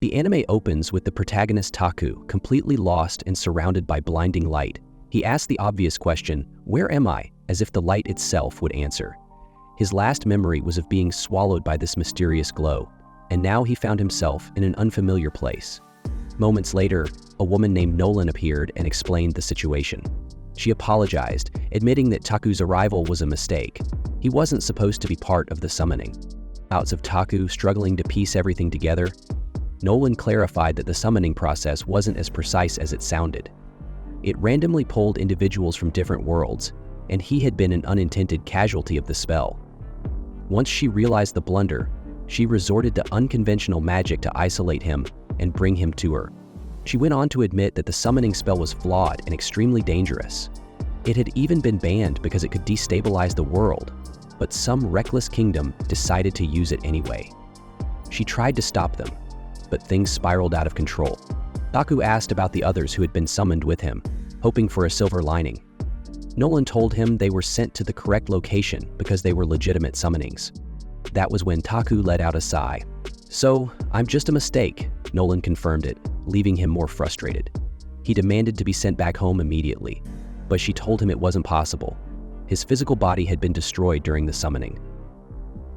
The anime opens with the protagonist Taku completely lost and surrounded by blinding light. He asks the obvious question, "Where am I?" as if the light itself would answer. His last memory was of being swallowed by this mysterious glow, and now he found himself in an unfamiliar place. Moments later, a woman named Nolan appeared and explained the situation. She apologized, admitting that Taku's arrival was a mistake. He wasn't supposed to be part of the summoning. Out of Taku struggling to piece everything together, Nolan clarified that the summoning process wasn't as precise as it sounded. It randomly pulled individuals from different worlds, and he had been an unintended casualty of the spell. Once she realized the blunder, she resorted to unconventional magic to isolate him and bring him to her. She went on to admit that the summoning spell was flawed and extremely dangerous. It had even been banned because it could destabilize the world, but some reckless kingdom decided to use it anyway. She tried to stop them, but things spiraled out of control. Taku asked about the others who had been summoned with him, hoping for a silver lining. Nolan told him they were sent to the correct location because they were legitimate summonings. That was when Taku let out a sigh. "So, I'm just a mistake," Nolan confirmed it, leaving him more frustrated. He demanded to be sent back home immediately, but she told him it wasn't possible. His physical body had been destroyed during the summoning.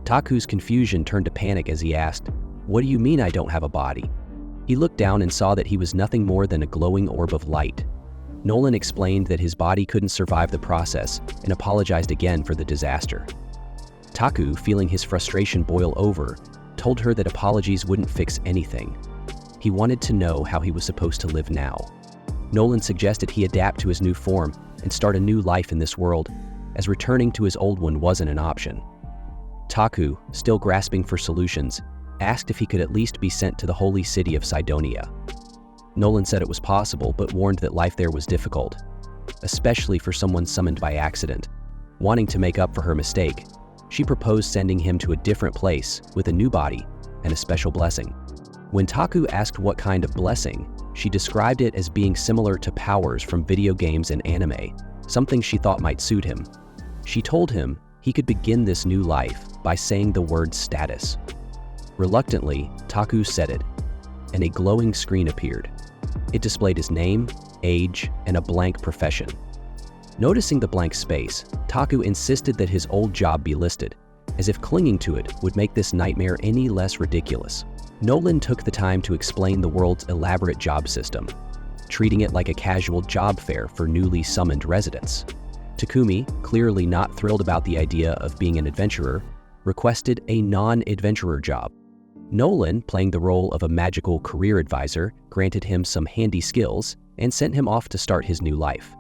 Taku's confusion turned to panic as he asked, "What do you mean I don't have a body?" He looked down and saw that he was nothing more than a glowing orb of light. Nolan explained that his body couldn't survive the process and apologized again for the disaster. Taku, feeling his frustration boil over, told her that apologies wouldn't fix anything. He wanted to know how he was supposed to live now. Nolan suggested he adapt to his new form and start a new life in this world, as returning to his old one wasn't an option. Taku, still grasping for solutions, asked if he could at least be sent to the holy city of Cydonia. Nolan said it was possible, but warned that life there was difficult, especially for someone summoned by accident. Wanting to make up for her mistake, she proposed sending him to a different place with a new body and a special blessing. When Taku asked what kind of blessing, she described it as being similar to powers from video games and anime, something she thought might suit him. She told him he could begin this new life by saying the word status. Reluctantly, Taku said it, and a glowing screen appeared. It displayed his name, age, and a blank profession. Noticing the blank space, Taku insisted that his old job be listed, as if clinging to it would make this nightmare any less ridiculous. Nolan took the time to explain the world's elaborate job system, treating it like a casual job fair for newly summoned residents. Takumi, clearly not thrilled about the idea of being an adventurer, requested a non-adventurer job. Nolan, playing the role of a magical career advisor, granted him some handy skills and sent him off to start his new life.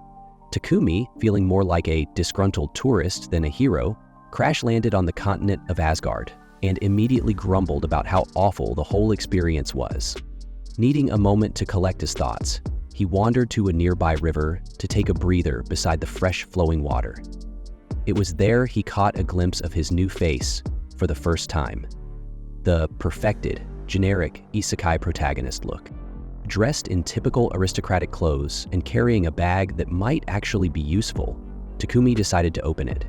Takumi, feeling more like a disgruntled tourist than a hero, crash-landed on the continent of Asgard and immediately grumbled about how awful the whole experience was. Needing a moment to collect his thoughts, he wandered to a nearby river to take a breather beside the fresh flowing water. It was there he caught a glimpse of his new face for the first time. The perfected, generic isekai protagonist look. Dressed in typical aristocratic clothes and carrying a bag that might actually be useful, Takumi decided to open it.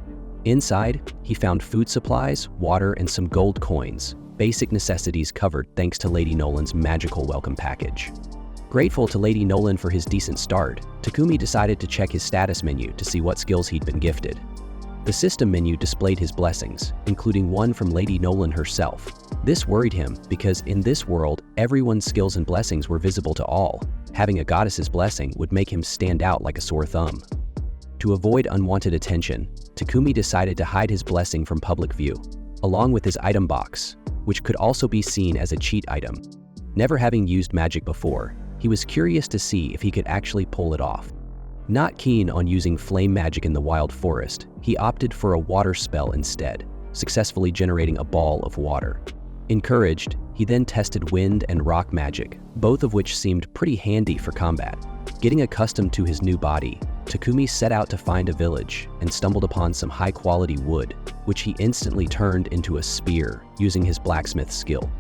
Inside, he found food supplies, water, and some gold coins, basic necessities covered thanks to Lady Nolan's magical welcome package. Grateful to Lady Nolan for his decent start, Takumi decided to check his status menu to see what skills he'd been gifted. The system menu displayed his blessings, including one from Lady Nolan herself. This worried him because in this world, everyone's skills and blessings were visible to all. Having a goddess's blessing would make him stand out like a sore thumb. To avoid unwanted attention, Takumi decided to hide his blessing from public view, along with his item box, which could also be seen as a cheat item. Never having used magic before, he was curious to see if he could actually pull it off. Not keen on using flame magic in the wild forest, he opted for a water spell instead, successfully generating a ball of water. Encouraged, he then tested wind and rock magic, both of which seemed pretty handy for combat. Getting accustomed to his new body, Takumi set out to find a village and stumbled upon some high-quality wood, which he instantly turned into a spear using his blacksmith skill.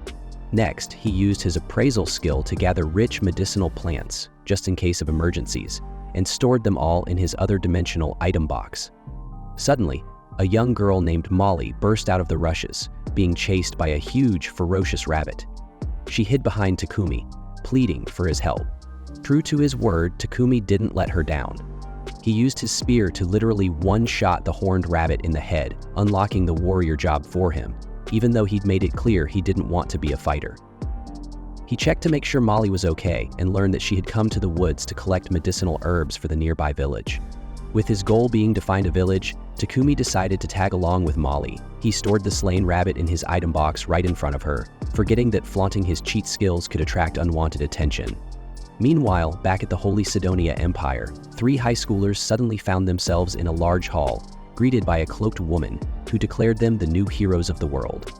Next, he used his appraisal skill to gather rich medicinal plants, just in case of emergencies, and stored them all in his other dimensional item box. Suddenly, a young girl named Molly burst out of the rushes, being chased by a huge, ferocious rabbit. She hid behind Takumi, pleading for his help. True to his word, Takumi didn't let her down. He used his spear to literally one-shot the horned rabbit in the head, unlocking the warrior job for him, even though he'd made it clear he didn't want to be a fighter. He checked to make sure Molly was okay and learned that she had come to the woods to collect medicinal herbs for the nearby village. With his goal being to find a village, Takumi decided to tag along with Molly. He stored the slain rabbit in his item box right in front of her, forgetting that flaunting his cheat skills could attract unwanted attention. Meanwhile, back at the Holy Sidonia Empire, 3 high schoolers suddenly found themselves in a large hall, greeted by a cloaked woman who declared them the new heroes of the world.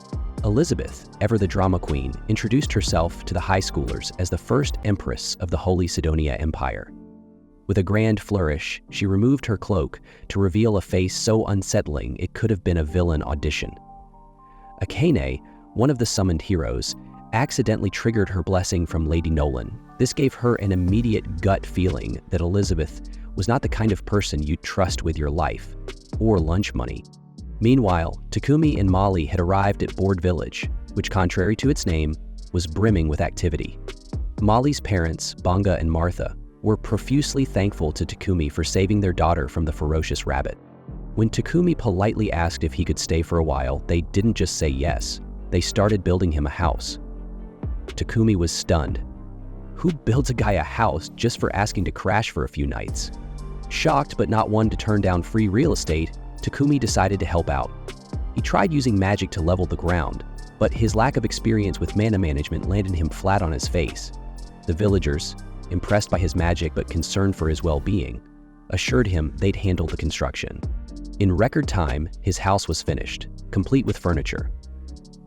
Elizabeth, ever the drama queen, introduced herself to the high schoolers as the first empress of the Holy Sidonia Empire. With a grand flourish, she removed her cloak to reveal a face so unsettling it could have been a villain audition. Akane, one of the summoned heroes, accidentally triggered her blessing from Lady Nolan. This gave her an immediate gut feeling that Elizabeth was not the kind of person you'd trust with your life or lunch money. Meanwhile, Takumi and Molly had arrived at Board Village, which, contrary to its name, was brimming with activity. Molly's parents, Banga and Martha, were profusely thankful to Takumi for saving their daughter from the ferocious rabbit. When Takumi politely asked if he could stay for a while, they didn't just say yes, they started building him a house. Takumi was stunned. Who builds a guy a house just for asking to crash for a few nights? Shocked but not one to turn down free real estate, Takumi decided to help out. He tried using magic to level the ground, but his lack of experience with mana management landed him flat on his face. The villagers, impressed by his magic but concerned for his well-being, assured him they'd handle the construction. In record time, his house was finished, complete with furniture.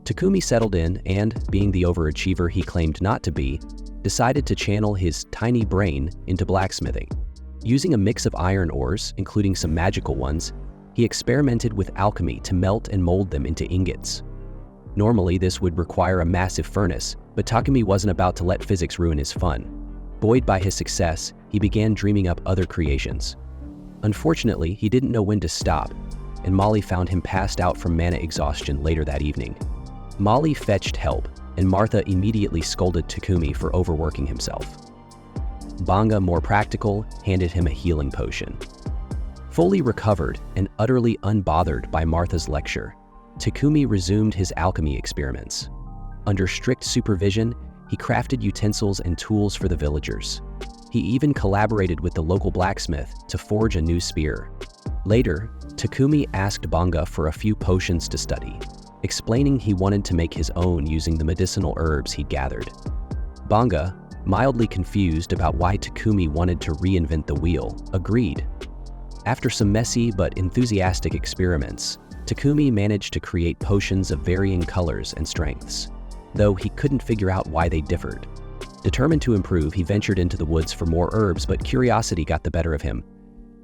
Takumi settled in and, being the overachiever he claimed not to be, decided to channel his tiny brain into blacksmithing. Using a mix of iron ores, including some magical ones, he experimented with alchemy to melt and mold them into ingots. Normally, this would require a massive furnace, but Takumi wasn't about to let physics ruin his fun. Buoyed by his success, he began dreaming up other creations. Unfortunately, he didn't know when to stop, and Molly found him passed out from mana exhaustion later that evening. Molly fetched help, and Martha immediately scolded Takumi for overworking himself. Banga, more practical, handed him a healing potion. Fully recovered and utterly unbothered by Martha's lecture, Takumi resumed his alchemy experiments. Under strict supervision, he crafted utensils and tools for the villagers. He even collaborated with the local blacksmith to forge a new spear. Later, Takumi asked Banga for a few potions to study, explaining he wanted to make his own using the medicinal herbs he'd gathered. Banga, mildly confused about why Takumi wanted to reinvent the wheel, agreed. After some messy but enthusiastic experiments, Takumi managed to create potions of varying colors and strengths, though he couldn't figure out why they differed. Determined to improve, he ventured into the woods for more herbs, but curiosity got the better of him.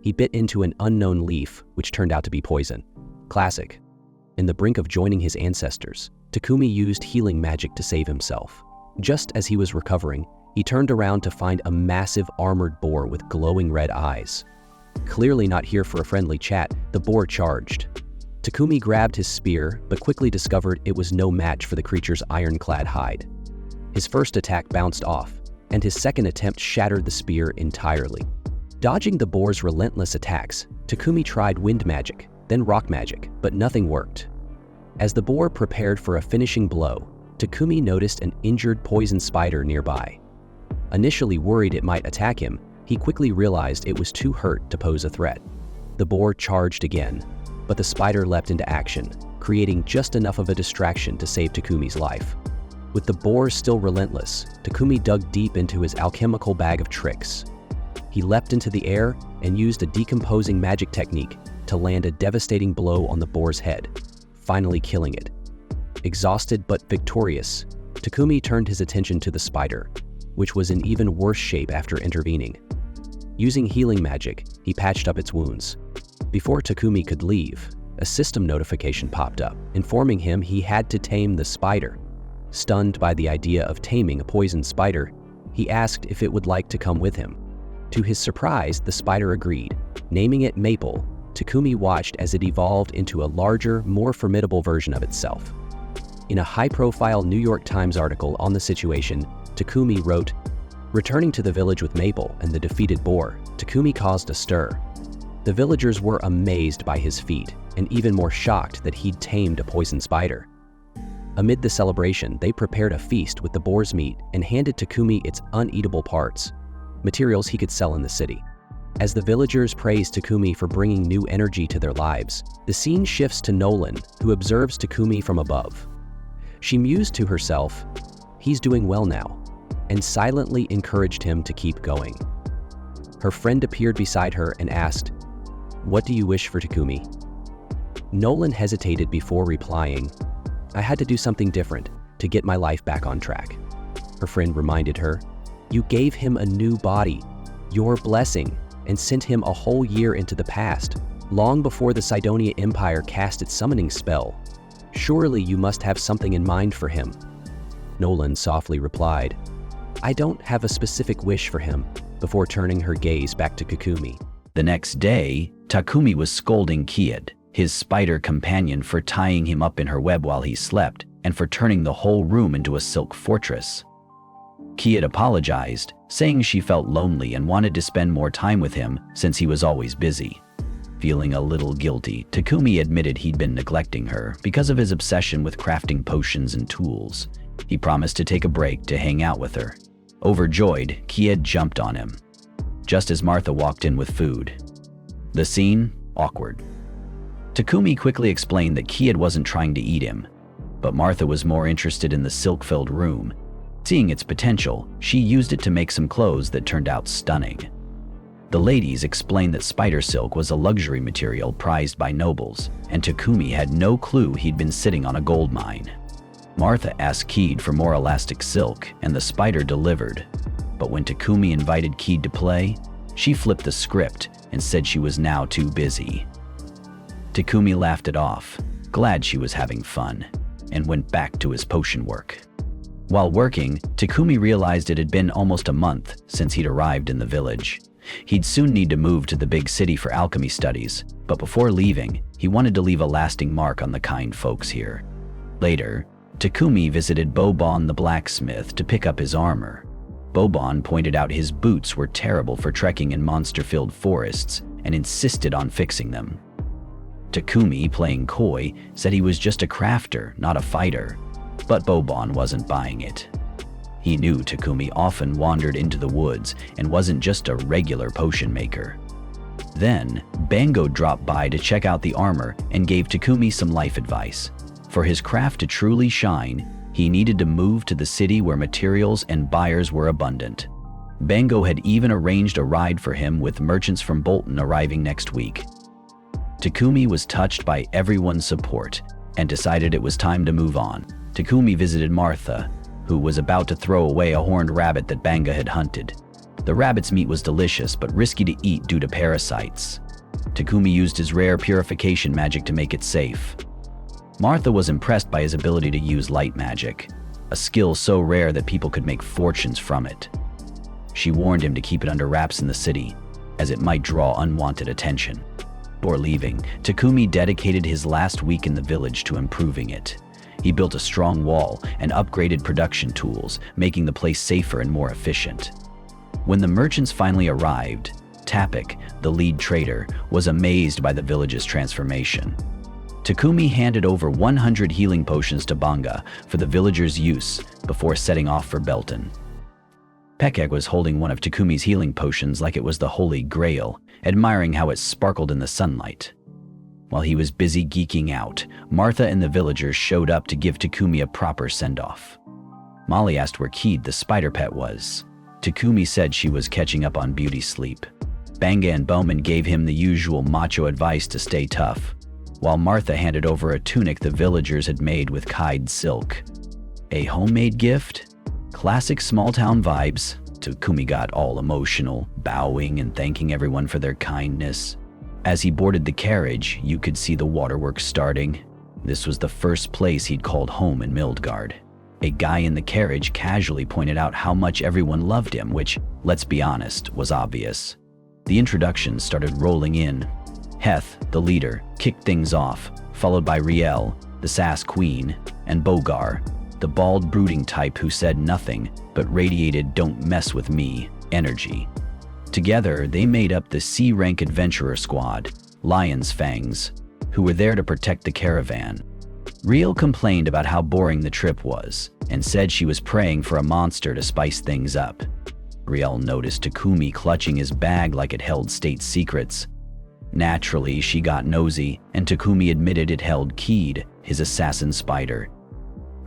He bit into an unknown leaf, which turned out to be poison. Classic. In the brink of joining his ancestors, Takumi used healing magic to save himself. Just as he was recovering, he turned around to find a massive armored boar with glowing red eyes. Clearly not here for a friendly chat, the boar charged. Takumi grabbed his spear, but quickly discovered it was no match for the creature's ironclad hide. His first attack bounced off, and his second attempt shattered the spear entirely. Dodging the boar's relentless attacks, Takumi tried wind magic, then rock magic, but nothing worked. As the boar prepared for a finishing blow, Takumi noticed an injured poison spider nearby. Initially worried it might attack him, he quickly realized it was too hurt to pose a threat. The boar charged again, but the spider leapt into action, creating just enough of a distraction to save Takumi's life. With the boar still relentless, Takumi dug deep into his alchemical bag of tricks. He leapt into the air and used a decomposing magic technique to land a devastating blow on the boar's head, finally killing it. Exhausted but victorious, Takumi turned his attention to the spider, which was in even worse shape after intervening. Using healing magic, he patched up its wounds. Before Takumi could leave, a system notification popped up, informing him he had to tame the spider. Stunned by the idea of taming a poisoned spider, he asked if it would like to come with him. To his surprise, the spider agreed. Naming it Maple, Takumi watched as it evolved into a larger, more formidable version of itself. In a high-profile New York Times article on the situation, Takumi wrote, "Returning to the village with Maple and the defeated boar, Takumi caused a stir. The villagers were amazed by his feat and even more shocked that he'd tamed a poison spider. Amid the celebration, they prepared a feast with the boar's meat and handed Takumi its uneatable parts, materials he could sell in the city. As the villagers praise Takumi for bringing new energy to their lives, the scene shifts to Nolan, who observes Takumi from above. She mused to herself, 'He's doing well now,' and silently encouraged him to keep going. Her friend appeared beside her and asked, 'What do you wish for Takumi?' Nolan hesitated before replying, 'I had to do something different to get my life back on track.' Her friend reminded her, 'You gave him a new body, your blessing, and sent him a whole year into the past, long before the Cydonia Empire cast its summoning spell. Surely you must have something in mind for him.' Nolan softly replied, 'I don't have a specific wish for him,' before turning her gaze back to Takumi. The next day, Takumi was scolding Kiad, his spider companion, for tying him up in her web while he slept and for turning the whole room into a silk fortress. Kiad apologized, saying she felt lonely and wanted to spend more time with him since he was always busy. Feeling a little guilty, Takumi admitted he'd been neglecting her because of his obsession with crafting potions and tools. He promised to take a break to hang out with her. Overjoyed, Kiad jumped on him, just as Martha walked in with food. The scene? Awkward. Takumi quickly explained that Kiad wasn't trying to eat him, but Martha was more interested in the silk-filled room. Seeing its potential, she used it to make some clothes that turned out stunning. The ladies explained that spider silk was a luxury material prized by nobles, and Takumi had no clue he'd been sitting on a gold mine. Martha asked Kiad for more elastic silk, and the spider delivered. But when Takumi invited Kiad to play, she flipped the script and said she was now too busy. Takumi laughed it off, glad she was having fun, and went back to his potion work. While working, Takumi realized it had been almost a month since he'd arrived in the village. He'd soon need to move to the big city for alchemy studies, but before leaving, he wanted to leave a lasting mark on the kind folks here. Later, Takumi visited Bobon the blacksmith to pick up his armor. Bobon pointed out his boots were terrible for trekking in monster-filled forests and insisted on fixing them. Takumi, playing coy, said he was just a crafter, not a fighter, but Bobon wasn't buying it. He knew Takumi often wandered into the woods and wasn't just a regular potion maker. Then, Bango dropped by to check out the armor and gave Takumi some life advice. For his craft to truly shine, he needed to move to the city where materials and buyers were abundant. Bango had even arranged a ride for him, with merchants from Bolton arriving next week. Takumi was touched by everyone's support and decided it was time to move on. Takumi visited Martha, who was about to throw away a horned rabbit that Bango had hunted. The rabbit's meat was delicious but risky to eat due to parasites. Takumi used his rare purification magic to make it safe. Martha was impressed by his ability to use light magic, a skill so rare that people could make fortunes from it. She warned him to keep it under wraps in the city, as it might draw unwanted attention. Before leaving, Takumi dedicated his last week in the village to improving it. He built a strong wall and upgraded production tools, making the place safer and more efficient. When the merchants finally arrived, Tapik, the lead trader, was amazed by the village's transformation. Takumi handed over 100 healing potions to Banga for the villagers' use before setting off for Belton. Pekeg was holding one of Takumi's healing potions like it was the Holy Grail, admiring how it sparkled in the sunlight. While he was busy geeking out, Martha and the villagers showed up to give Takumi a proper send-off. Molly asked where Kiad, the spider pet, was. Takumi said she was catching up on beauty sleep. Banga and Bowman gave him the usual macho advice to stay tough, while Martha handed over a tunic the villagers had made with Kaid silk. A homemade gift? Classic small-town vibes. Takumi got all emotional, bowing and thanking everyone for their kindness. As he boarded the carriage, you could see the waterworks starting. This was the first place he'd called home in Mildgard. A guy in the carriage casually pointed out how much everyone loved him, which, let's be honest, was obvious. The introductions started rolling in. Heth, the leader, kicked things off, followed by Riel, the sass queen, and Bogar, the bald brooding type who said nothing but radiated "don't mess with me" energy. Together, they made up the C-rank adventurer squad, Lion's Fangs, who were there to protect the caravan. Riel complained about how boring the trip was and said she was praying for a monster to spice things up. Riel noticed Takumi clutching his bag like it held state secrets. Naturally, she got nosy, and Takumi admitted it held Keed, his assassin spider.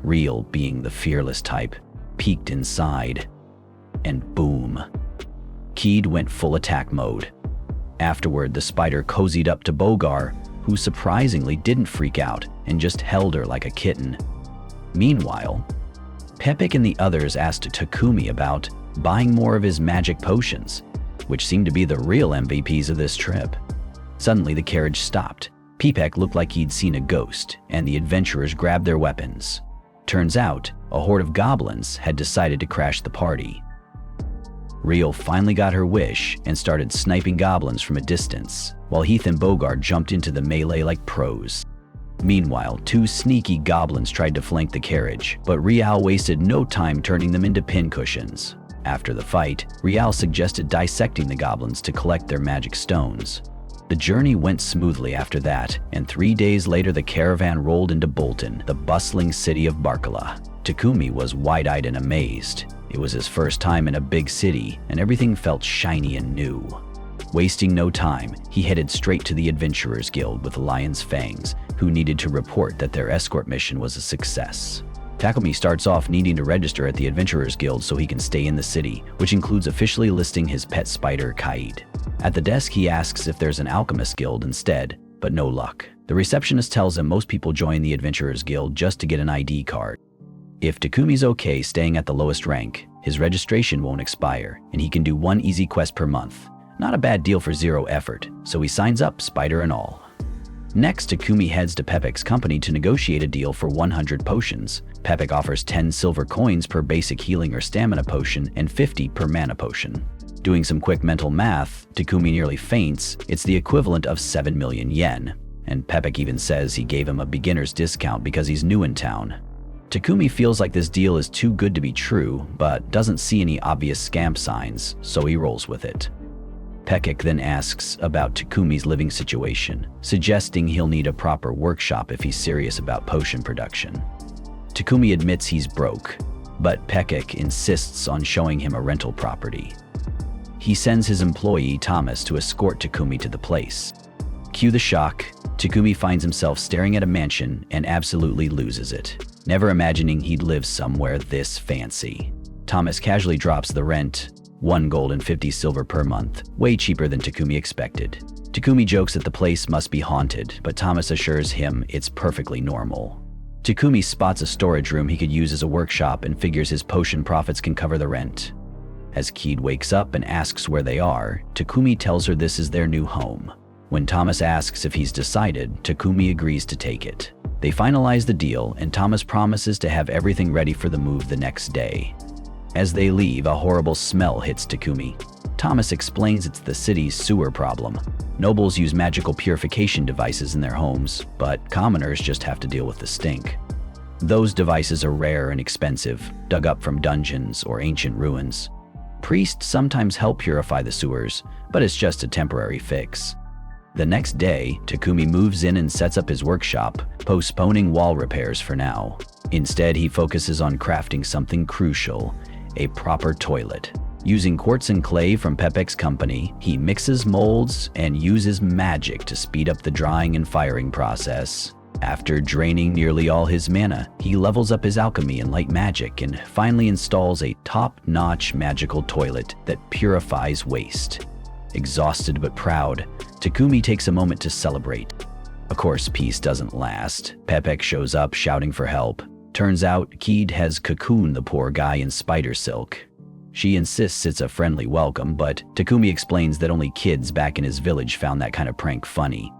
Riel, being the fearless type, peeked inside, and boom. Keed went full attack mode. Afterward, the spider cozied up to Bogar, who surprisingly didn't freak out and just held her like a kitten. Meanwhile, Pepik and the others asked Takumi about buying more of his magic potions, which seemed to be the real MVPs of this trip. Suddenly, the carriage stopped. Pepik looked like he'd seen a ghost, and the adventurers grabbed their weapons. Turns out, a horde of goblins had decided to crash the party. Riel finally got her wish and started sniping goblins from a distance, while Heath and Bogart jumped into the melee like pros. Meanwhile, two sneaky goblins tried to flank the carriage, but Riel wasted no time turning them into pincushions. After the fight, Riel suggested dissecting the goblins to collect their magic stones. The journey went smoothly after that, and 3 days later the caravan rolled into Bolton, the bustling city of Barkala. Takumi was wide-eyed and amazed. It was his first time in a big city, and everything felt shiny and new. Wasting no time, he headed straight to the Adventurers Guild with Lion's Fangs, who needed to report that their escort mission was a success. Takumi starts off needing to register at the Adventurers Guild so he can stay in the city, which includes officially listing his pet spider, Kaid. At the desk, he asks if there's an Alchemist Guild instead, but no luck. The receptionist tells him most people join the Adventurers Guild just to get an ID card. If Takumi's okay staying at the lowest rank, his registration won't expire, and he can do one easy quest per month. Not a bad deal for 0 effort, so he signs up, spider and all. Next, Takumi heads to Pepik's company to negotiate a deal for 100 potions. Pepik offers 10 silver coins per basic healing or stamina potion and 50 per mana potion. Doing some quick mental math, Takumi nearly faints. It's the equivalent of 7 million yen, and Pepik even says he gave him a beginner's discount because he's new in town. Takumi feels like this deal is too good to be true, but doesn't see any obvious scam signs, so he rolls with it. Pepik then asks about Takumi's living situation, suggesting he'll need a proper workshop if he's serious about potion production. Takumi admits he's broke, but Pepik insists on showing him a rental property. He sends his employee Thomas to escort Takumi to the place. Cue the shock. Takumi finds himself staring at a mansion and absolutely loses it, never imagining he'd live somewhere this fancy. Thomas casually drops the rent, 1 gold and 50 silver per month, way cheaper than Takumi expected. Takumi jokes that the place must be haunted, but Thomas assures him it's perfectly normal. Takumi spots a storage room he could use as a workshop and figures his potion profits can cover the rent. As Keed wakes up and asks where they are, Takumi tells her this is their new home. When Thomas asks if he's decided, Takumi agrees to take it. They finalize the deal, and Thomas promises to have everything ready for the move the next day. As they leave, a horrible smell hits Takumi. Thomas explains it's the city's sewer problem. Nobles use magical purification devices in their homes, but commoners just have to deal with the stink. Those devices are rare and expensive, dug up from dungeons or ancient ruins. Priests sometimes help purify the sewers, but it's just a temporary fix. The next day, Takumi moves in and sets up his workshop, postponing wall repairs for now. Instead, he focuses on crafting something crucial, a proper toilet. Using quartz and clay from Pepik's company, he mixes molds and uses magic to speed up the drying and firing process. After draining nearly all his mana, he levels up his alchemy and light magic and finally installs a top-notch magical toilet that purifies waste. Exhausted but proud, Takumi takes a moment to celebrate. Of course, peace doesn't last. Pepik shows up shouting for help. Turns out, Keed has cocooned the poor guy in spider silk. She insists it's a friendly welcome, but Takumi explains that only kids back in his village found that kind of prank funny.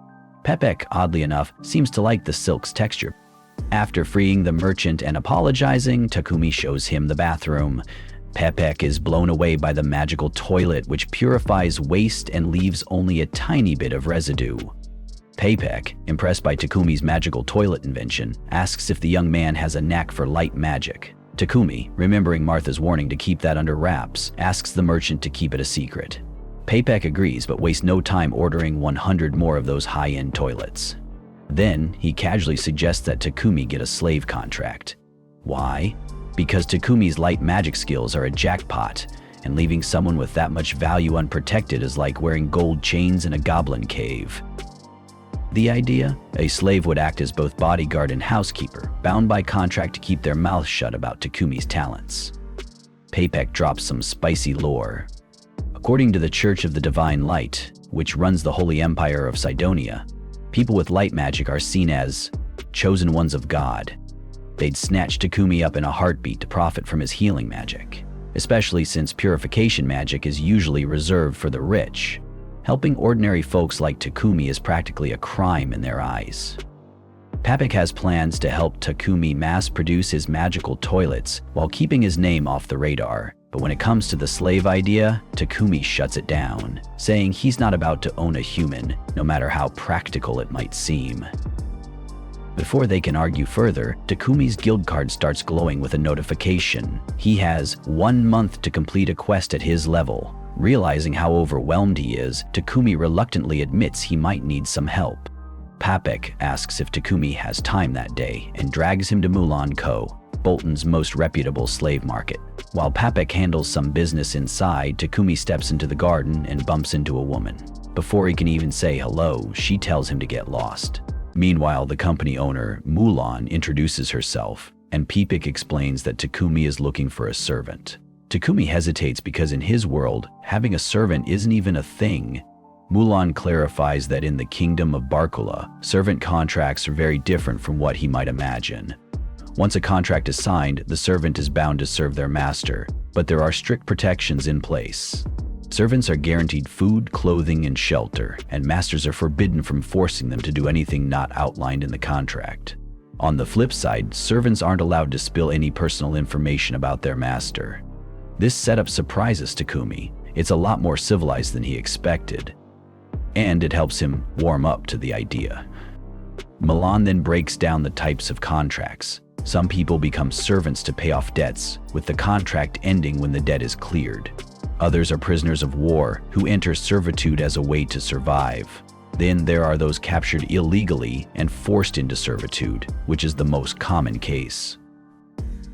Pepik, oddly enough, seems to like the silk's texture. After freeing the merchant and apologizing, Takumi shows him the bathroom. Pepik is blown away by the magical toilet, which purifies waste and leaves only a tiny bit of residue. Papek, impressed by Takumi's magical toilet invention, asks if the young man has a knack for light magic. Takumi, remembering Martha's warning to keep that under wraps, asks the merchant to keep it a secret. Papek agrees but wastes no time ordering 100 more of those high-end toilets. Then, he casually suggests that Takumi get a slave contract. Why? Because Takumi's light magic skills are a jackpot, and leaving someone with that much value unprotected is like wearing gold chains in a goblin cave. The idea? A slave would act as both bodyguard and housekeeper, bound by contract to keep their mouths shut about Takumi's talents. Papek drops some spicy lore. According to the Church of the Divine Light, which runs the Holy Empire of Cydonia, people with light magic are seen as chosen ones of God. They'd snatch Takumi up in a heartbeat to profit from his healing magic, especially since purification magic is usually reserved for the rich. Helping ordinary folks like Takumi is practically a crime in their eyes. Papek has plans to help Takumi mass-produce his magical toilets while keeping his name off the radar. But when it comes to the slave idea, Takumi shuts it down, saying he's not about to own a human, no matter how practical it might seem. Before they can argue further, Takumi's guild card starts glowing with a notification. He has 1 month to complete a quest at his level. Realizing how overwhelmed he is, Takumi reluctantly admits he might need some help. Papek asks if Takumi has time that day and drags him to Mulan Co., Bolton's most reputable slave market. While Papek handles some business inside, Takumi steps into the garden and bumps into a woman. Before he can even say hello, she tells him to get lost. Meanwhile, the company owner, Mulan, introduces herself, and Papek explains that Takumi is looking for a servant. Takumi hesitates because in his world, having a servant isn't even a thing. Mulan clarifies that in the kingdom of Barkula, servant contracts are very different from what he might imagine. Once a contract is signed, the servant is bound to serve their master, but there are strict protections in place. Servants are guaranteed food, clothing, and shelter, and masters are forbidden from forcing them to do anything not outlined in the contract. On the flip side, servants aren't allowed to spill any personal information about their master. This setup surprises Takumi. It's a lot more civilized than he expected. And it helps him warm up to the idea. Milan then breaks down the types of contracts. Some people become servants to pay off debts, with the contract ending when the debt is cleared. Others are prisoners of war who enter servitude as a way to survive. Then there are those captured illegally and forced into servitude, which is the most common case.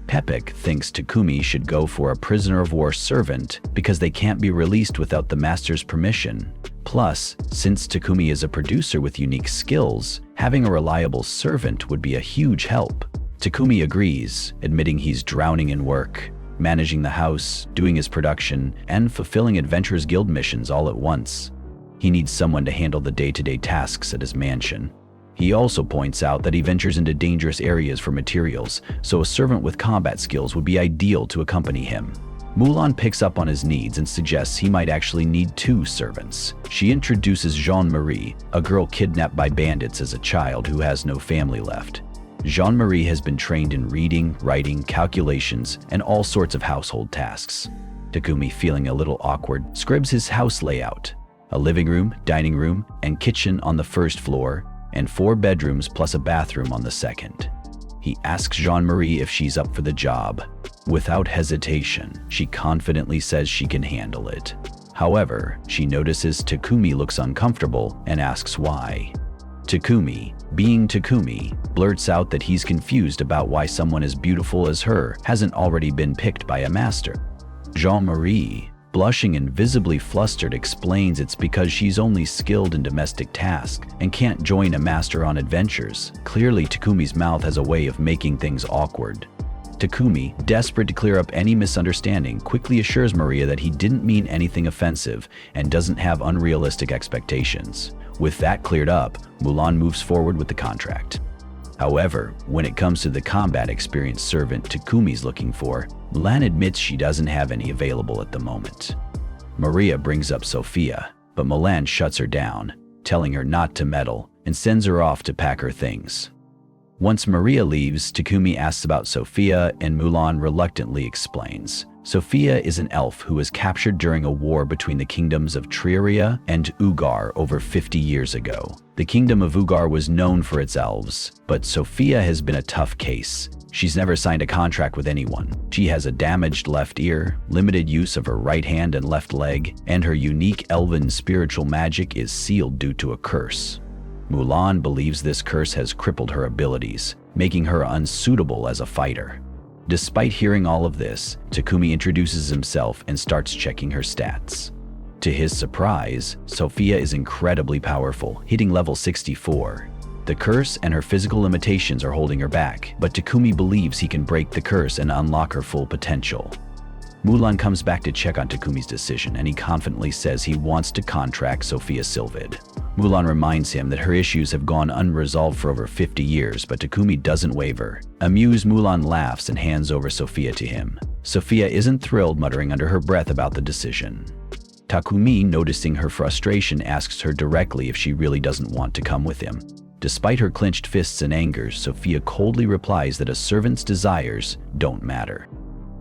Papek thinks Takumi should go for a prisoner of war servant because they can't be released without the master's permission. Plus, since Takumi is a producer with unique skills, having a reliable servant would be a huge help. Takumi agrees, admitting he's drowning in work, managing the house, doing his production, and fulfilling Adventurers Guild missions all at once. He needs someone to handle the day-to-day tasks at his mansion. He also points out that he ventures into dangerous areas for materials, so a servant with combat skills would be ideal to accompany him. Mulan picks up on his needs and suggests he might actually need 2 servants. She introduces Jean-Marie, a girl kidnapped by bandits as a child who has no family left. Jean-Marie has been trained in reading, writing, calculations, and all sorts of household tasks. Takumi, feeling a little awkward, scribes his house layout: a living room, dining room, and kitchen on the first floor, and 4 bedrooms plus a bathroom on the second. He asks Jean-Marie if she's up for the job. Without hesitation, she confidently says she can handle it. However, she notices Takumi looks uncomfortable and asks why. Takumi, being Takumi, blurts out that he's confused about why someone as beautiful as her hasn't already been picked by a master. Jean-Marie, blushing and visibly flustered, explains it's because she's only skilled in domestic tasks and can't join a master on adventures. Clearly, Takumi's mouth has a way of making things awkward. Takumi, desperate to clear up any misunderstanding, quickly assures Maria that he didn't mean anything offensive and doesn't have unrealistic expectations. With that cleared up, Mulan moves forward with the contract. However, when it comes to the combat experienced servant Takumi's looking for, Mulan admits she doesn't have any available at the moment. Maria brings up Sophia, but Mulan shuts her down, telling her not to meddle, and sends her off to pack her things. Once Maria leaves, Takumi asks about Sophia, and Mulan reluctantly explains. Sophia is an elf who was captured during a war between the kingdoms of Triaria and Ugar over 50 years ago. The kingdom of Ugar was known for its elves, but Sophia has been a tough case. She's never signed a contract with anyone. She has a damaged left ear, limited use of her right hand and left leg, and her unique elven spiritual magic is sealed due to a curse. Mulan believes this curse has crippled her abilities, making her unsuitable as a fighter. Despite hearing all of this, Takumi introduces himself and starts checking her stats. To his surprise, Sophia is incredibly powerful, hitting level 64. The curse and her physical limitations are holding her back, but Takumi believes he can break the curse and unlock her full potential. Mulan comes back to check on Takumi's decision, and he confidently says he wants to contract Sophia Sylvid. Mulan reminds him that her issues have gone unresolved for over 50 years, but Takumi doesn't waver. Amused, Mulan laughs and hands over Sophia to him. Sophia isn't thrilled, muttering under her breath about the decision. Takumi, noticing her frustration, asks her directly if she really doesn't want to come with him. Despite her clenched fists and anger, Sophia coldly replies that a servant's desires don't matter.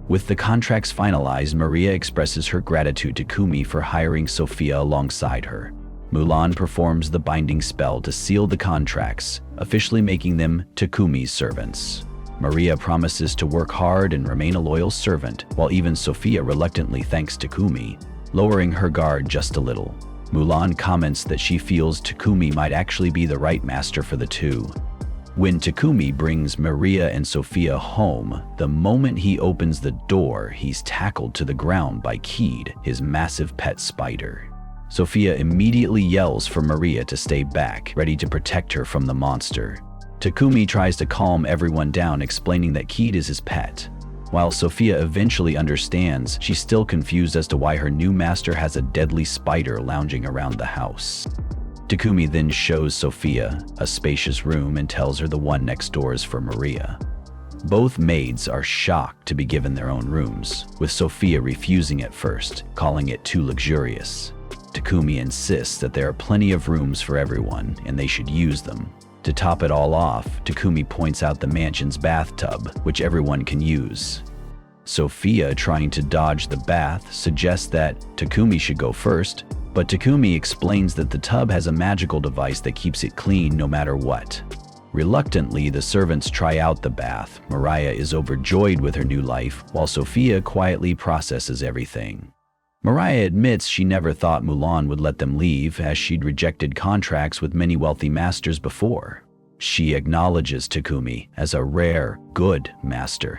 With the contracts finalized, Maria expresses her gratitude to Takumi for hiring Sophia alongside her. Mulan performs the binding spell to seal the contracts, officially making them Takumi's servants. Maria promises to work hard and remain a loyal servant, while even Sophia reluctantly thanks Takumi, lowering her guard just a little. Mulan comments that she feels Takumi might actually be the right master for the two. When Takumi brings Maria and Sophia home, the moment he opens the door, he's tackled to the ground by Keed, his massive pet spider. Sophia immediately yells for Maria to stay back, ready to protect her from the monster. Takumi tries to calm everyone down, explaining that Keed is his pet. While Sophia eventually understands, she's still confused as to why her new master has a deadly spider lounging around the house. Takumi then shows Sophia a spacious room and tells her the one next door is for Maria. Both maids are shocked to be given their own rooms, with Sophia refusing at first, calling it too luxurious. Takumi insists that there are plenty of rooms for everyone and they should use them. To top it all off, Takumi points out the mansion's bathtub, which everyone can use. Sophia, trying to dodge the bath, suggests that Takumi should go first, but Takumi explains that the tub has a magical device that keeps it clean no matter what. Reluctantly, the servants try out the bath. Maria is overjoyed with her new life, while Sophia quietly processes everything. Maria admits she never thought Mulan would let them leave, as she'd rejected contracts with many wealthy masters before. She acknowledges Takumi as a rare, good master.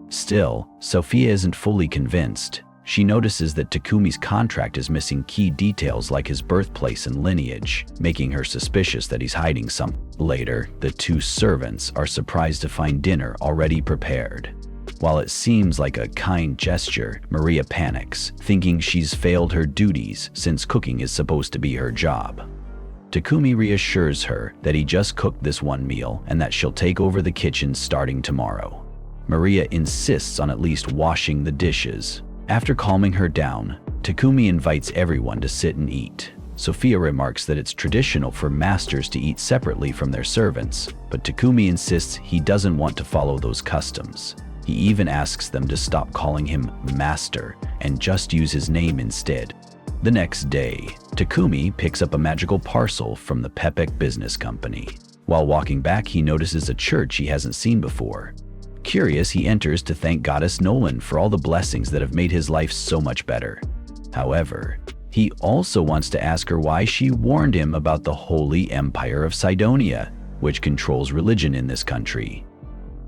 Still, Sophia isn't fully convinced. She notices that Takumi's contract is missing key details like his birthplace and lineage, making her suspicious that he's hiding something. Later, the two servants are surprised to find dinner already prepared. While it seems like a kind gesture, Maria panics, thinking she's failed her duties since cooking is supposed to be her job. Takumi reassures her that he just cooked this one meal and that she'll take over the kitchen starting tomorrow. Maria insists on at least washing the dishes. After calming her down, Takumi invites everyone to sit and eat. Sophia remarks that it's traditional for masters to eat separately from their servants, but Takumi insists he doesn't want to follow those customs. He even asks them to stop calling him master and just use his name instead. The next day, Takumi picks up a magical parcel from the Pepek business company. While walking back, he notices a church he hasn't seen before. Curious, he enters to thank Goddess Nolan for all the blessings that have made his life so much better. However, he also wants to ask her why she warned him about the Holy Empire of Cydonia, which controls religion in this country.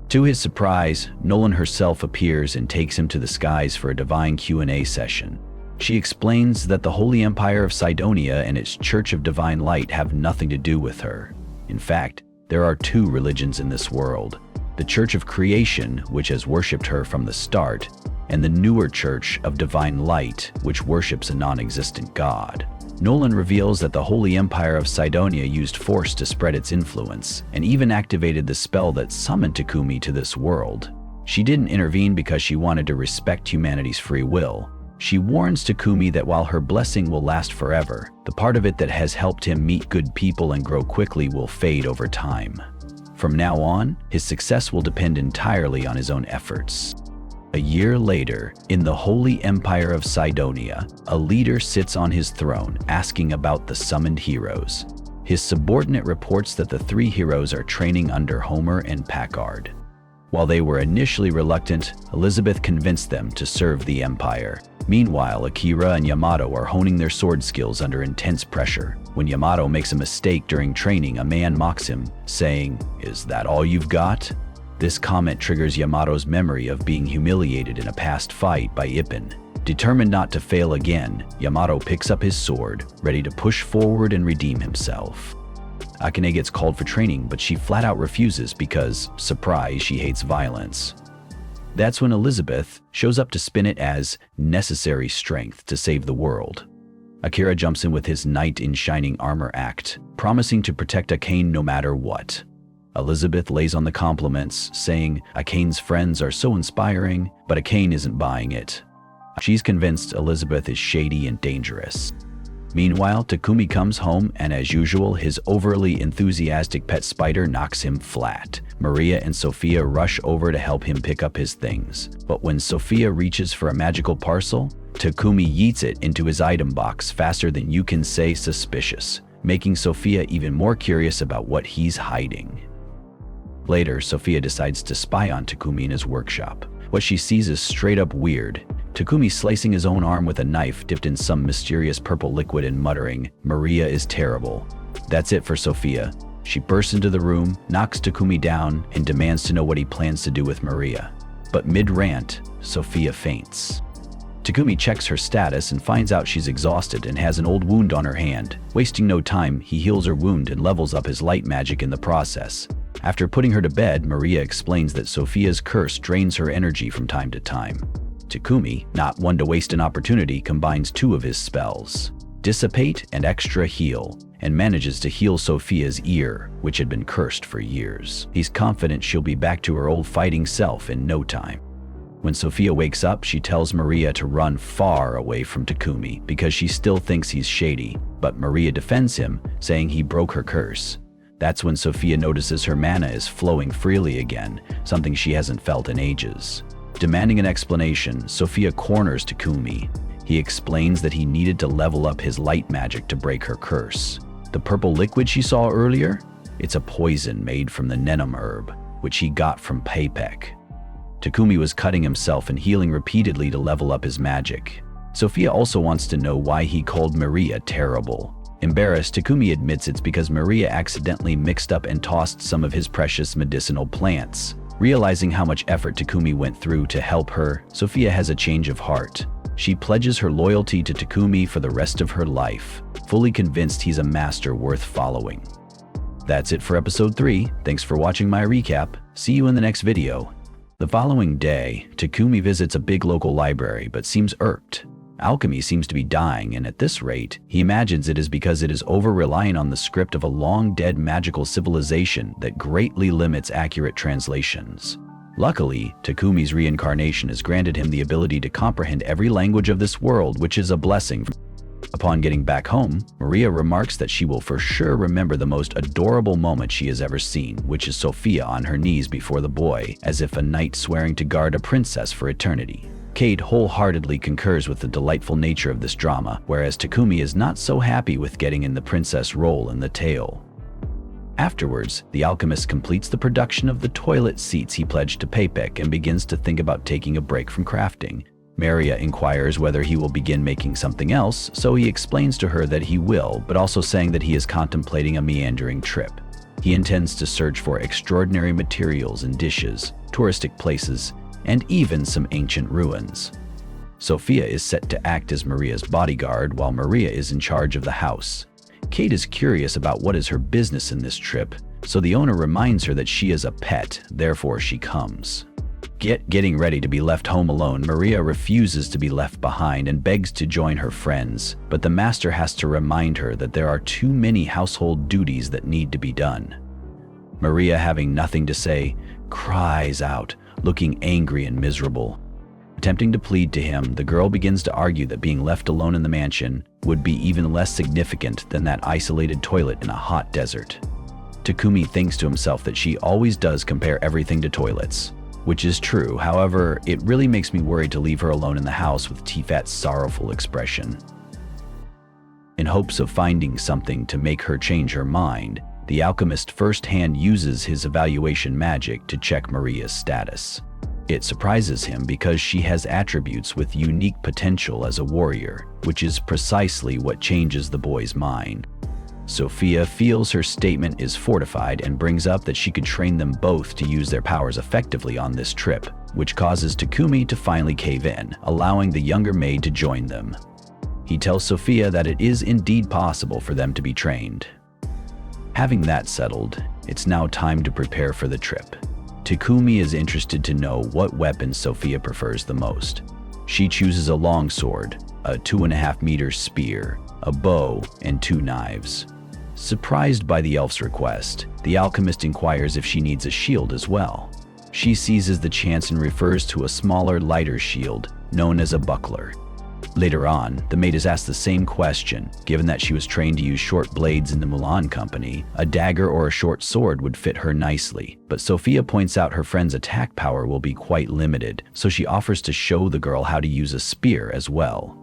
To his surprise, Nolan herself appears and takes him to the skies for a divine Q&A session. She explains that the Holy Empire of Cydonia and its Church of Divine Light have nothing to do with her. In fact, there are two religions in this world: the Church of Creation, which has worshipped her from the start, and the newer Church of Divine Light, which worships a non-existent god. Nolan reveals that the Holy Empire of Cydonia used force to spread its influence, and even activated the spell that summoned Takumi to this world. She didn't intervene because she wanted to respect humanity's free will. She warns Takumi that while her blessing will last forever, the part of it that has helped him meet good people and grow quickly will fade over time. From now on, his success will depend entirely on his own efforts. A year later, in the Holy Empire of Cydonia, a leader sits on his throne asking about the summoned heroes. His subordinate reports that the three heroes are training under Homer and Packard. While they were initially reluctant, Elizabeth convinced them to serve the Empire. Meanwhile, Akira and Yamato are honing their sword skills under intense pressure. When Yamato makes a mistake during training, a man mocks him, saying, "Is that all you've got?" This comment triggers Yamato's memory of being humiliated in a past fight by Ippon. Determined not to fail again, Yamato picks up his sword, ready to push forward and redeem himself. Akane gets called for training, but she flat out refuses because, surprise, she hates violence. That's when Elizabeth shows up to spin it as necessary strength to save the world. Akira jumps in with his knight in shining armor act, promising to protect Akane no matter what. Elizabeth lays on the compliments, saying Akane's friends are so inspiring, but Akane isn't buying it. She's convinced Elizabeth is shady and dangerous. Meanwhile, Takumi comes home and, as usual, his overly enthusiastic pet spider knocks him flat. Maria and Sophia rush over to help him pick up his things. But when Sophia reaches for a magical parcel, Takumi yeets it into his item box faster than you can say suspicious, making Sophia even more curious about what he's hiding. Later, Sophia decides to spy on Takumi in his workshop. What she sees is straight up weird. Takumi slicing his own arm with a knife dipped in some mysterious purple liquid and muttering, "Maria is terrible." That's it for Sophia. She bursts into the room, knocks Takumi down, and demands to know what he plans to do with Maria. But mid-rant, Sophia faints. Takumi checks her status and finds out she's exhausted and has an old wound on her hand. Wasting no time, he heals her wound and levels up his light magic in the process. After putting her to bed, Maria explains that Sophia's curse drains her energy from time to time. Takumi, not one to waste an opportunity, combines two of his spells, Dissipate and Extra Heal, and manages to heal Sophia's ear, which had been cursed for years. He's confident she'll be back to her old fighting self in no time. When Sophia wakes up, she tells Maria to run far away from Takumi because she still thinks he's shady, but Maria defends him, saying he broke her curse. That's when Sophia notices her mana is flowing freely again, something she hasn't felt in ages. Demanding an explanation, Sophia corners Takumi. He explains that he needed to level up his light magic to break her curse. The purple liquid she saw earlier? It's a poison made from the Nenum herb, which he got from Paypek. Takumi was cutting himself and healing repeatedly to level up his magic. Sophia also wants to know why he called Maria terrible. Embarrassed, Takumi admits it's because Maria accidentally mixed up and tossed some of his precious medicinal plants. Realizing how much effort Takumi went through to help her, Sophia has a change of heart. She pledges her loyalty to Takumi for the rest of her life, fully convinced he's a master worth following. That's it for episode 3. Thanks for watching my recap. See you in the next video. The following day, Takumi visits a big local library but seems irked. Alchemy seems to be dying, and at this rate, he imagines it is because it is over-reliant on the script of a long-dead magical civilization that greatly limits accurate translations. Luckily, Takumi's reincarnation has granted him the ability to comprehend every language of this world, which is a blessing. Upon getting back home, Maria remarks that she will for sure remember the most adorable moment she has ever seen, which is Sophia on her knees before the boy, as if a knight swearing to guard a princess for eternity. Kate wholeheartedly concurs with the delightful nature of this drama, whereas Takumi is not so happy with getting in the princess role in the tale. Afterwards, the alchemist completes the production of the toilet seats he pledged to Paypek and begins to think about taking a break from crafting. Maria inquires whether he will begin making something else, so he explains to her that he will, but also saying that he is contemplating a meandering trip. He intends to search for extraordinary materials and dishes, touristic places, and even some ancient ruins. Sophia is set to act as Maria's bodyguard while Maria is in charge of the house. Kate is curious about what is her business in this trip, so the owner reminds her that she is a pet, therefore she comes. Getting ready to be left home alone, Maria refuses to be left behind and begs to join her friends, but the master has to remind her that there are too many household duties that need to be done. Maria, having nothing to say, cries out, looking angry and miserable. Attempting to plead to him, the girl begins to argue that being left alone in the mansion would be even less significant than that isolated toilet in a hot desert. Takumi thinks to himself that she always does compare everything to toilets. Which is true, however, it really makes me worried to leave her alone in the house with Tifat's sorrowful expression. In hopes of finding something to make her change her mind, the alchemist firsthand uses his evaluation magic to check Maria's status. It surprises him because she has attributes with unique potential as a warrior, which is precisely what changes the boy's mind. Sophia feels her statement is fortified and brings up that she could train them both to use their powers effectively on this trip, which causes Takumi to finally cave in, allowing the younger maid to join them. He tells Sophia that it is indeed possible for them to be trained. Having that settled, it's now time to prepare for the trip. Takumi is interested to know what weapon Sophia prefers the most. She chooses a longsword, a 2.5-meter spear, a bow, and 2 knives. Surprised by the elf's request, the alchemist inquires if she needs a shield as well. She seizes the chance and refers to a smaller, lighter shield known as a buckler. Later on, the maid is asked the same question. Given that she was trained to use short blades in the Mulan Company, a dagger or a short sword would fit her nicely. But Sophia points out her friend's attack power will be quite limited, so she offers to show the girl how to use a spear as well.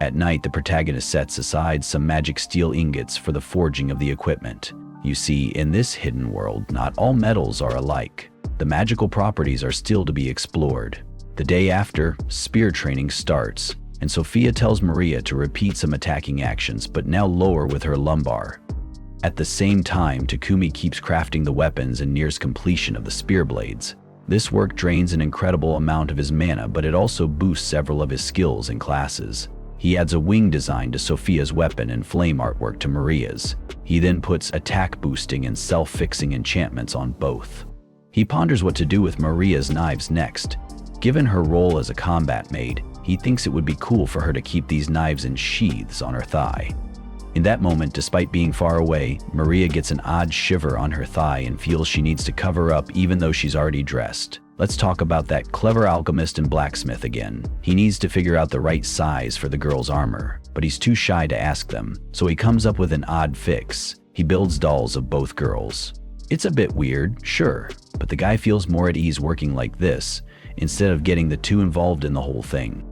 At night, the protagonist sets aside some magic steel ingots for the forging of the equipment. You see, in this hidden world, not all metals are alike. The magical properties are still to be explored. The day after, spear training starts, and Sophia tells Maria to repeat some attacking actions, but now lower with her lumbar. At the same time, Takumi keeps crafting the weapons and nears completion of the spear blades. This work drains an incredible amount of his mana, but it also boosts several of his skills and classes. He adds a wing design to Sophia's weapon and flame artwork to Maria's. He then puts attack boosting and self-fixing enchantments on both. He ponders what to do with Maria's knives next. Given her role as a combat maid, he thinks it would be cool for her to keep these knives in sheaths on her thigh. In that moment, despite being far away, Maria gets an odd shiver on her thigh and feels she needs to cover up even though she's already dressed. Let's talk about that clever alchemist and blacksmith again. He needs to figure out the right size for the girl's armor, but he's too shy to ask them, so he comes up with an odd fix. He builds dolls of both girls. It's a bit weird, sure, but the guy feels more at ease working like this, instead of getting the two involved in the whole thing.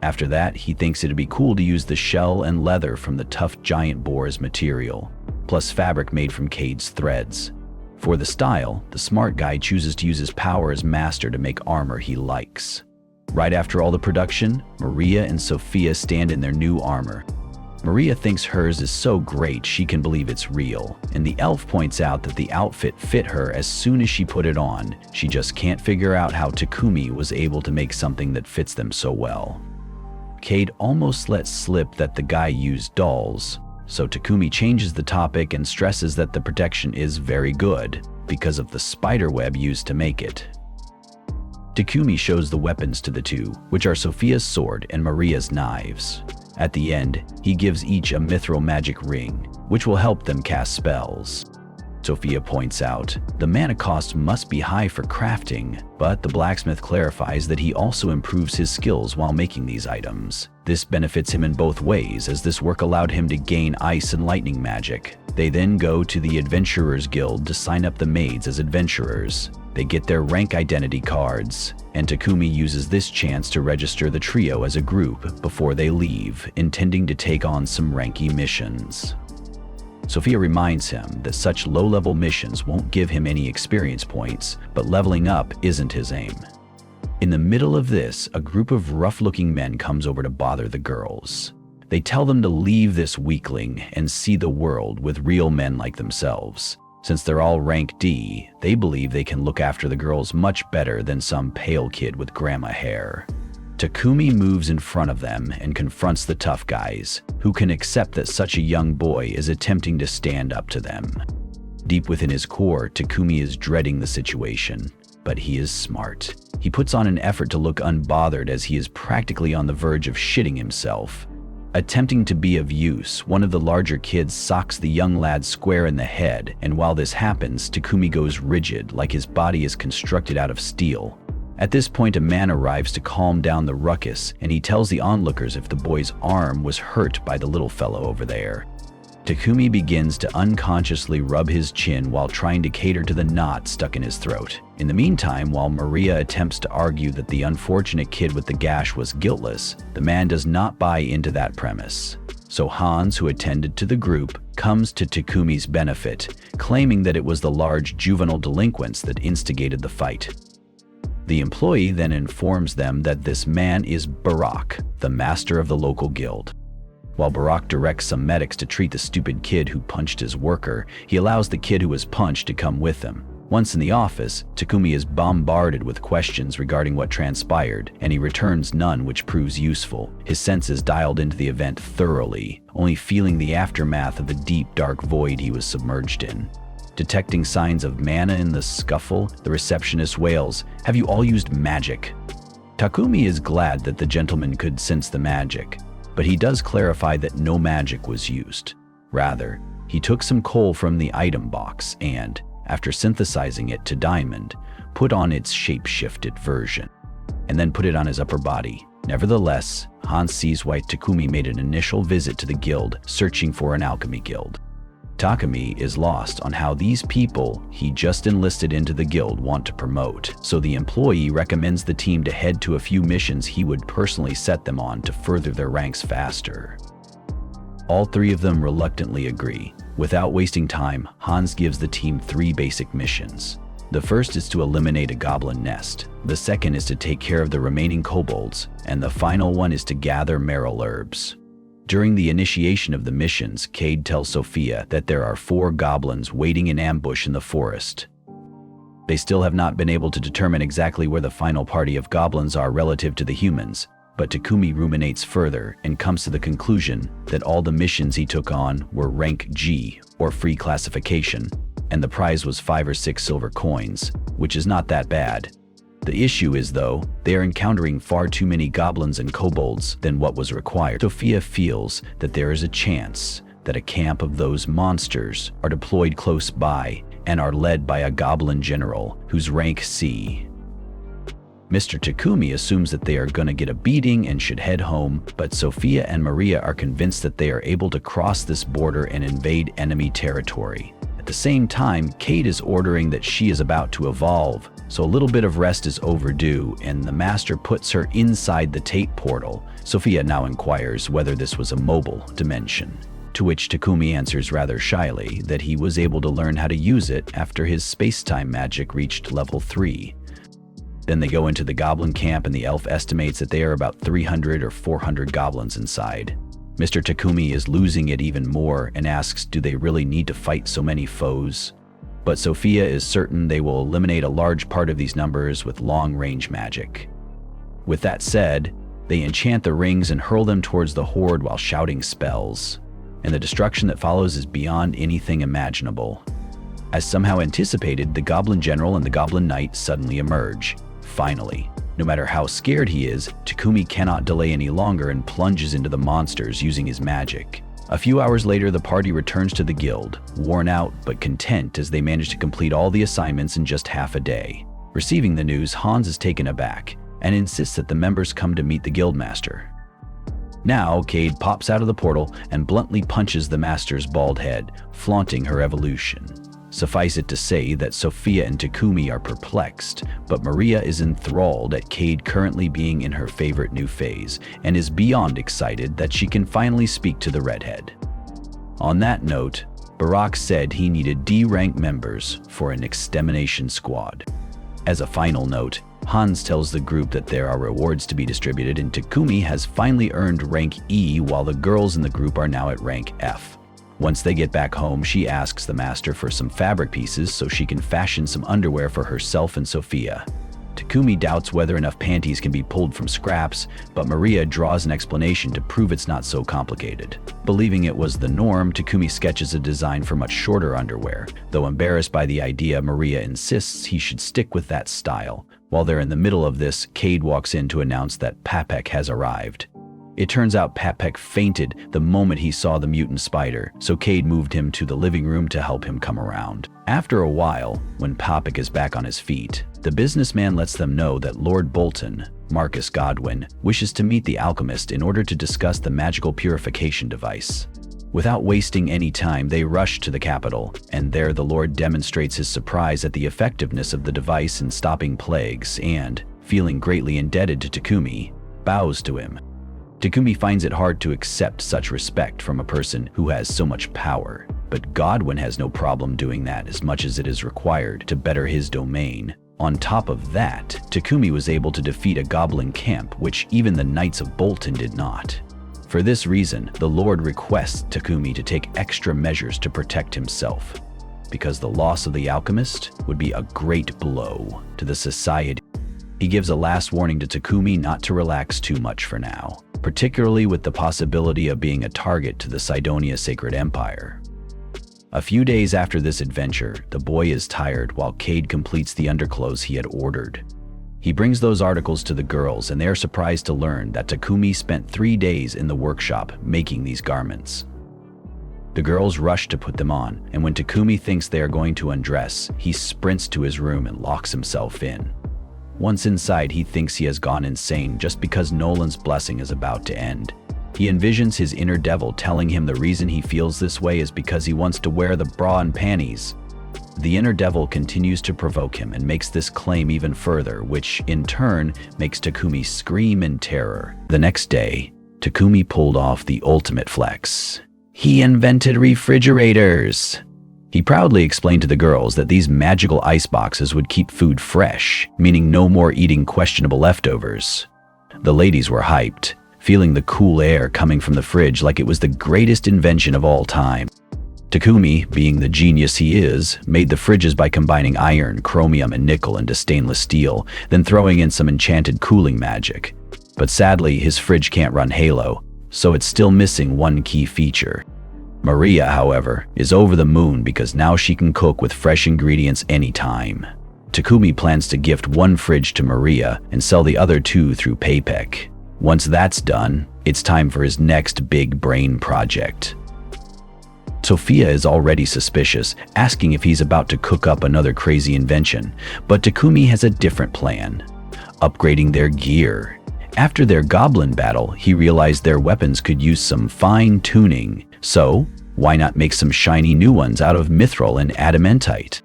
After that, he thinks it'd be cool to use the shell and leather from the tough giant boar as material, plus fabric made from Cade's threads. For the style, the smart guy chooses to use his power as master to make armor he likes. Right after all the production, Maria and Sophia stand in their new armor. Maria thinks hers is so great she can believe it's real, and the elf points out that the outfit fit her as soon as she put it on. She just can't figure out how Takumi was able to make something that fits them so well. Cade almost lets slip that the guy used dolls, so Takumi changes the topic and stresses that the protection is very good because of the spider web used to make it. Takumi shows the weapons to the two, which are Sophia's sword and Maria's knives. At the end, he gives each a mithril magic ring, which will help them cast spells. Sophia points out, the mana cost must be high for crafting, but the blacksmith clarifies that he also improves his skills while making these items. This benefits him in both ways, as this work allowed him to gain ice and lightning magic. They then go to the Adventurers Guild to sign up the maids as adventurers. They get their rank identity cards, and Takumi uses this chance to register the trio as a group before they leave, intending to take on some ranky missions. Sophia reminds him that such low-level missions won't give him any experience points, but leveling up isn't his aim. In the middle of this, a group of rough-looking men comes over to bother the girls. They tell them to leave this weakling and see the world with real men like themselves. Since they're all rank D, they believe they can look after the girls much better than some pale kid with grandma hair. Takumi moves in front of them and confronts the tough guys, who can accept that such a young boy is attempting to stand up to them. Deep within his core, Takumi is dreading the situation, but he is smart. He puts on an effort to look unbothered as he is practically on the verge of shitting himself. Attempting to be of use, one of the larger kids socks the young lad square in the head, and while this happens, Takumi goes rigid, like his body is constructed out of steel. At this point, a man arrives to calm down the ruckus, and he tells the onlookers if the boy's arm was hurt by the little fellow over there. Takumi begins to unconsciously rub his chin while trying to cater to the knot stuck in his throat. In the meantime, while Maria attempts to argue that the unfortunate kid with the gash was guiltless, the man does not buy into that premise. So Hans, who attended to the group, comes to Takumi's benefit, claiming that it was the large juvenile delinquents that instigated the fight. The employee then informs them that this man is Barak, the master of the local guild. While Barak directs some medics to treat the stupid kid who punched his worker, he allows the kid who was punched to come with him. Once in the office, Takumi is bombarded with questions regarding what transpired, and he returns none, which proves useful. His senses dialed into the event thoroughly, only feeling the aftermath of the deep, dark void he was submerged in. Detecting signs of mana in the scuffle, the receptionist wails, "Have you all used magic?" Takumi is glad that the gentleman could sense the magic, but he does clarify that no magic was used. Rather, he took some coal from the item box and, after synthesizing it to diamond, put on its shape-shifted version, and then put it on his upper body. Nevertheless, Hans sees why Takumi made an initial visit to the guild, searching for an alchemy guild. Takumi is lost on how these people he just enlisted into the guild want to promote, so the employee recommends the team to head to a few missions he would personally set them on to further their ranks faster. All three of them reluctantly agree. Without wasting time, Hans gives the team 3 basic missions. The first is to eliminate a goblin nest, the second is to take care of the remaining kobolds, and the final one is to gather merle herbs. During the initiation of the missions, Cade tells Sophia that there are 4 goblins waiting in ambush in the forest. They still have not been able to determine exactly where the final party of goblins are relative to the humans, but Takumi ruminates further and comes to the conclusion that all the missions he took on were rank G, or free classification, and the prize was 5 or 6 silver coins, which is not that bad. The issue is, though, they are encountering far too many goblins and kobolds than what was required. Sophia feels that there is a chance that a camp of those monsters are deployed close by and are led by a goblin general whose rank C. Mr. Takumi assumes that they are gonna get a beating and should head home, but Sophia and Maria are convinced that they are able to cross this border and invade enemy territory. At the same time, Cade is ordering that she is about to evolve, so a little bit of rest is overdue, and the master puts her inside the tape portal. Sophia now inquires whether this was a mobile dimension, to which Takumi answers rather shyly that he was able to learn how to use it after his space-time magic reached level 3. Then they go into the goblin camp, and the elf estimates that they are about 300 or 400 goblins inside. Mr. Takumi is losing it even more and asks, do they really need to fight so many foes? But Sophia is certain they will eliminate a large part of these numbers with long-range magic. With that said, they enchant the rings and hurl them towards the horde while shouting spells, and the destruction that follows is beyond anything imaginable. As somehow anticipated, the Goblin General and the Goblin Knight suddenly emerge. Finally, no matter how scared he is, Takumi cannot delay any longer and plunges into the monsters using his magic. A few hours later, the party returns to the guild, worn out but content as they manage to complete all the assignments in just half a day. Receiving the news, Hans is taken aback and insists that the members come to meet the guildmaster. Now, Cade pops out of the portal and bluntly punches the master's bald head, flaunting her evolution. Suffice it to say that Sophia and Takumi are perplexed, but Maria is enthralled at Cade currently being in her favorite new phase and is beyond excited that she can finally speak to the redhead. On that note, Barak said he needed D-rank members for an extermination squad. As a final note, Hans tells the group that there are rewards to be distributed, and Takumi has finally earned rank E while the girls in the group are now at rank F. Once they get back home, she asks the master for some fabric pieces so she can fashion some underwear for herself and Sophia. Takumi doubts whether enough panties can be pulled from scraps, but Maria draws an explanation to prove it's not so complicated. Believing it was the norm, Takumi sketches a design for much shorter underwear. Though embarrassed by the idea, Maria insists he should stick with that style. While they're in the middle of this, Cade walks in to announce that Papek has arrived. It turns out Papek fainted the moment he saw the mutant spider, so Cade moved him to the living room to help him come around. After a while, when Papek is back on his feet, the businessman lets them know that Lord Bolton, Marcus Godwin, wishes to meet the Alchemist in order to discuss the magical purification device. Without wasting any time, they rush to the capital, and there the Lord demonstrates his surprise at the effectiveness of the device in stopping plagues and, feeling greatly indebted to Takumi, bows to him. Takumi finds it hard to accept such respect from a person who has so much power, but Godwin has no problem doing that as much as it is required to better his domain. On top of that, Takumi was able to defeat a goblin camp, which even the Knights of Bolton did not. For this reason, the Lord requests Takumi to take extra measures to protect himself, because the loss of the Alchemist would be a great blow to the society. He gives a last warning to Takumi not to relax too much for now, particularly with the possibility of being a target to the Sidonia Sacred Empire. A few days after this adventure, the boy is tired while Cade completes the underclothes he had ordered. He brings those articles to the girls, and they are surprised to learn that Takumi spent 3 days in the workshop making these garments. The girls rush to put them on, and when Takumi thinks they are going to undress, he sprints to his room and locks himself in. Once inside, he thinks he has gone insane just because Nolan's blessing is about to end. He envisions his inner devil telling him the reason he feels this way is because he wants to wear the bra and panties. The inner devil continues to provoke him and makes this claim even further, which in turn makes Takumi scream in terror. The next day, Takumi pulled off the ultimate flex. He invented refrigerators! He proudly explained to the girls that these magical ice boxes would keep food fresh, meaning no more eating questionable leftovers. The ladies were hyped, feeling the cool air coming from the fridge like it was the greatest invention of all time. Takumi, being the genius he is, made the fridges by combining iron, chromium, and nickel into stainless steel, then throwing in some enchanted cooling magic. But sadly, his fridge can't run Halo, so it's still missing one key feature. Maria, however, is over the moon because now she can cook with fresh ingredients anytime. Takumi plans to gift one fridge to Maria and sell the other 2 through PayPal. Once that's done, it's time for his next big brain project. Sophia is already suspicious, asking if he's about to cook up another crazy invention, but Takumi has a different plan: upgrading their gear. After their goblin battle, he realized their weapons could use some fine-tuning, so why not make some shiny new ones out of mithril and adamantite?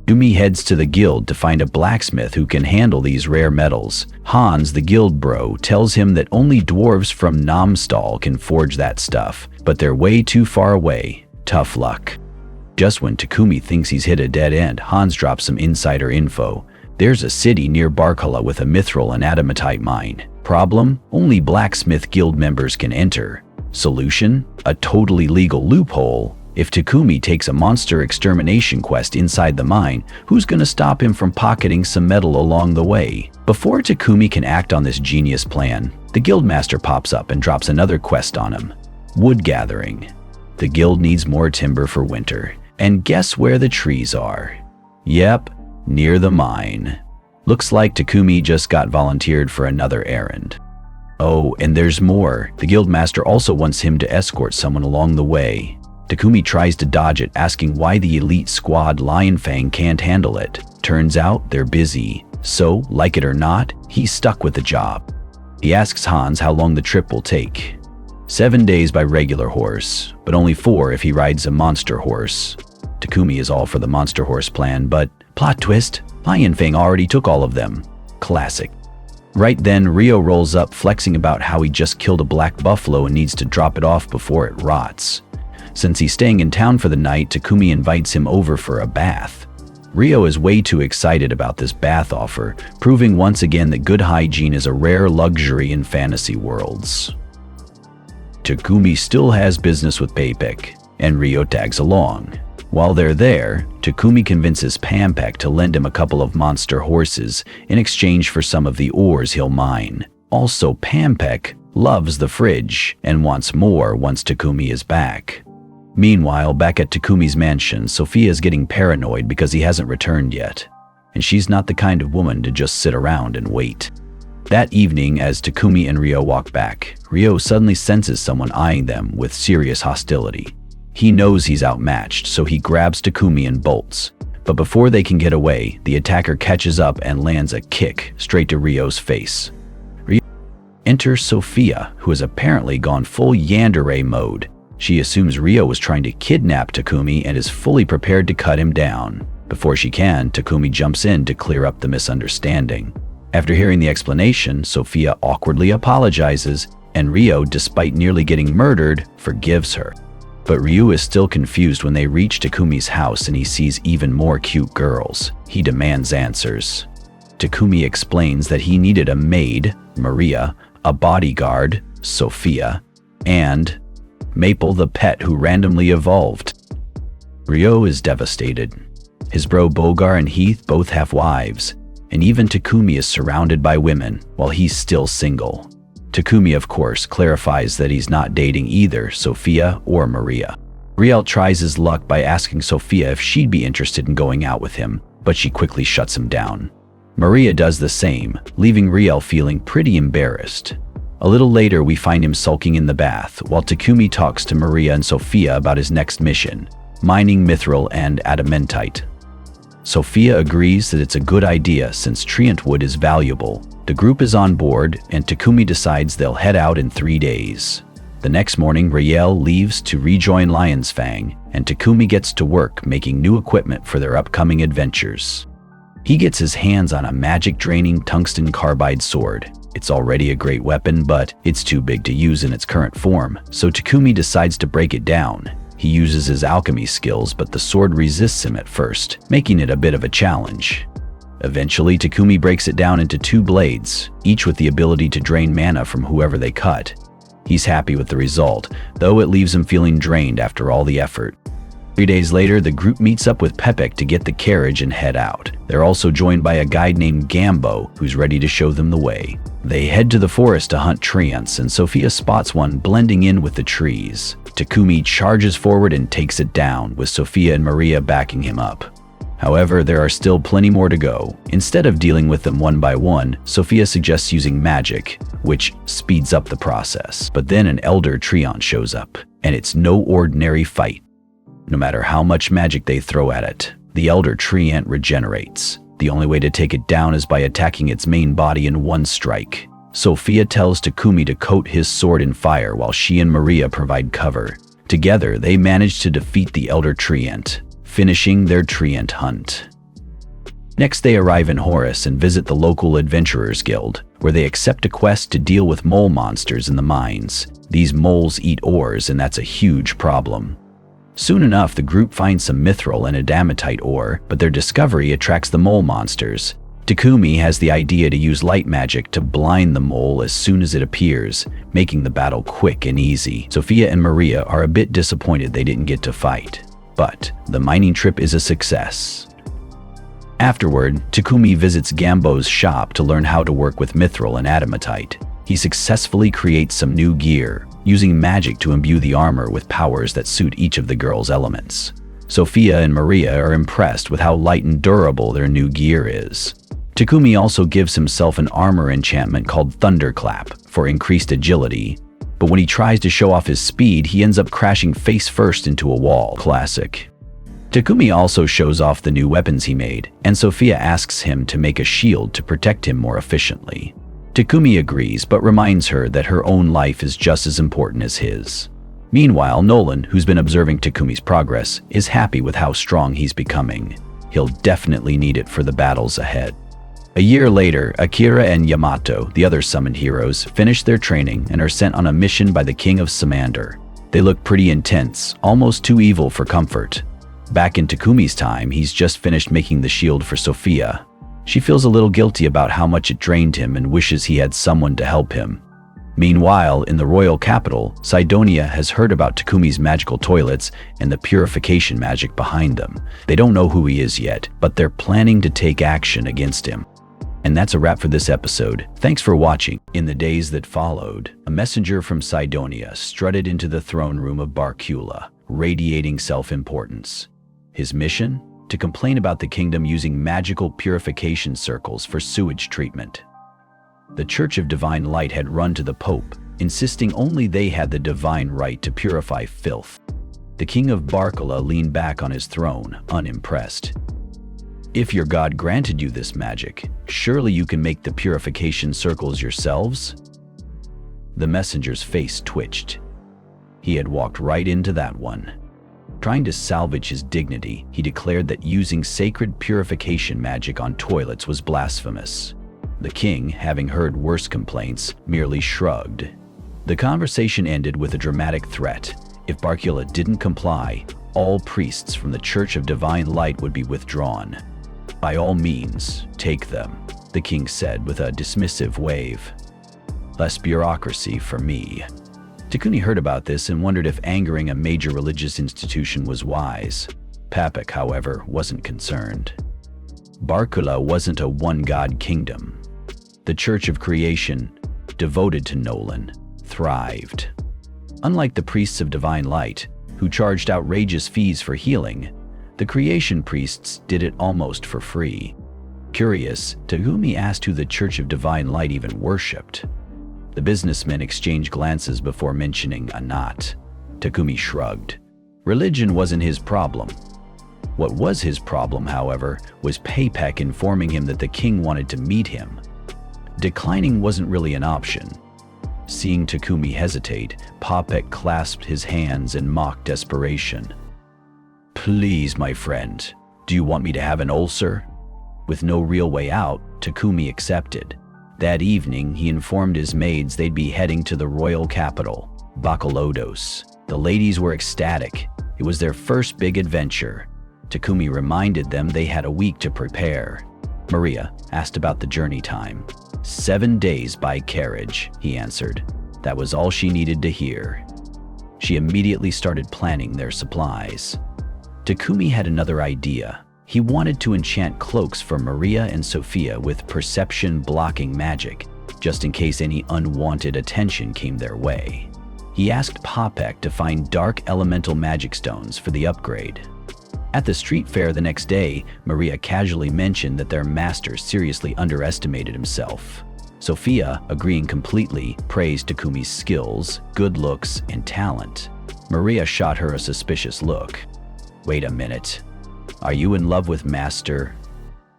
Takumi heads to the guild to find a blacksmith who can handle these rare metals. Hans, the guild bro, tells him that only dwarves from Namstal can forge that stuff, but they're way too far away. Tough luck. Just when Takumi thinks he's hit a dead end, Hans drops some insider info. There's a city near Barkala with a mithril and adamantite mine. Problem? Only blacksmith guild members can enter. Solution? A totally legal loophole. If Takumi takes a monster extermination quest inside the mine, who's gonna stop him from pocketing some metal along the way? Before Takumi can act on this genius plan, the guildmaster pops up and drops another quest on him: wood gathering. The guild needs more timber for winter, and guess where the trees are? Yep, near the mine. Looks like Takumi just got volunteered for another errand. Oh, and there's more. The guildmaster also wants him to escort someone along the way. Takumi tries to dodge it, asking why the elite squad Lionfang can't handle it. Turns out they're busy, so, like it or not, he's stuck with the job. He asks Hans how long the trip will take. 7 days by regular horse, but only 4 if he rides a monster horse. Takumi is all for the monster horse plan, but plot twist, Lionfang already took all of them. Classic. Right then, Rio rolls up flexing about how he just killed a black buffalo and needs to drop it off before it rots. Since he's staying in town for the night, Takumi invites him over for a bath. Rio is way too excited about this bath offer, proving once again that good hygiene is a rare luxury in fantasy worlds. Takumi still has business with Papek, and Rio tags along. While they're there, Takumi convinces Pampek to lend him a couple of monster horses in exchange for some of the ores he'll mine. Also, Pampek loves the fridge and wants more once Takumi is back. Meanwhile, back at Takumi's mansion, Sophia is getting paranoid because he hasn't returned yet, and she's not the kind of woman to just sit around and wait. That evening, as Takumi and Rio walk back, Rio suddenly senses someone eyeing them with serious hostility. He knows he's outmatched, so he grabs Takumi and bolts. But before they can get away, the attacker catches up and lands a kick straight to Rio's face. Rio enters Sophia, who has apparently gone full yandere mode. She assumes Ryo was trying to kidnap Takumi and is fully prepared to cut him down. Before she can, Takumi jumps in to clear up the misunderstanding. After hearing the explanation, Sophia awkwardly apologizes, and Ryo, despite nearly getting murdered, forgives her. But Ryu is still confused when they reach Takumi's house and he sees even more cute girls. He demands answers. Takumi explains that he needed a maid, Maria, a bodyguard, Sophia, and Maple the pet who randomly evolved. Ryo is devastated. His bro Bogar and Heath both have wives, and even Takumi is surrounded by women while he's still single. Takumi, of course, clarifies that he's not dating either Sophia or Maria. Riel tries his luck by asking Sophia if she'd be interested in going out with him, but she quickly shuts him down. Maria does the same, leaving Riel feeling pretty embarrassed. A little later, we find him sulking in the bath, while Takumi talks to Maria and Sophia about his next mission, mining mithril and adamantite. Sophia agrees that it's a good idea since treant wood is valuable. The group is on board, and Takumi decides they'll head out in 3 days. The next morning, Riel leaves to rejoin Lion's Fang, and Takumi gets to work making new equipment for their upcoming adventures. He gets his hands on a magic-draining tungsten carbide sword. It's already a great weapon, but it's too big to use in its current form, so Takumi decides to break it down. He uses his alchemy skills, but the sword resists him at first, making it a bit of a challenge. Eventually, Takumi breaks it down into 2 blades, each with the ability to drain mana from whoever they cut. He's happy with the result, though it leaves him feeling drained after all the effort. 3 days later, the group meets up with Pepek to get the carriage and head out. They're also joined by a guide named Gambo, who's ready to show them the way. They head to the forest to hunt treants, and Sophia spots one blending in with the trees. Takumi charges forward and takes it down, with Sophia and Maria backing him up. However, there are still plenty more to go. Instead of dealing with them one by one, Sophia suggests using magic, which speeds up the process. But then an elder treant shows up, and it's no ordinary fight. No matter how much magic they throw at it, the elder treant regenerates. The only way to take it down is by attacking its main body in one strike. Sophia tells Takumi to coat his sword in fire while she and Maria provide cover. Together, they manage to defeat the elder treant, finishing their treant hunt. Next, they arrive in Horus and visit the local Adventurers Guild, where they accept a quest to deal with mole monsters in the mines. These moles eat ores, and that's a huge problem. Soon enough, the group finds some mithril and adamantite ore, but their discovery attracts the mole monsters. Takumi has the idea to use light magic to blind the mole as soon as it appears, making the battle quick and easy. Sophia and Maria are a bit disappointed they didn't get to fight, but the mining trip is a success. Afterward, Takumi visits Gambo's shop to learn how to work with mithril and adamantite. He successfully creates some new gear, using magic to imbue the armor with powers that suit each of the girls' elements. Sophia and Maria are impressed with how light and durable their new gear is. Takumi also gives himself an armor enchantment called Thunderclap for increased agility, but when he tries to show off his speed, he ends up crashing face first into a wall. Classic. Takumi also shows off the new weapons he made, and Sophia asks him to make a shield to protect him more efficiently. Takumi agrees, but reminds her that her own life is just as important as his. Meanwhile, Nolan, who's been observing Takumi's progress, is happy with how strong he's becoming. He'll definitely need it for the battles ahead. A year later, Akira and Yamato, the other summoned heroes, finish their training and are sent on a mission by the king of Samander. They look pretty intense, almost too evil for comfort. Back in Takumi's time, he's just finished making the shield for Sophia. She feels a little guilty about how much it drained him and wishes he had someone to help him. Meanwhile, in the royal capital, Sidonia has heard about Takumi's magical toilets and the purification magic behind them. They don't know who he is yet, but they're planning to take action against him. And that's a wrap for this episode. Thanks for watching. In the days that followed, a messenger from Sidonia strutted into the throne room of Barcula, radiating self-importance. His mission? To complain about the kingdom using magical purification circles for sewage treatment. The Church of Divine Light had run to the Pope, insisting only they had the divine right to purify filth. The king of Barcula leaned back on his throne, unimpressed. If your god granted you this magic, surely you can make the purification circles yourselves? The messenger's face twitched. He had walked right into that one. Trying to salvage his dignity, he declared that using sacred purification magic on toilets was blasphemous. The king, having heard worse complaints, merely shrugged. The conversation ended with a dramatic threat. If Barkula didn't comply, all priests from the Church of Divine Light would be withdrawn. "By all means, take them," the king said with a dismissive wave. "Less bureaucracy for me." Takuni heard about this and wondered if angering a major religious institution was wise. Papik, however, wasn't concerned. Barkula wasn't a one-god kingdom. The Church of Creation, devoted to Nolan, thrived. Unlike the priests of Divine Light, who charged outrageous fees for healing, the Creation priests did it almost for free. Curious, Takumi asked who the Church of Divine Light even worshipped. The businessmen exchanged glances before mentioning Anat. Takumi shrugged. Religion wasn't his problem. What was his problem, however, was Papik informing him that the king wanted to meet him. Declining wasn't really an option. Seeing Takumi hesitate, Papik clasped his hands in mock desperation. "Please, my friend, do you want me to have an ulcer?" With no real way out, Takumi accepted. That evening, he informed his maids they'd be heading to the royal capital, Bakalodos. The ladies were ecstatic. It was their first big adventure. Takumi reminded them they had a week to prepare. Maria asked about the journey time. 7 days by carriage, he answered. That was all she needed to hear. She immediately started planning their supplies. Takumi had another idea. He wanted to enchant cloaks for Maria and Sophia with perception-blocking magic, just in case any unwanted attention came their way. He asked Papik to find dark elemental magic stones for the upgrade. At the street fair the next day, Maria casually mentioned that their master seriously underestimated himself. Sophia, agreeing completely, praised Takumi's skills, good looks, and talent. Maria shot her a suspicious look. "Wait a minute. Are you in love with Master?"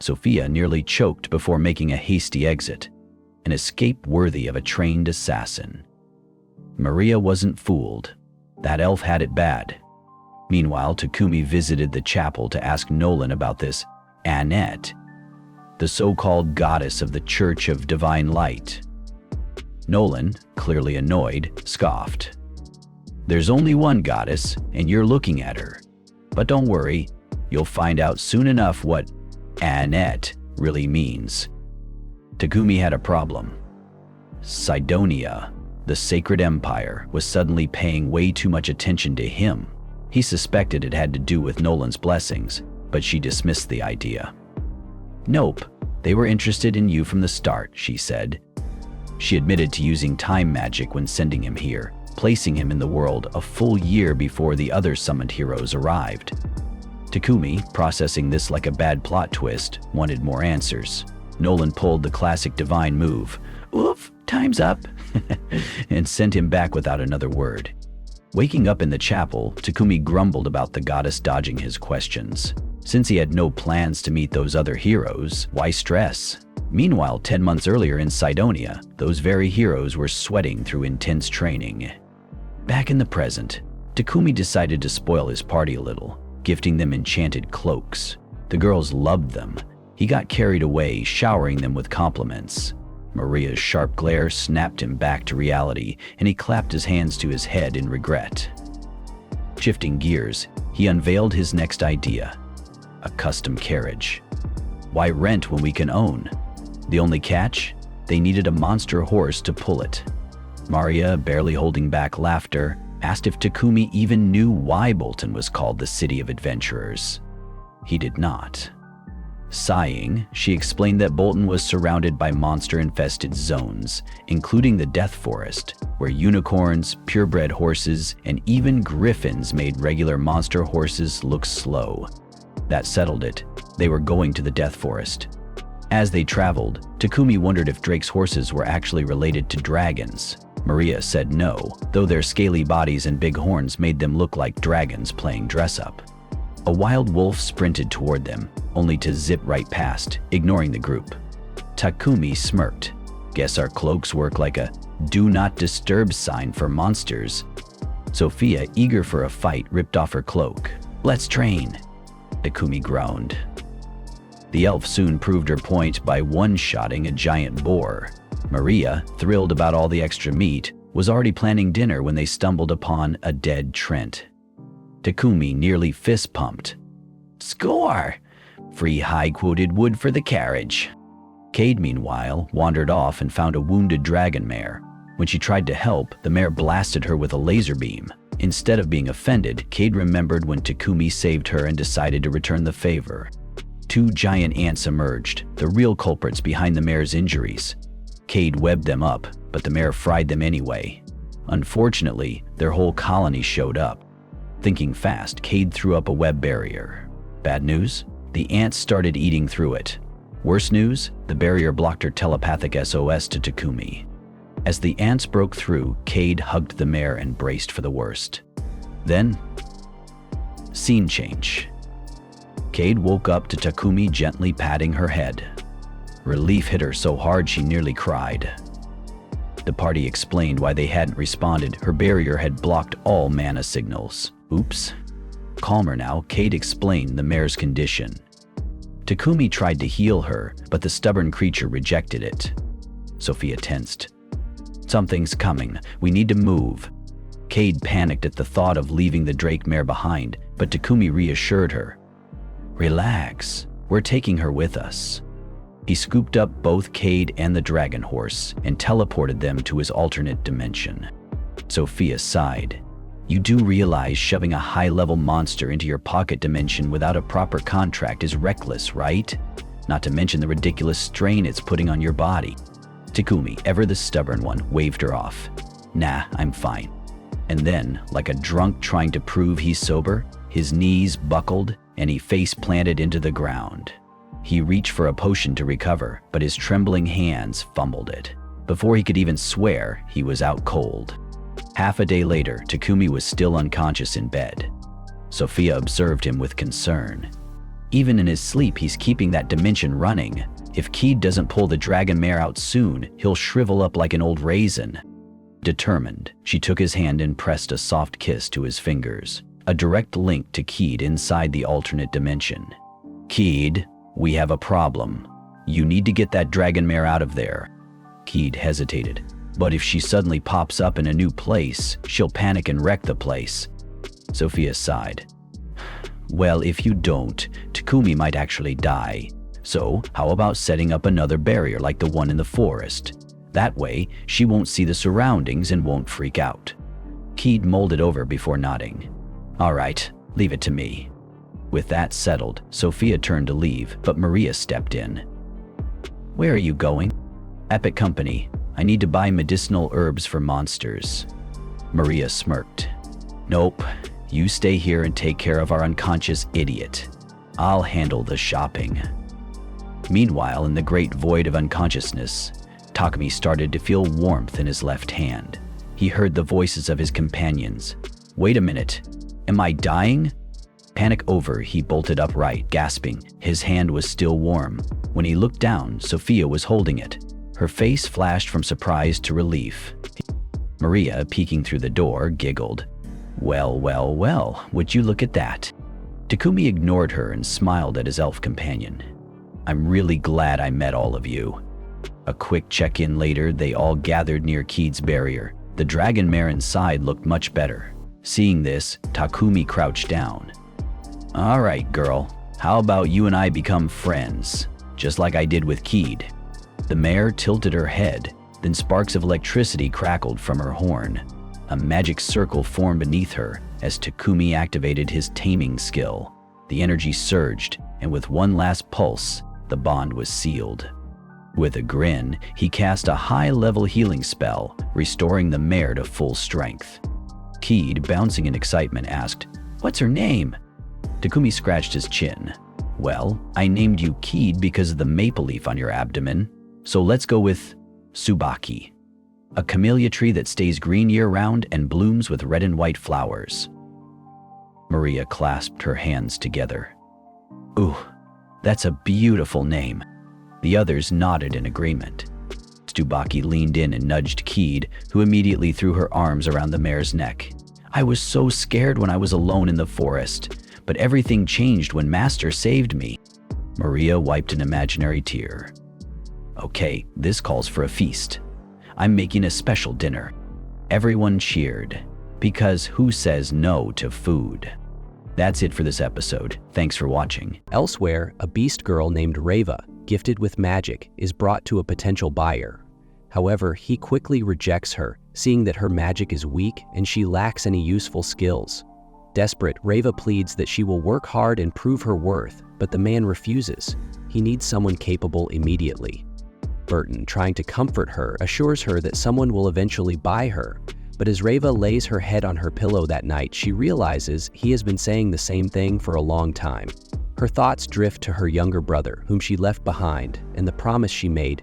Sophia nearly choked before making a hasty exit, an escape worthy of a trained assassin. Maria wasn't fooled. That elf had it bad. Meanwhile, Takumi visited the chapel to ask Nolan about this Annette, the so-called goddess of the Church of Divine Light. Nolan, clearly annoyed, scoffed. "There's only one goddess, and you're looking at her. But don't worry, you'll find out soon enough what Annette really means." Takumi had a problem. Cydonia, the sacred empire, was suddenly paying way too much attention to him. He suspected it had to do with Nolan's blessings, but she dismissed the idea. "Nope, they were interested in you from the start," she said. She admitted to using time magic when sending him here, placing him in the world a full year before the other summoned heroes arrived. Takumi, processing this like a bad plot twist, wanted more answers. Nolan pulled the classic divine move, "Oof, time's up," and sent him back without another word. Waking up in the chapel, Takumi grumbled about the goddess dodging his questions. Since he had no plans to meet those other heroes, why stress? Meanwhile, 10 months earlier in Cydonia, those very heroes were sweating through intense training. Back in the present, Takumi decided to spoil his party a little, gifting them enchanted cloaks. The girls loved them. He got carried away, showering them with compliments. Maria's sharp glare snapped him back to reality, and he clapped his hands to his head in regret. Shifting gears, he unveiled his next idea: a custom carriage. Why rent when we can own? The only catch? They needed a monster horse to pull it. Maria, barely holding back laughter, asked if Takumi even knew why Bolton was called the City of Adventurers. He did not. Sighing, she explained that Bolton was surrounded by monster-infested zones, including the Death Forest, where unicorns, purebred horses, and even griffins made regular monster horses look slow. That settled it. They were going to the Death Forest. As they traveled, Takumi wondered if Drake's horses were actually related to dragons. Maria said no, though their scaly bodies and big horns made them look like dragons playing dress-up. A wild wolf sprinted toward them, only to zip right past, ignoring the group. Takumi smirked. "Guess our cloaks work like a do not disturb sign for monsters." Sophia, eager for a fight, ripped off her cloak. "Let's train," Takumi groaned. The elf soon proved her point by one-shotting a giant boar. Maria, thrilled about all the extra meat, was already planning dinner when they stumbled upon a dead Trent. Takumi nearly fist-pumped. "Score! Free high-quoted wood for the carriage." Cade, meanwhile, wandered off and found a wounded dragon mare. When she tried to help, the mare blasted her with a laser beam. Instead of being offended, Cade remembered when Takumi saved her and decided to return the favor. Two giant ants emerged, the real culprits behind the mare's injuries. Cade webbed them up, but the mare fried them anyway. Unfortunately, their whole colony showed up. Thinking fast, Cade threw up a web barrier. Bad news? The ants started eating through it. Worse news? The barrier blocked her telepathic SOS to Takumi. As the ants broke through, Cade hugged the mare and braced for the worst. Then, scene change. Cade woke up to Takumi gently patting her head. Relief hit her so hard she nearly cried. The party explained why they hadn't responded. Her barrier had blocked all mana signals. Oops. Calmer now, Cade explained the mare's condition. Takumi tried to heal her, but the stubborn creature rejected it. Sophia tensed. "Something's coming. We need to move." Cade panicked at the thought of leaving the Drake mare behind, but Takumi reassured her. "Relax. We're taking her with us." He scooped up both Cade and the dragon horse and teleported them to his alternate dimension. Sophia sighed. "You do realize shoving a high-level monster into your pocket dimension without a proper contract is reckless, right? Not to mention the ridiculous strain it's putting on your body." Takumi, ever the stubborn one, waved her off. "Nah, I'm fine." And then, like a drunk trying to prove he's sober, his knees buckled and he face-planted into the ground. He reached for a potion to recover, but his trembling hands fumbled it. Before he could even swear, he was out cold. Half a day later, Takumi was still unconscious in bed. Sophia observed him with concern. Even in his sleep, he's keeping that dimension running. If Cade doesn't pull the dragon mare out soon, he'll shrivel up like an old raisin. Determined, she took his hand and pressed a soft kiss to his fingers, a direct link to Cade inside the alternate dimension. "Cade, we have a problem. You need to get that dragon mare out of there." Cade hesitated. "But if she suddenly pops up in a new place, she'll panic and wreck the place." Sophia sighed. "Well, if you don't, Takumi might actually die. So, how about setting up another barrier like the one in the forest? That way, she won't see the surroundings and won't freak out." Cade mulled it over before nodding. "All right, leave it to me." With that settled, Sophia turned to leave, but Maria stepped in. "Where are you going?" "Epic Company. I need to buy medicinal herbs for monsters." Maria smirked. "Nope, you stay here and take care of our unconscious idiot. I'll handle the shopping." Meanwhile, in the great void of unconsciousness, Takumi started to feel warmth in his left hand. He heard the voices of his companions. "Wait a minute. Am I dying?" Panic over, he bolted upright, gasping. His hand was still warm. When he looked down, Sophia was holding it. Her face flashed from surprise to relief. Maria, peeking through the door, giggled. "Well, well, well, would you look at that?" Takumi ignored her and smiled at his elf companion. "I'm really glad I met all of you." A quick check-in later, they all gathered near Cade's barrier. The dragon mare inside looked much better. Seeing this, Takumi crouched down. "All right, girl, how about you and I become friends, just like I did with Cade?" The mare tilted her head, then sparks of electricity crackled from her horn. A magic circle formed beneath her as Takumi activated his taming skill. The energy surged, and with one last pulse, the bond was sealed. With a grin, he cast a high-level healing spell, restoring the mare to full strength. Cade, bouncing in excitement, asked, "What's her name?" Takumi scratched his chin. "Well, I named you Cade because of the maple leaf on your abdomen, so let's go with Tsubaki, a camellia tree that stays green year-round and blooms with red and white flowers." Maria clasped her hands together. "Ooh, that's a beautiful name." The others nodded in agreement. Tsubaki leaned in and nudged Cade, who immediately threw her arms around the mare's neck. I was so scared when I was alone in the forest, but everything changed when Master saved me. Maria wiped an imaginary tear. Okay, this calls for a feast. I'm making a special dinner. Everyone cheered, because who says no to food? That's it for this episode. Thanks for watching. Elsewhere, a beast girl named Reva, gifted with magic, is brought to a potential buyer. However, he quickly rejects her, seeing that her magic is weak and she lacks any useful skills. Desperate, Reva pleads that she will work hard and prove her worth, but the man refuses. He needs someone capable immediately. Burton, trying to comfort her, assures her that someone will eventually buy her. But as Reva lays her head on her pillow that night, she realizes he has been saying the same thing for a long time. Her thoughts drift to her younger brother, whom she left behind, and the promise she made,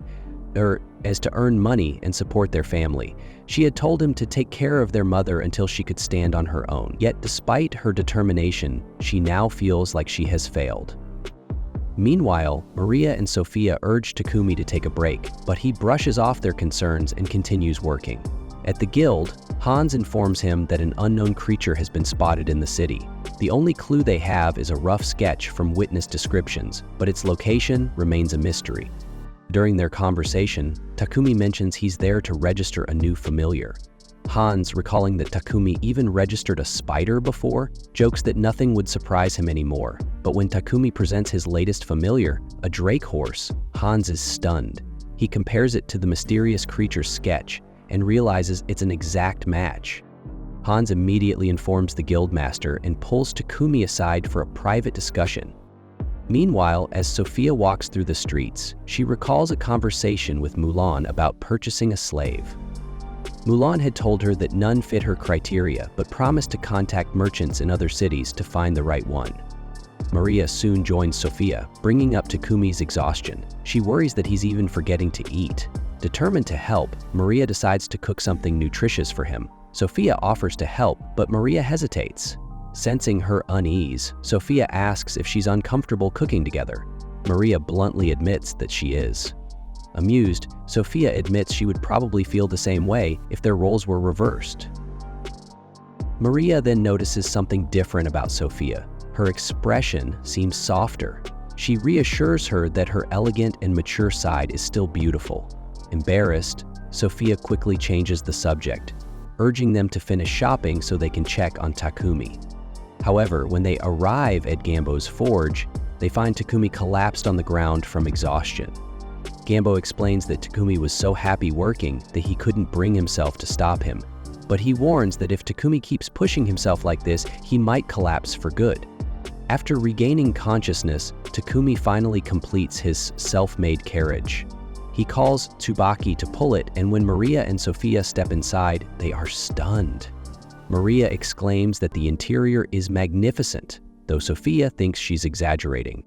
as to earn money and support their family. She had told him to take care of their mother until she could stand on her own. Yet despite her determination, she now feels like she has failed. Meanwhile, Maria and Sophia urge Takumi to take a break, but he brushes off their concerns and continues working. At the guild, Hans informs him that an unknown creature has been spotted in the city. The only clue they have is a rough sketch from witness descriptions, but its location remains a mystery. During their conversation, Takumi mentions he's there to register a new familiar. Hans, recalling that Takumi even registered a spider before, jokes that nothing would surprise him anymore. But when Takumi presents his latest familiar, a drake horse, Hans is stunned. He compares it to the mysterious creature's sketch and realizes it's an exact match. Hans immediately informs the guildmaster and pulls Takumi aside for a private discussion. Meanwhile, as Sophia walks through the streets, she recalls a conversation with Mulan about purchasing a slave. Mulan had told her that none fit her criteria, but promised to contact merchants in other cities to find the right one. Maria soon joins Sophia, bringing up Takumi's exhaustion. She worries that he's even forgetting to eat. Determined to help, Maria decides to cook something nutritious for him. Sophia offers to help, but Maria hesitates. Sensing her unease, Sophia asks if she's uncomfortable cooking together. Maria bluntly admits that she is. Amused, Sophia admits she would probably feel the same way if their roles were reversed. Maria then notices something different about Sophia. Her expression seems softer. She reassures her that her elegant and mature side is still beautiful. Embarrassed, Sophia quickly changes the subject, urging them to finish shopping so they can check on Takumi. However, when they arrive at Gambo's forge, they find Takumi collapsed on the ground from exhaustion. Gambo explains that Takumi was so happy working that he couldn't bring himself to stop him, but he warns that if Takumi keeps pushing himself like this, he might collapse for good. After regaining consciousness, Takumi finally completes his self-made carriage. He calls Tsubaki to pull it, and when Maria and Sophia step inside, they are stunned. Maria exclaims that the interior is magnificent, though Sophia thinks she's exaggerating.